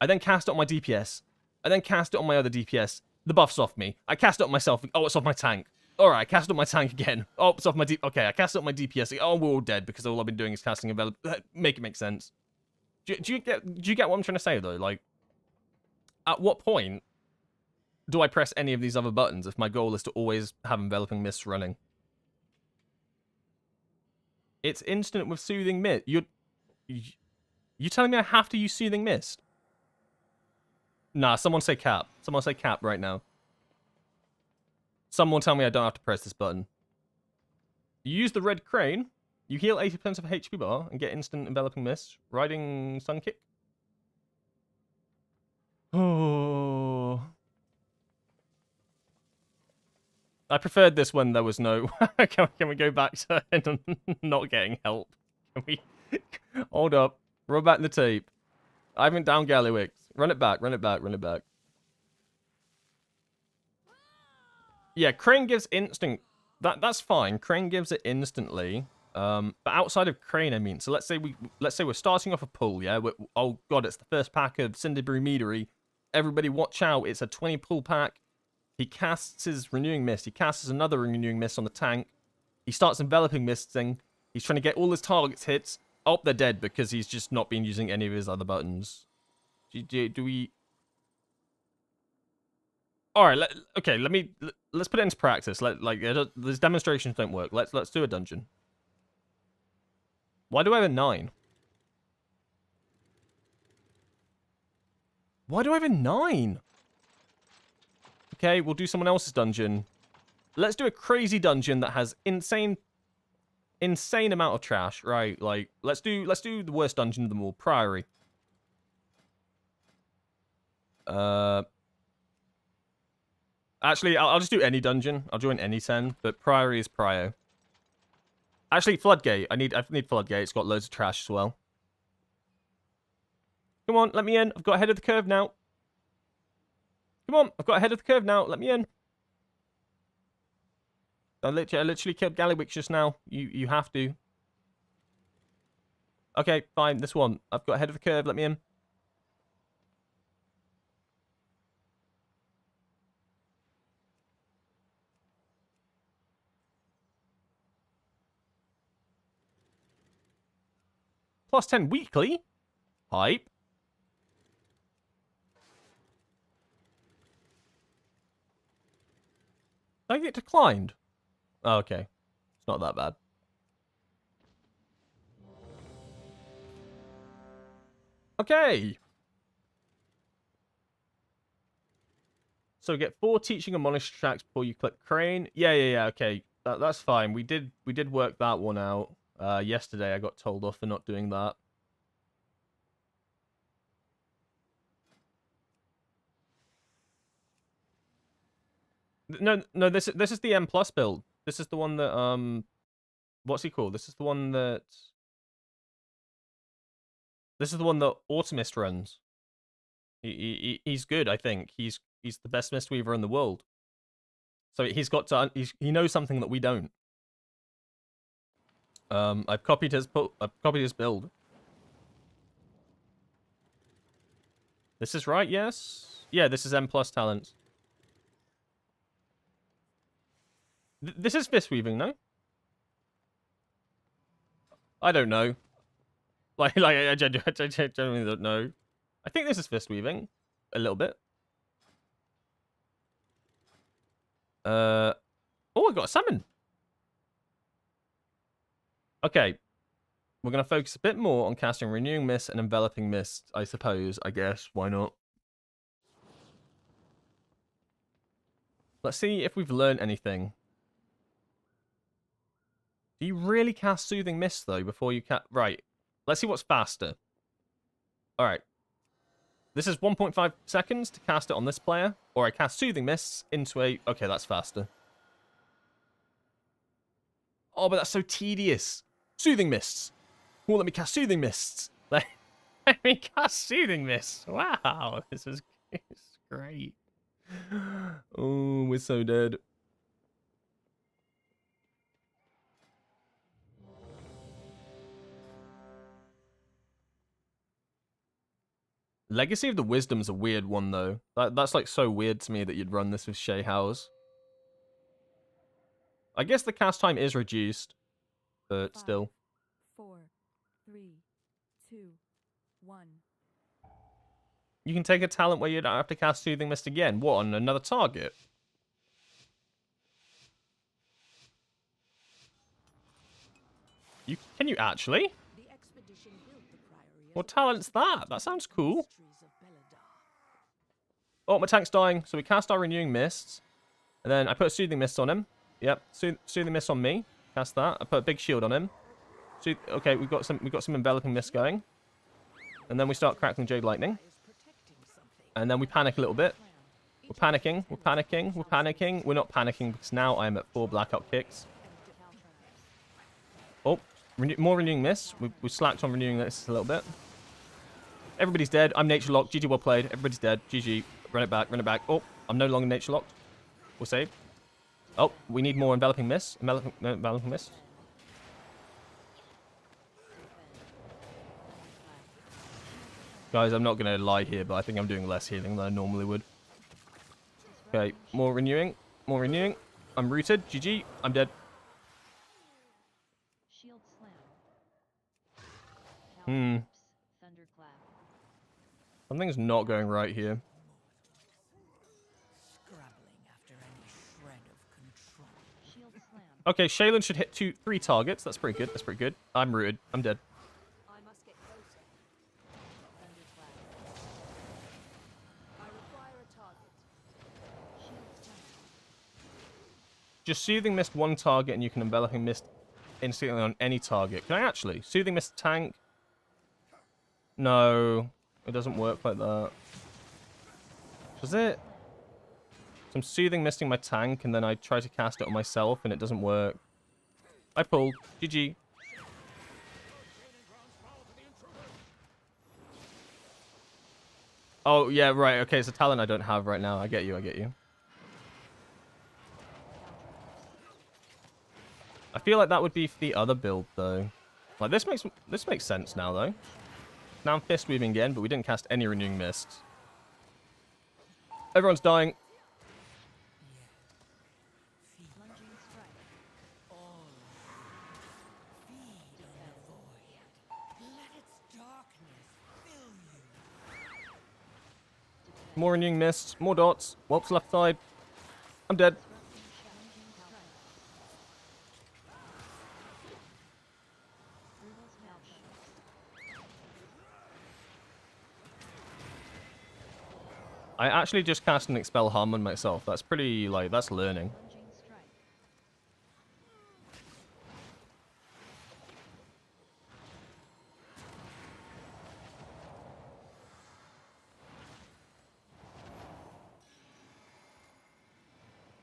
Speaker 1: I then cast it on my DPS. I then cast it on my other DPS. The buff's off me. I cast it on myself. Oh, it's off my tank. Alright, I cast it on my tank again. Oh, it's off my Okay, I cast it on my DPS. Oh, we're all dead because all I've been doing is casting envelop. Make it make sense. Do you get what I'm trying to say, though? Like, at what point do I press any of these other buttons if my goal is to always have Enveloping Mists running? It's instant with Soothing Mist. You telling me I have to use Soothing Mist? Nah, someone say cap. Someone say cap right now. Someone tell me I don't have to press this button. You use the red crane, you heal 80% of HP bar, and get instant Enveloping Mist. Riding Sun Kick. Oh. I preferred this when there was no... Can we go back to not getting help? Can we... Hold up. Roll back the tape. I haven't down Gallywix. Run it back, run it back, run it back. Yeah, Crane gives instant... That's fine. Crane gives it instantly. But outside of Crane, I mean, so let's say we're starting off a pull, yeah? Oh god, it's the first pack of Cinderbrew Meadery. Everybody watch out, it's a 20 pull pack. He casts his Renewing Mist. He casts another Renewing Mist on the tank. He starts enveloping misting. He's trying to get all his targets hits. Oh, they're dead because he's just not been using any of his other buttons. Do we... Alright, let's put it into practice. These demonstrations don't work. Let's do a dungeon. Why do I have a 9? Why do I have a 9? Okay, we'll do someone else's dungeon. Let's do a crazy dungeon that has insane amount of trash, right? Like, let's do the worst dungeon of them all, Priory. Actually, I'll just do any dungeon. I'll join any 10, but Priory is Prio. Actually, Floodgate. I need Floodgate. It's got loads of trash as well. Come on, let me in. I've got ahead of the curve now. Come on, I've got ahead of the curve now. Let me in. I literally killed Gallywix just now. You have to. Okay, fine. This one. I've got ahead of the curve. Let me in. Plus 10 weekly? Hype. Did I get declined? Oh, okay. It's not that bad. Okay. So get 4 teaching and monitoring tracks before you click Crane. Yeah, okay. That's fine. We did work that one out. Yesterday I got told off for not doing that. No, this is the M plus build. This is the one that what's he called? This is the one that Automist runs. He's good, I think. He's the best Mistweaver in the world. So he knows something that we don't. I've copied his build. This is right, yes? Yeah, this is M plus talents. This is Mistweaving, no? I don't know. I genuinely don't know. I think this is Mistweaving. A little bit. Oh, I got a summon. Okay. We're going to focus a bit more on casting Renewing Mist and Enveloping Mist, I suppose. I guess. Why not? Let's see if we've learned anything. Do you really cast Soothing Mist, though, before you cast... Right. Let's see what's faster. Alright. This is 1.5 seconds to cast it on this player. Or I cast Soothing Mists into a... Okay, that's faster. Oh, but that's so tedious. Soothing Mists. Well, let me cast Soothing Mists. Let me cast Soothing Mists. Wow, this is great. Oh, we're so dead. Legacy of the Wisdom's a weird one, though. That's like so weird to me that you'd run this with Shay House. I guess the cast time is reduced, but
Speaker 2: 5,
Speaker 1: still.
Speaker 2: 4, 3, 2, 1.
Speaker 1: You can take a talent where you don't have to cast Soothing Mist again. What, on another target? Can you actually?
Speaker 2: The expedition built the priory.
Speaker 1: What talent's that? That sounds cool. Oh, my tank's dying. So we cast our Renewing Mists. And then I put a Soothing Mist on him. Yep, Soothing Mist on me. Cast that. I put a big shield on him. Okay, we've got some Enveloping Mist going. And then we start crackling Jade Lightning. And then we panic a little bit. We're panicking. We're panicking. We're panicking. We're not panicking because now I am at 4 blackout kicks. Oh, more Renewing Mist. We slacked on Renewing Mist a little bit. Everybody's dead. I'm nature locked. GG, well played. Everybody's dead. GG. Run it back. Run it back. Oh, I'm no longer nature locked. We'll save. Oh, we need more enveloping mist. Enveloping mist. Guys, I'm not going to lie here, but I think I'm doing less healing than I normally would. Okay, more renewing. More renewing. I'm rooted. GG. I'm dead.
Speaker 2: Shield slam.
Speaker 1: Hmm.
Speaker 2: Thunderclap.
Speaker 1: Something's not going right here.
Speaker 4: Scrabbling after any shred of control.
Speaker 2: Shield slam.
Speaker 1: Okay, Shaylin should hit 3 targets. That's pretty good. That's pretty good. I'm rooted. I'm dead.
Speaker 2: I must get closer. Thunderclap. I require a target. Shield slam.
Speaker 1: Just Soothing Mist one target and you can Enveloping Mist instantly on any target. Can I actually? Soothing Mist tank? No. It doesn't work like that. Does it? So I'm Soothing Misting my tank and then I try to cast it on myself and it doesn't work. I pulled. GG. Oh, yeah, right. Okay, it's a talent I don't have right now. I get you. I get you. I feel like that would be for the other build, though. Like, this makes sense now, though. Now I'm Fist Weaving again, but we didn't cast any Renewing Mists. Everyone's dying.
Speaker 2: Lunging strike.
Speaker 4: All feed on the void. Let its darkness fill you.
Speaker 1: More Renewing Mists. More dots. Whelp's left side. I'm dead.
Speaker 2: Lunging strike. Brutal smash.
Speaker 1: I actually just cast an Expel Harm on myself. That's pretty, like, that's learning.
Speaker 2: Lunging strike.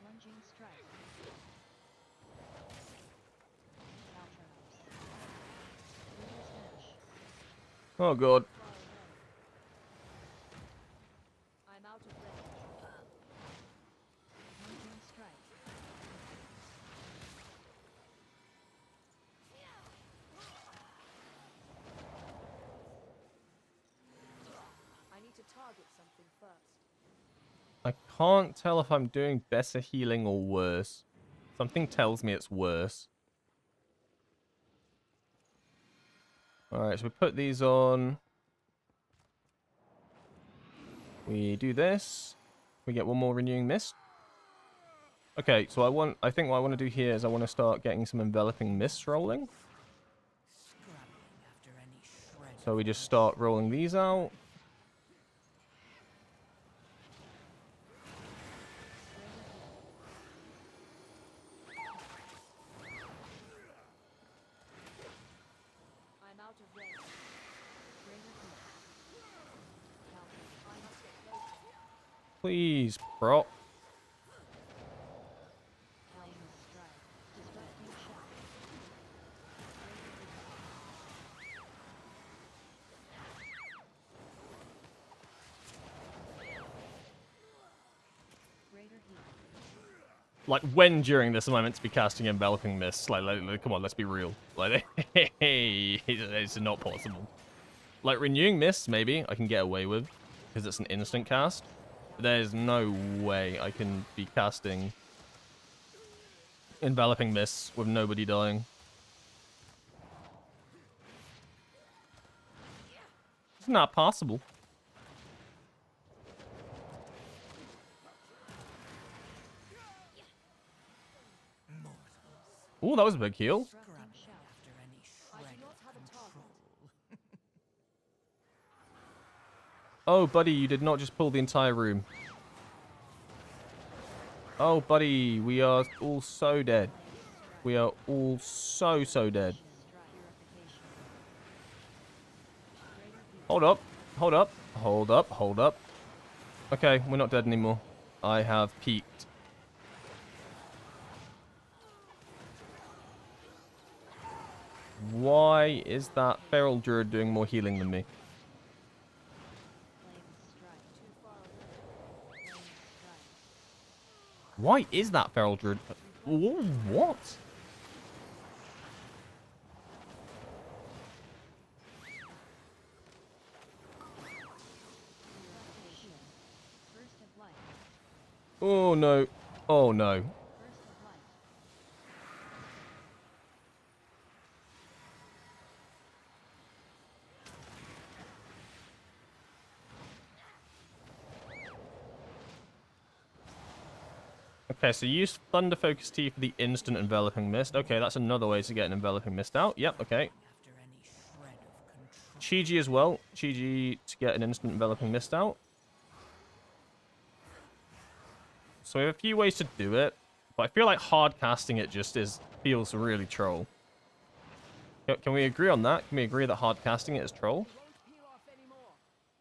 Speaker 2: Lunging strike. Caltrops. Brutal smash.
Speaker 1: Oh, God.
Speaker 2: I'm out of range. Lunging strike. I need to target something first.
Speaker 1: I can't tell if I'm doing better healing or worse. Something tells me it's worse. Alright, so we put these on. We do this. We get one more Renewing Mist. Okay, so I think what I want to do here is I want to start getting some Enveloping Mists rolling.
Speaker 4: Scrabbling after any shred.
Speaker 1: So we just start rolling these out.
Speaker 2: I'm out of range. Greater heal. Caltrops. I must get closer.
Speaker 1: Please, bro.
Speaker 2: Calming strike. Disrupting shock. Greater heal.
Speaker 1: Like, when during this am I meant to be casting Enveloping Mists? Like, come on, let's be real. Like, hey, it's not possible. Like, Renewing Mists, maybe, I can get away with, because it's an instant cast. But there's no way I can be casting Enveloping Mists with nobody dying. It's not possible. Ooh, that was a big heal.
Speaker 4: Scrabbling after any
Speaker 2: I
Speaker 4: shred
Speaker 2: do not
Speaker 4: of
Speaker 2: have a target.
Speaker 4: control.
Speaker 1: Oh, buddy, you did not just pull the entire room. Oh, buddy, we are all so dead. We are all so dead.
Speaker 2: Strike. Purification. Greater heal.
Speaker 1: Hold up, hold up, hold up, hold up. Okay, we're not dead anymore. I have peaked. Why is that Feral Druid doing more healing than me? Why is that Feral Druid? Ooh, what?
Speaker 2: Burst of light.
Speaker 1: Oh no. Oh no.
Speaker 2: Burst of light.
Speaker 1: Okay, so use Thunder Focus Tea for the instant Enveloping Mist. Okay, that's another way to get an Enveloping Mist out. Yep, okay.
Speaker 4: After any shred of control.
Speaker 1: Chi-Ji as well. Chi-Ji to get an instant Enveloping Mist out. So we have a few ways to do it, but I feel like hard casting it just feels really troll. Can we agree on that? Can we agree that hard casting it is troll?
Speaker 4: Won't peel off anymore.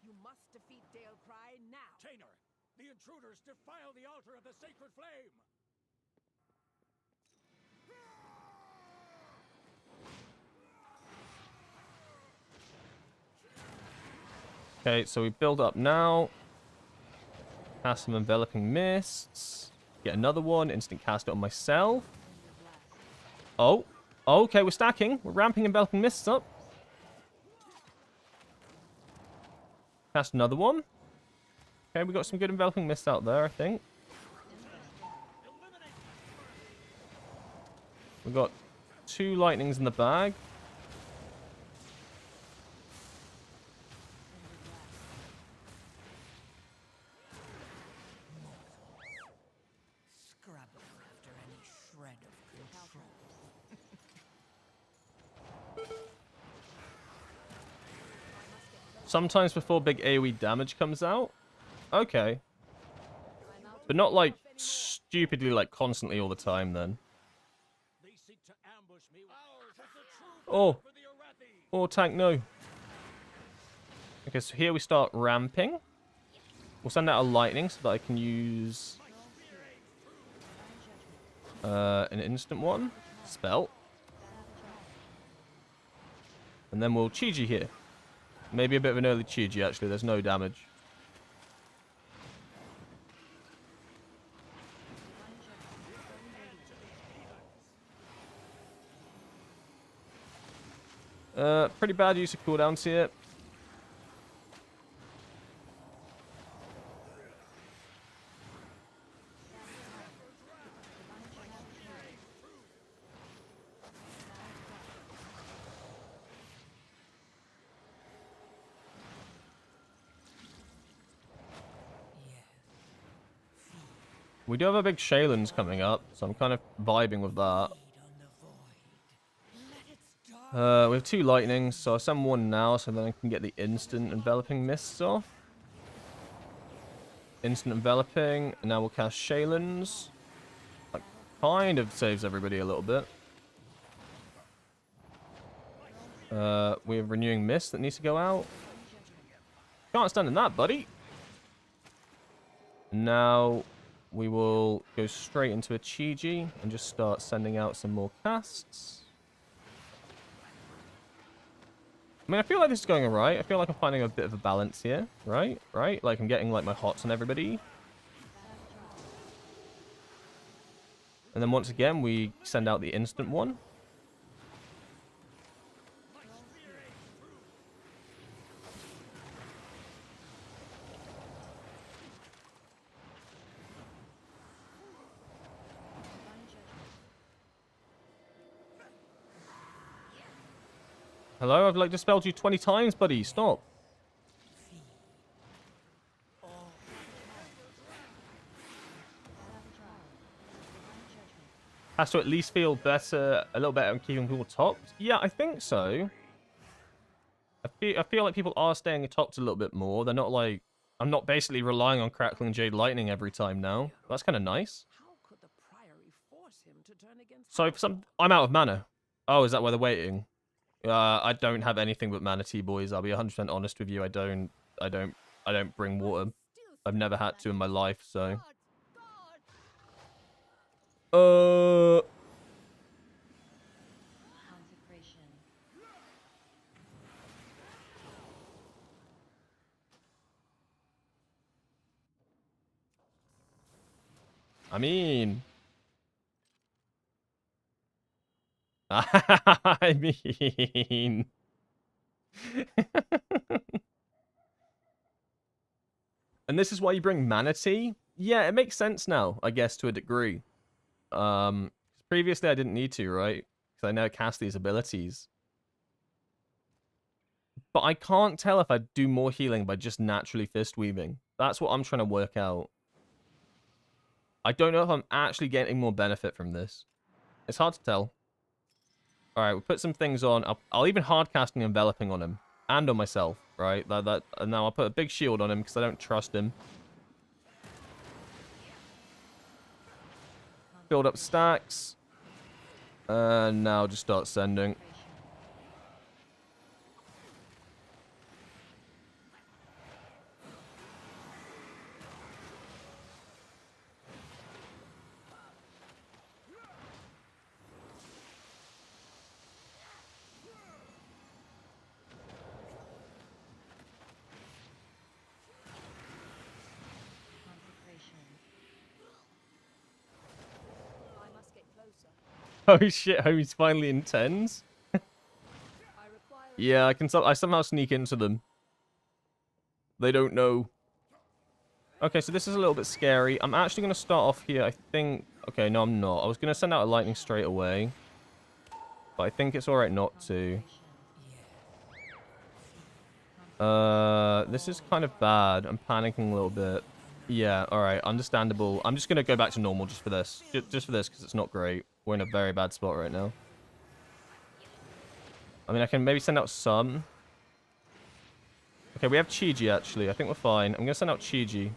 Speaker 4: You must defeat Dale Cry now.
Speaker 3: Tainer, the intruders defile the altar of the sacred flame!
Speaker 1: Okay, so we build up now. Cast some Enveloping Mists. Get another one. Instant cast it on myself. Oh. Okay, we're stacking. We're ramping Enveloping Mists up. Cast another one. Okay, we got some good Enveloping Mists out there, I think. We got 2 lightnings in the bag.
Speaker 4: Scrabble after any shred of control.
Speaker 1: Sometimes before big AoE damage comes out. Okay. But not like stupidly like constantly all the time then.
Speaker 3: They seek to ambush me. Ours is the true
Speaker 1: Oh.
Speaker 3: for the Arathi!
Speaker 1: Oh, tank, no. Okay, so here we start ramping. We'll send out a lightning so that I can use an instant one. Spell. And then we'll Chi-Ji here. Maybe a bit of an early Chi-Ji, actually. There's no damage. Pretty bad use of cooldowns here. We do have a big Shaylan's coming up, so I'm kind of vibing with that. We have 2 lightnings, so I'll send one now so then I can get the instant enveloping mists off. Instant enveloping, and now we'll cast Shaylan's. That kind of saves everybody a little bit. We have renewing mist that needs to go out. Can't stand in that, buddy. Now we will go straight into a Chi-Ji and just start sending out some more casts. I mean, I feel like this is going alright. I feel like I'm finding a bit of a balance here, right? Right? Like I'm getting like my hots on everybody. And then once again, we send out the instant one. Hello? I've like dispelled you 20 times, buddy. Stop. Has to at least feel better, a little better on keeping people topped. Yeah, I think so. I feel like people are staying topped a little bit more. They're not like... I'm not basically relying on Crackling Jade Lightning every time now. That's kind of nice.
Speaker 4: How could the Priory force him to turn against
Speaker 1: So for some... I'm out of mana. Oh, is that why they're waiting? I don't have anything but mana tea, boys. I'll be 100% honest with you. I don't bring water. I've never had to in my life, so...
Speaker 2: Consecration.
Speaker 1: I mean... I mean... And this is why you bring Manatee? Yeah, it makes sense now, I guess, to a degree. Previously I didn't need to, right? Because I now cast these abilities. But I can't tell if I do more healing by just naturally fist weaving. That's what I'm trying to work out. I don't know if I'm actually getting more benefit from this. It's hard to tell. Alright, we'll put some things on. I'll even hardcasting enveloping on him. And on myself, right? And now I'll put a big shield on him because I don't trust him. Build up stacks. And now just start sending.
Speaker 2: I must get closer.
Speaker 1: Oh shit, homie's finally in tens?
Speaker 2: I require
Speaker 1: Yeah, I somehow sneak into them. They don't know. Okay, so this is a little bit scary. I'm actually going to start off here, I think... Okay, no, I'm not. I was going to send out a lightning straight away. But I think it's alright not to. This is kind of bad. I'm panicking a little bit. Yeah, alright, understandable. I'm just going to go back to normal just for this. Just for this, because it's not great. We're in a very bad spot right now. I mean, I can maybe send out some. Okay, we have Chi-Ji, actually. I think we're fine. I'm going to send out Chi-Ji.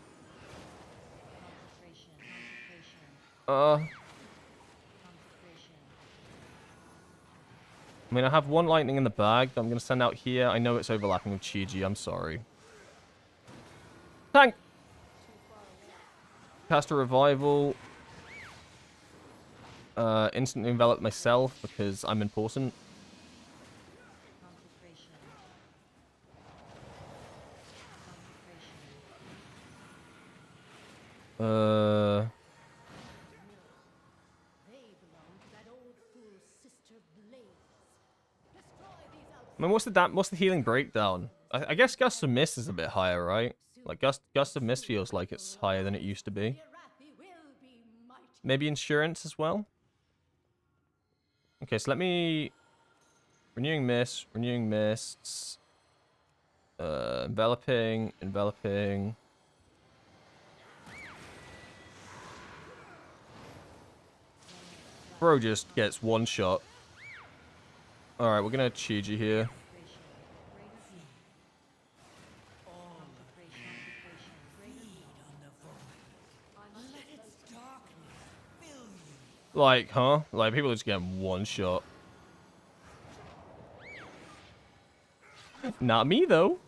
Speaker 1: I mean, I have one lightning in the bag that I'm going to send out here. I know it's overlapping with Chi-Ji. I'm sorry. Tank! Cast a revival. Instantly envelop myself because I'm important. I mean, what's the healing breakdown? I guess Gust of Mist is a bit higher, right? Like Gust of Mist feels like it's higher than it used to be. Maybe insurance as well. Okay, so let me renewing mists, enveloping. Bro just gets one shot. Alright, we're gonna Chi-Ji here. Like, huh? Like, people are just getting one shot. Not me, though.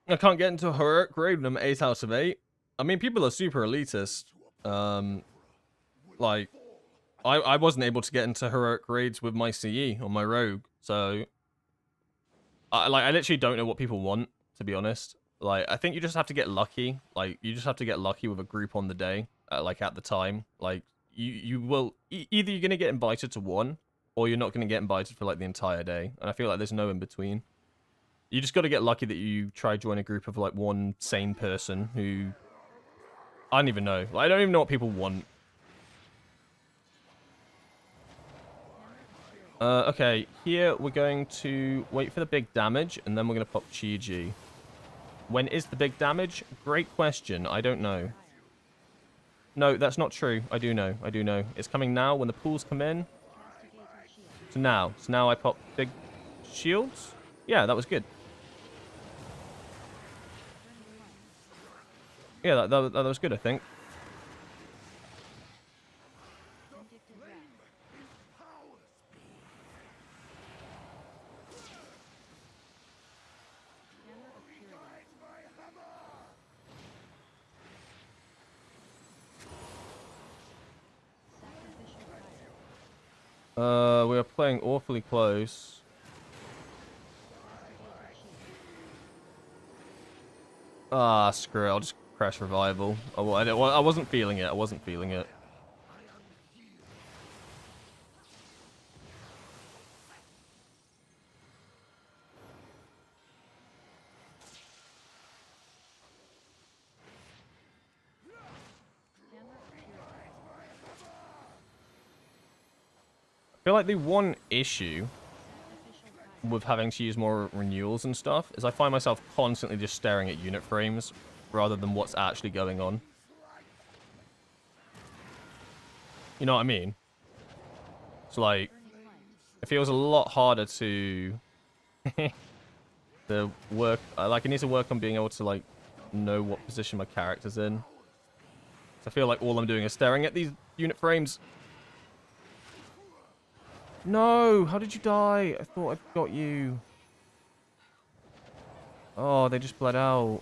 Speaker 1: I can't get into a heroic grade when I'm 8 out of 8. I mean, people are super elitist. Like, I wasn't able to get into heroic grades with my CE on my rogue, so I literally don't know what people want, to be honest. Like, I think you just have to get lucky. Like, you just have to get lucky with a group on the day, like at the time. Like, you will either you're gonna get invited to one, or you're not gonna get invited for like the entire day. And I feel like there's no in between. You just got to get lucky that you try join a group of like one sane person who I don't even know. Like, I don't even know what people want. Okay, here we're going to wait for the big damage, and then we're going to pop Chi-Ji. When is the big damage? Great question. I don't know. No, that's not true. I do know. I do know. It's coming now when the pools come in. So now I pop big shields. Yeah, that was good. Yeah, that was good, I think.
Speaker 2: Vindictive Wrath. Hammer of Purity. Sacrificial Fire.
Speaker 1: We are playing awfully close.
Speaker 2: Castigating Chief.
Speaker 1: Ah, screw it. I'll just crash revival. Oh, I wasn't feeling it. I wasn't feeling it.
Speaker 2: Hammer of Purity.
Speaker 1: I feel like the one issue
Speaker 2: Sacrificial Fire.
Speaker 1: with having to use more renewals and stuff is I find myself constantly just staring at unit frames rather than what's actually going on. You know what I mean? It's like,
Speaker 2: Burning Light.
Speaker 1: it feels a lot harder to work. Like, I need to work on being able to, like, know what position my character's in. So I feel like all I'm doing is staring at these unit frames. No! How did you die? I thought I'd got you. Oh, they just bled out.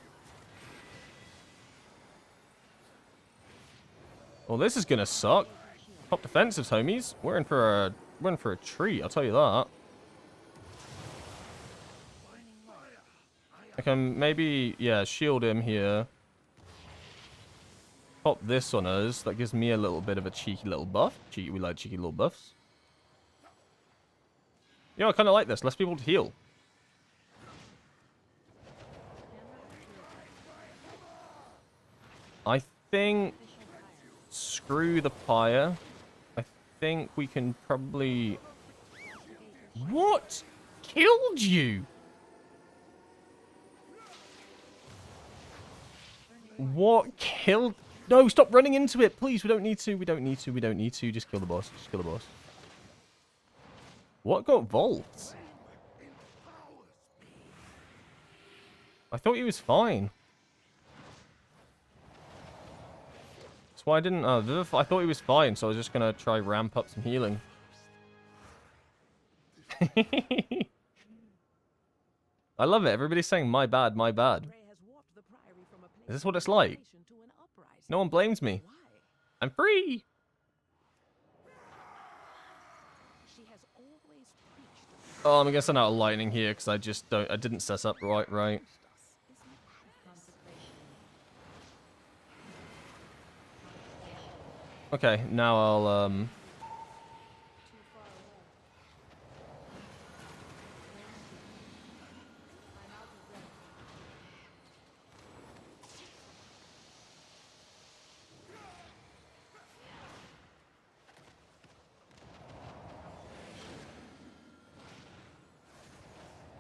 Speaker 1: Well, this is gonna suck. Top defensives, homies. We're in for a treat, I'll tell you that. I can maybe, yeah, shield him here. Pop this on us. That gives me a little bit of a cheeky little buff. We like cheeky little buffs. Yeah, I kind of like this. Less people to heal.
Speaker 2: Hammer of Purity.
Speaker 1: I think...
Speaker 2: Sacrificial Fire.
Speaker 1: Screw the pyre. I think we can probably...
Speaker 2: Castigate.
Speaker 1: What? Killed you?
Speaker 2: Burning Light.
Speaker 1: What killed... No, stop running into it, please. We don't need to. We don't need to. We don't need to. Just kill the boss. Just kill the boss. What got Volt? I thought he was fine. That's why I didn't... I thought he was fine, so I was just going to try ramp up some healing. I love it. Everybody's saying, my bad, my bad. Is this what it's like? No one blames me. I'm free! Oh, I'm gonna send out a lightning here because I just don't... I didn't set up right.
Speaker 2: Consecration.
Speaker 1: Okay, now I'll,
Speaker 2: Too far away. I'm out of breath.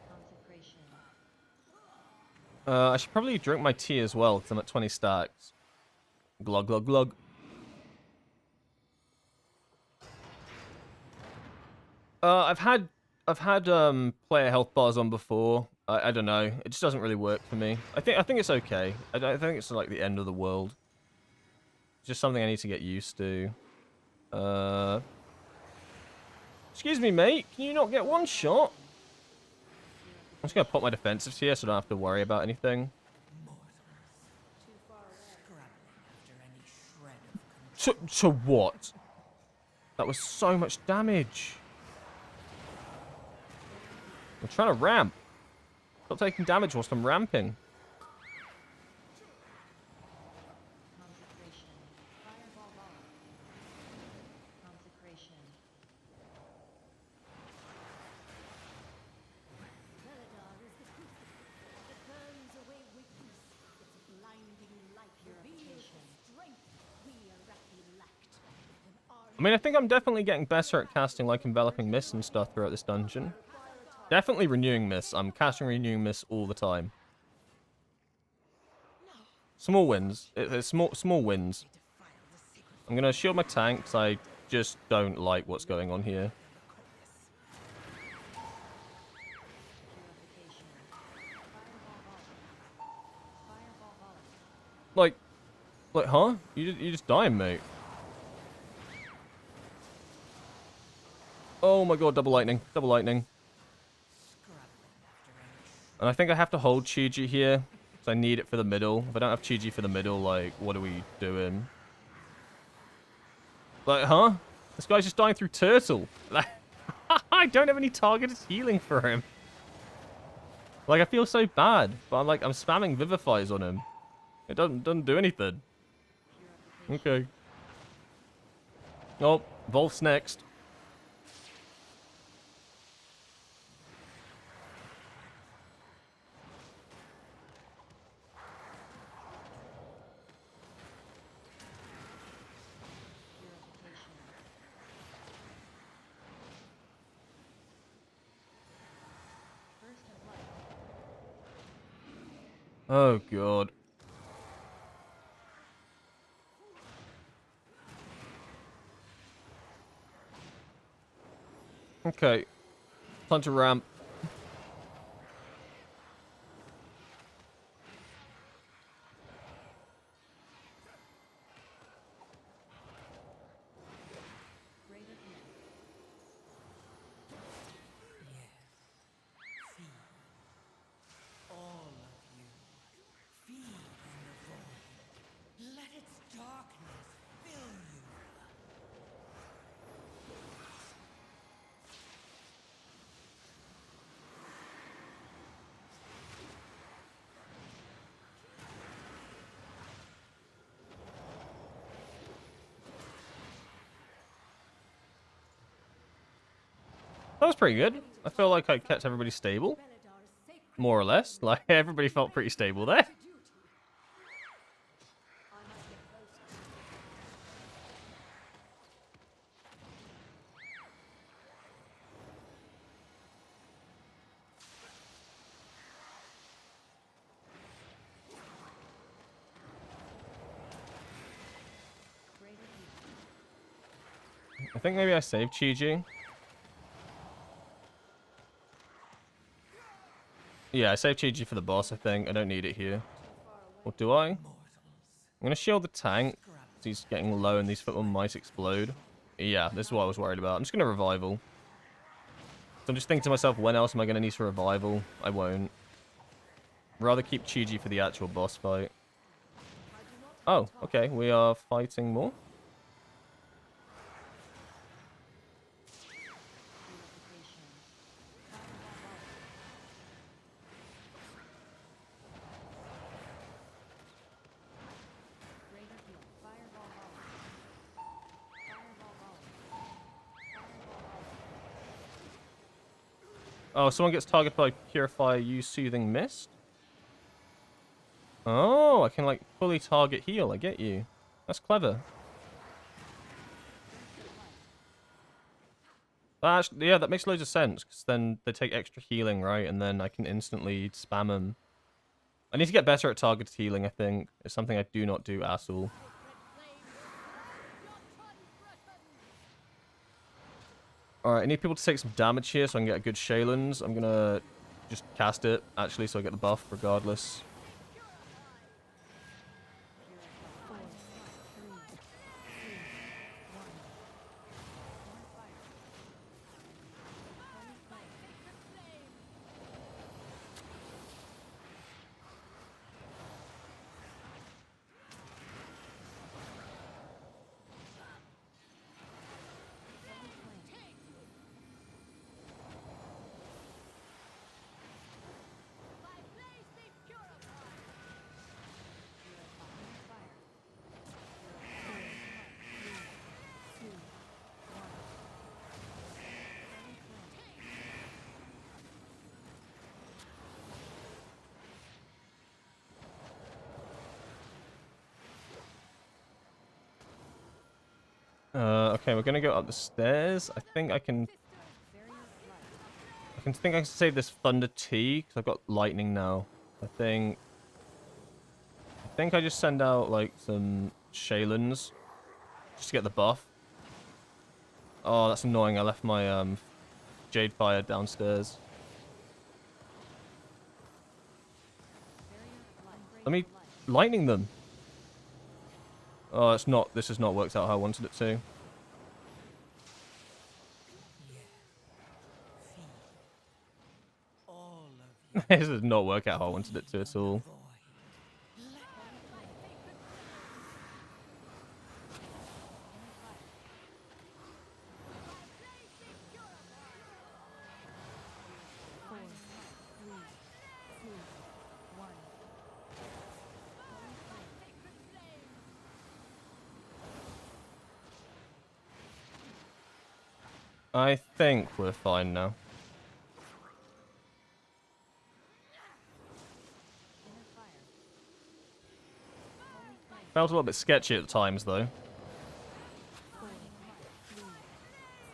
Speaker 2: Consecration.
Speaker 1: I should probably drink my tea as well because I'm at 20 stacks. Glug, glug, glug. I've had player health bars on before. I don't know. It just doesn't really work for me. I think it's okay. I don't think it's like the end of the world. It's just something I need to get used to. Excuse me, mate. Can you not get one shot? I'm just gonna pop my defensives here so I don't have to worry about anything.
Speaker 2: Too far away.
Speaker 1: To what? That was so much damage. I'm trying to ramp. Stop taking damage whilst I'm ramping.
Speaker 2: Consecration. Fireball ball. Consecration.
Speaker 4: Veladar is the crucible that burns away weakness. Its blinding light reveals strength we Iraqi lacked.
Speaker 1: I mean, I think I'm definitely getting better at casting like enveloping mist and stuff throughout this dungeon. Definitely renewing mist. I'm casting renewing mist all the time. Small wins. It's small wins. I'm gonna shield my tank because I just don't like what's going on here.
Speaker 2: Purification. Fireball ball. Fireball ball.
Speaker 1: Like, Like, huh? You just dying, mate. Oh my god, double lightning. Double lightning. And I think I have to hold Chi-Ji here. Because I need it for the middle. If I don't have Chi-Ji for the middle, like, what are we doing? Like, huh? This guy's just dying through turtle. Like, I don't have any targeted healing for him. Like, I feel so bad. But I'm spamming Vivifies on him. It doesn't do anything. Okay. Oh, Volf's next. Oh, God. Okay. Time to ramp.
Speaker 4: All of you, feed in the void. Let its darkness fill you.
Speaker 1: That was pretty good. I feel like I kept everybody stable. More or less. Like, everybody felt pretty stable there. I think maybe I saved Chi-Ji. Yeah, I saved Chi-Ji for the boss, I think. I don't need it here. Or do I? I'm going to shield the tank. He's getting low and these footmen might explode. Yeah, this is what I was worried about. I'm just going to revival. So I'm just thinking to myself, when else am I going to need to revival? I won't. Rather keep Chi-Ji for the actual boss fight. Oh, okay. We are fighting more. Oh, someone gets targeted by Purify, use Soothing Mist? Oh, I can, like, fully target heal. I get you. That's clever. Actually, yeah, that makes loads of sense, because then they take extra healing, right? And then I can instantly spam them. I need to get better at targeted healing, I think. It's something I do not do at all. Alright, I need people to take some damage here so I can get a good Shaylan's. I'm gonna just cast it, actually, so I get the buff regardless. Okay, we're gonna go up the stairs. I think I can save this Thunder Tea, because I've got lightning now. I think I just send out, like, some Shaylans, just to get the buff. Oh, that's annoying. I left my, Jade Fire downstairs. Let me lightning them. Oh, it's not. This has not worked out how I wanted it to.
Speaker 4: All of you.
Speaker 1: This does not work out how I wanted it to at all.
Speaker 4: Void.
Speaker 2: Four, three, two, one.
Speaker 1: I think we're fine now.
Speaker 2: Inner fire. Holy flame.
Speaker 1: Felt a little bit sketchy at times, though.
Speaker 2: 4, 3, 2, 1.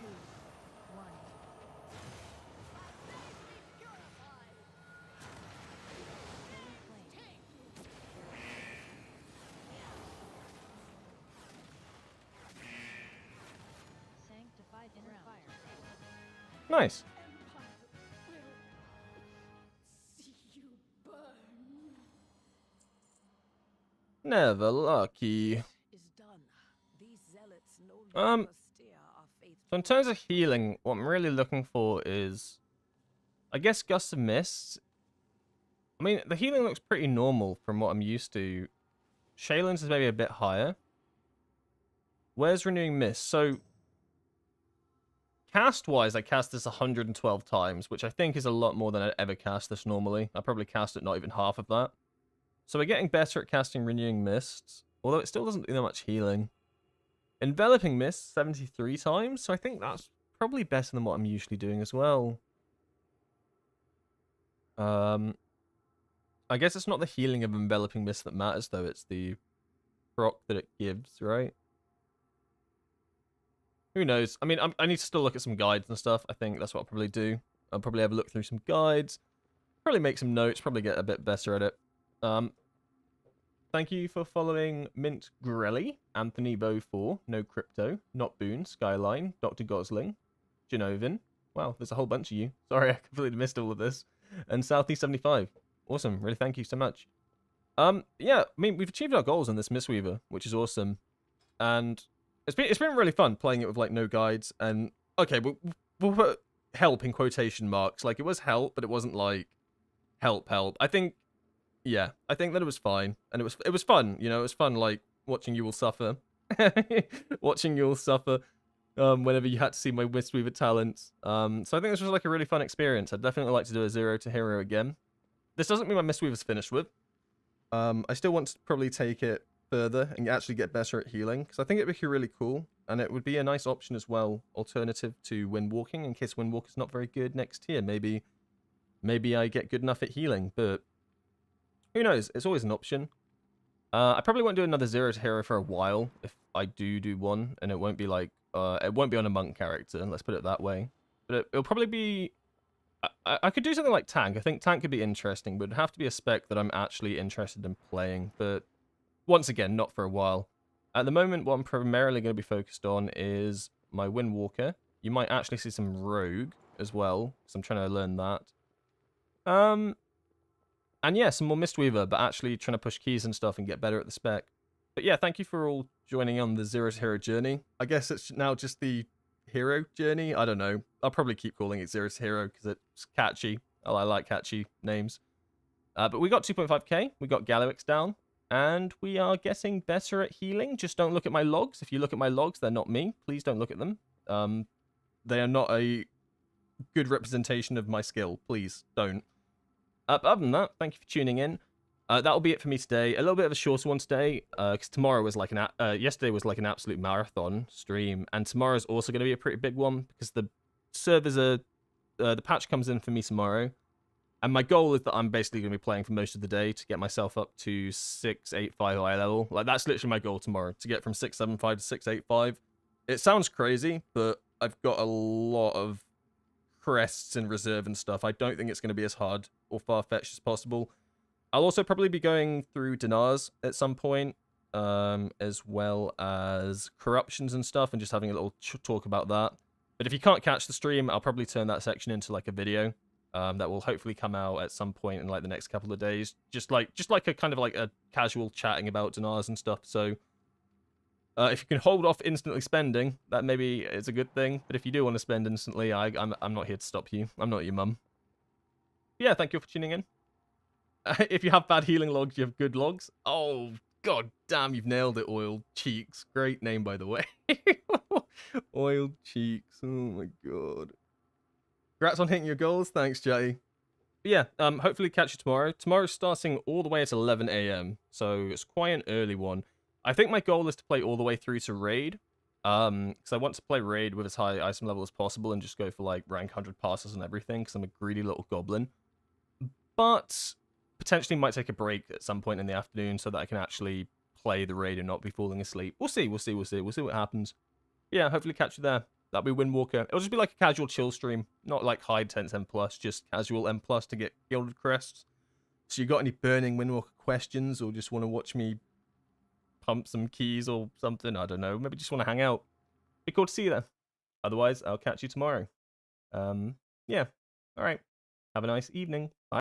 Speaker 2: Holy flame. Sanctified inner fire.
Speaker 1: Nice.
Speaker 4: See you burn.
Speaker 1: Never lucky.
Speaker 4: Is done. These zealots no longer steer our faith.
Speaker 1: So in terms of healing, what I'm really looking for is, I guess, Gust of Mist. I mean, the healing looks pretty normal from what I'm used to. Shaylin's is maybe a bit higher. Where's Renewing Mist? So, cast-wise, I cast this 112 times, which I think is a lot more than I'd ever cast this normally. I probably cast it not even half of that. So we're getting better at casting Renewing Mist, although it still doesn't do that much healing. Enveloping Mist, 73 times, so I think that's probably better than what I'm usually doing as well. I guess it's not the healing of Enveloping Mist that matters, though. It's the proc that it gives, right? Who knows? I mean, I need to still look at some guides and stuff. I think that's what I'll probably do. I'll probably have a look through some guides. Probably make some notes. Probably get a bit better at it. Thank you for following Mint Grelly, Anthony Bow4, No Crypto, Not Boone, Skyline, Dr. Gosling, Genovin. Wow, there's a whole bunch of you. Sorry, I completely missed all of this. And Southeast75. Awesome. Really, thank you so much. Yeah, I mean, we've achieved our goals in this Mistweaver, which is awesome. And it's been really fun playing it with, like, no guides. And, okay, we'll put help in quotation marks. Like, it was help, but it wasn't, like, help. I think, yeah, I think that it was fine. And it was fun, you know, it was fun, like, watching you all suffer. Watching you all suffer. Whenever you had to see my Mistweaver talents. So I think this was like a really fun experience. I'd definitely like to do a 0 to hero again. This doesn't mean my Mistweaver's finished with. I still want to probably take it further and actually get better at healing, because I think it would be really cool, and it would be a nice option as well, alternative to Windwalking, in case Windwalker's not very good next tier. Maybe I get good enough at healing, but who knows? It's always an option. I probably won't do another 0 to hero for a while, if I do one, and it won't be like, it won't be on a monk character, let's put it that way. But it'll probably be... I could do something like tank. I think tank could be interesting, but it'd have to be a spec that I'm actually interested in playing. But once again, not for a while. At the moment, what I'm primarily going to be focused on is my Windwalker. You might actually see some Rogue as well, because I'm trying to learn that. And yeah, some more Mistweaver, but actually trying to push keys and stuff and get better at the spec. But yeah, thank you for all joining on the 0 to hero journey. I guess it's now just the hero journey. I don't know. I'll probably keep calling it 0 to hero because it's catchy. I like catchy names. But we got 2.5k. We got Gallywix down. And we are getting better at healing. Just don't look at my logs. If you look at my logs, they're not me. Please don't look at them. They are not a good representation of my skill. Please don't. Other than that, thank you for tuning in. That'll be it for me today. A little bit of a shorter one today, because tomorrow was like yesterday was like an absolute marathon stream, and tomorrow's also going to be a pretty big one because the servers are the patch comes in for me tomorrow, and my goal is that I'm basically going to be playing for most of the day to get myself up to 685 eye level. Like that's literally my goal tomorrow, to get from 675 to 685. It sounds crazy, but I've got a lot of crests in reserve and stuff. I don't think it's going to be as hard or far-fetched as possible. I'll also probably be going through dinars at some point, as well as corruptions and stuff, and just having a little talk about that. But if you can't catch the stream, I'll probably turn that section into like a video that will hopefully come out at some point in like the next couple of days, just like a kind of like a casual chatting about dinars and stuff. So If you can hold off instantly spending, that maybe is a good thing. But if you do want to spend instantly, I'm not here to stop you. I'm not your mum. Yeah, thank you for tuning in. If you have bad healing logs, you have good logs. Oh, god damn, you've nailed it, Oiled Cheeks. Great name, by the way. Oiled Cheeks. Oh my god. Congrats on hitting your goals. Thanks, Jay. But yeah, hopefully catch you tomorrow. Tomorrow's starting all the way at 11 a.m., so it's quite an early one. I think my goal is to play all the way through to Raid. Because I want to play Raid with as high item level as possible and just go for like rank 100 passes and everything, because I'm a greedy little goblin. But potentially might take a break at some point in the afternoon so that I can actually play the Raid and not be falling asleep. We'll see what happens. Yeah, hopefully catch you there. That'll be Windwalker. It'll just be like a casual chill stream, not like high intense M+, just casual M+ to get gilded crests. So you got any burning Windwalker questions, or just want to watch me pump some keys or something? I don't know. Maybe just want to hang out. Be cool to see you there. Otherwise, I'll catch you tomorrow. Yeah. All right. Have a nice evening. Bye.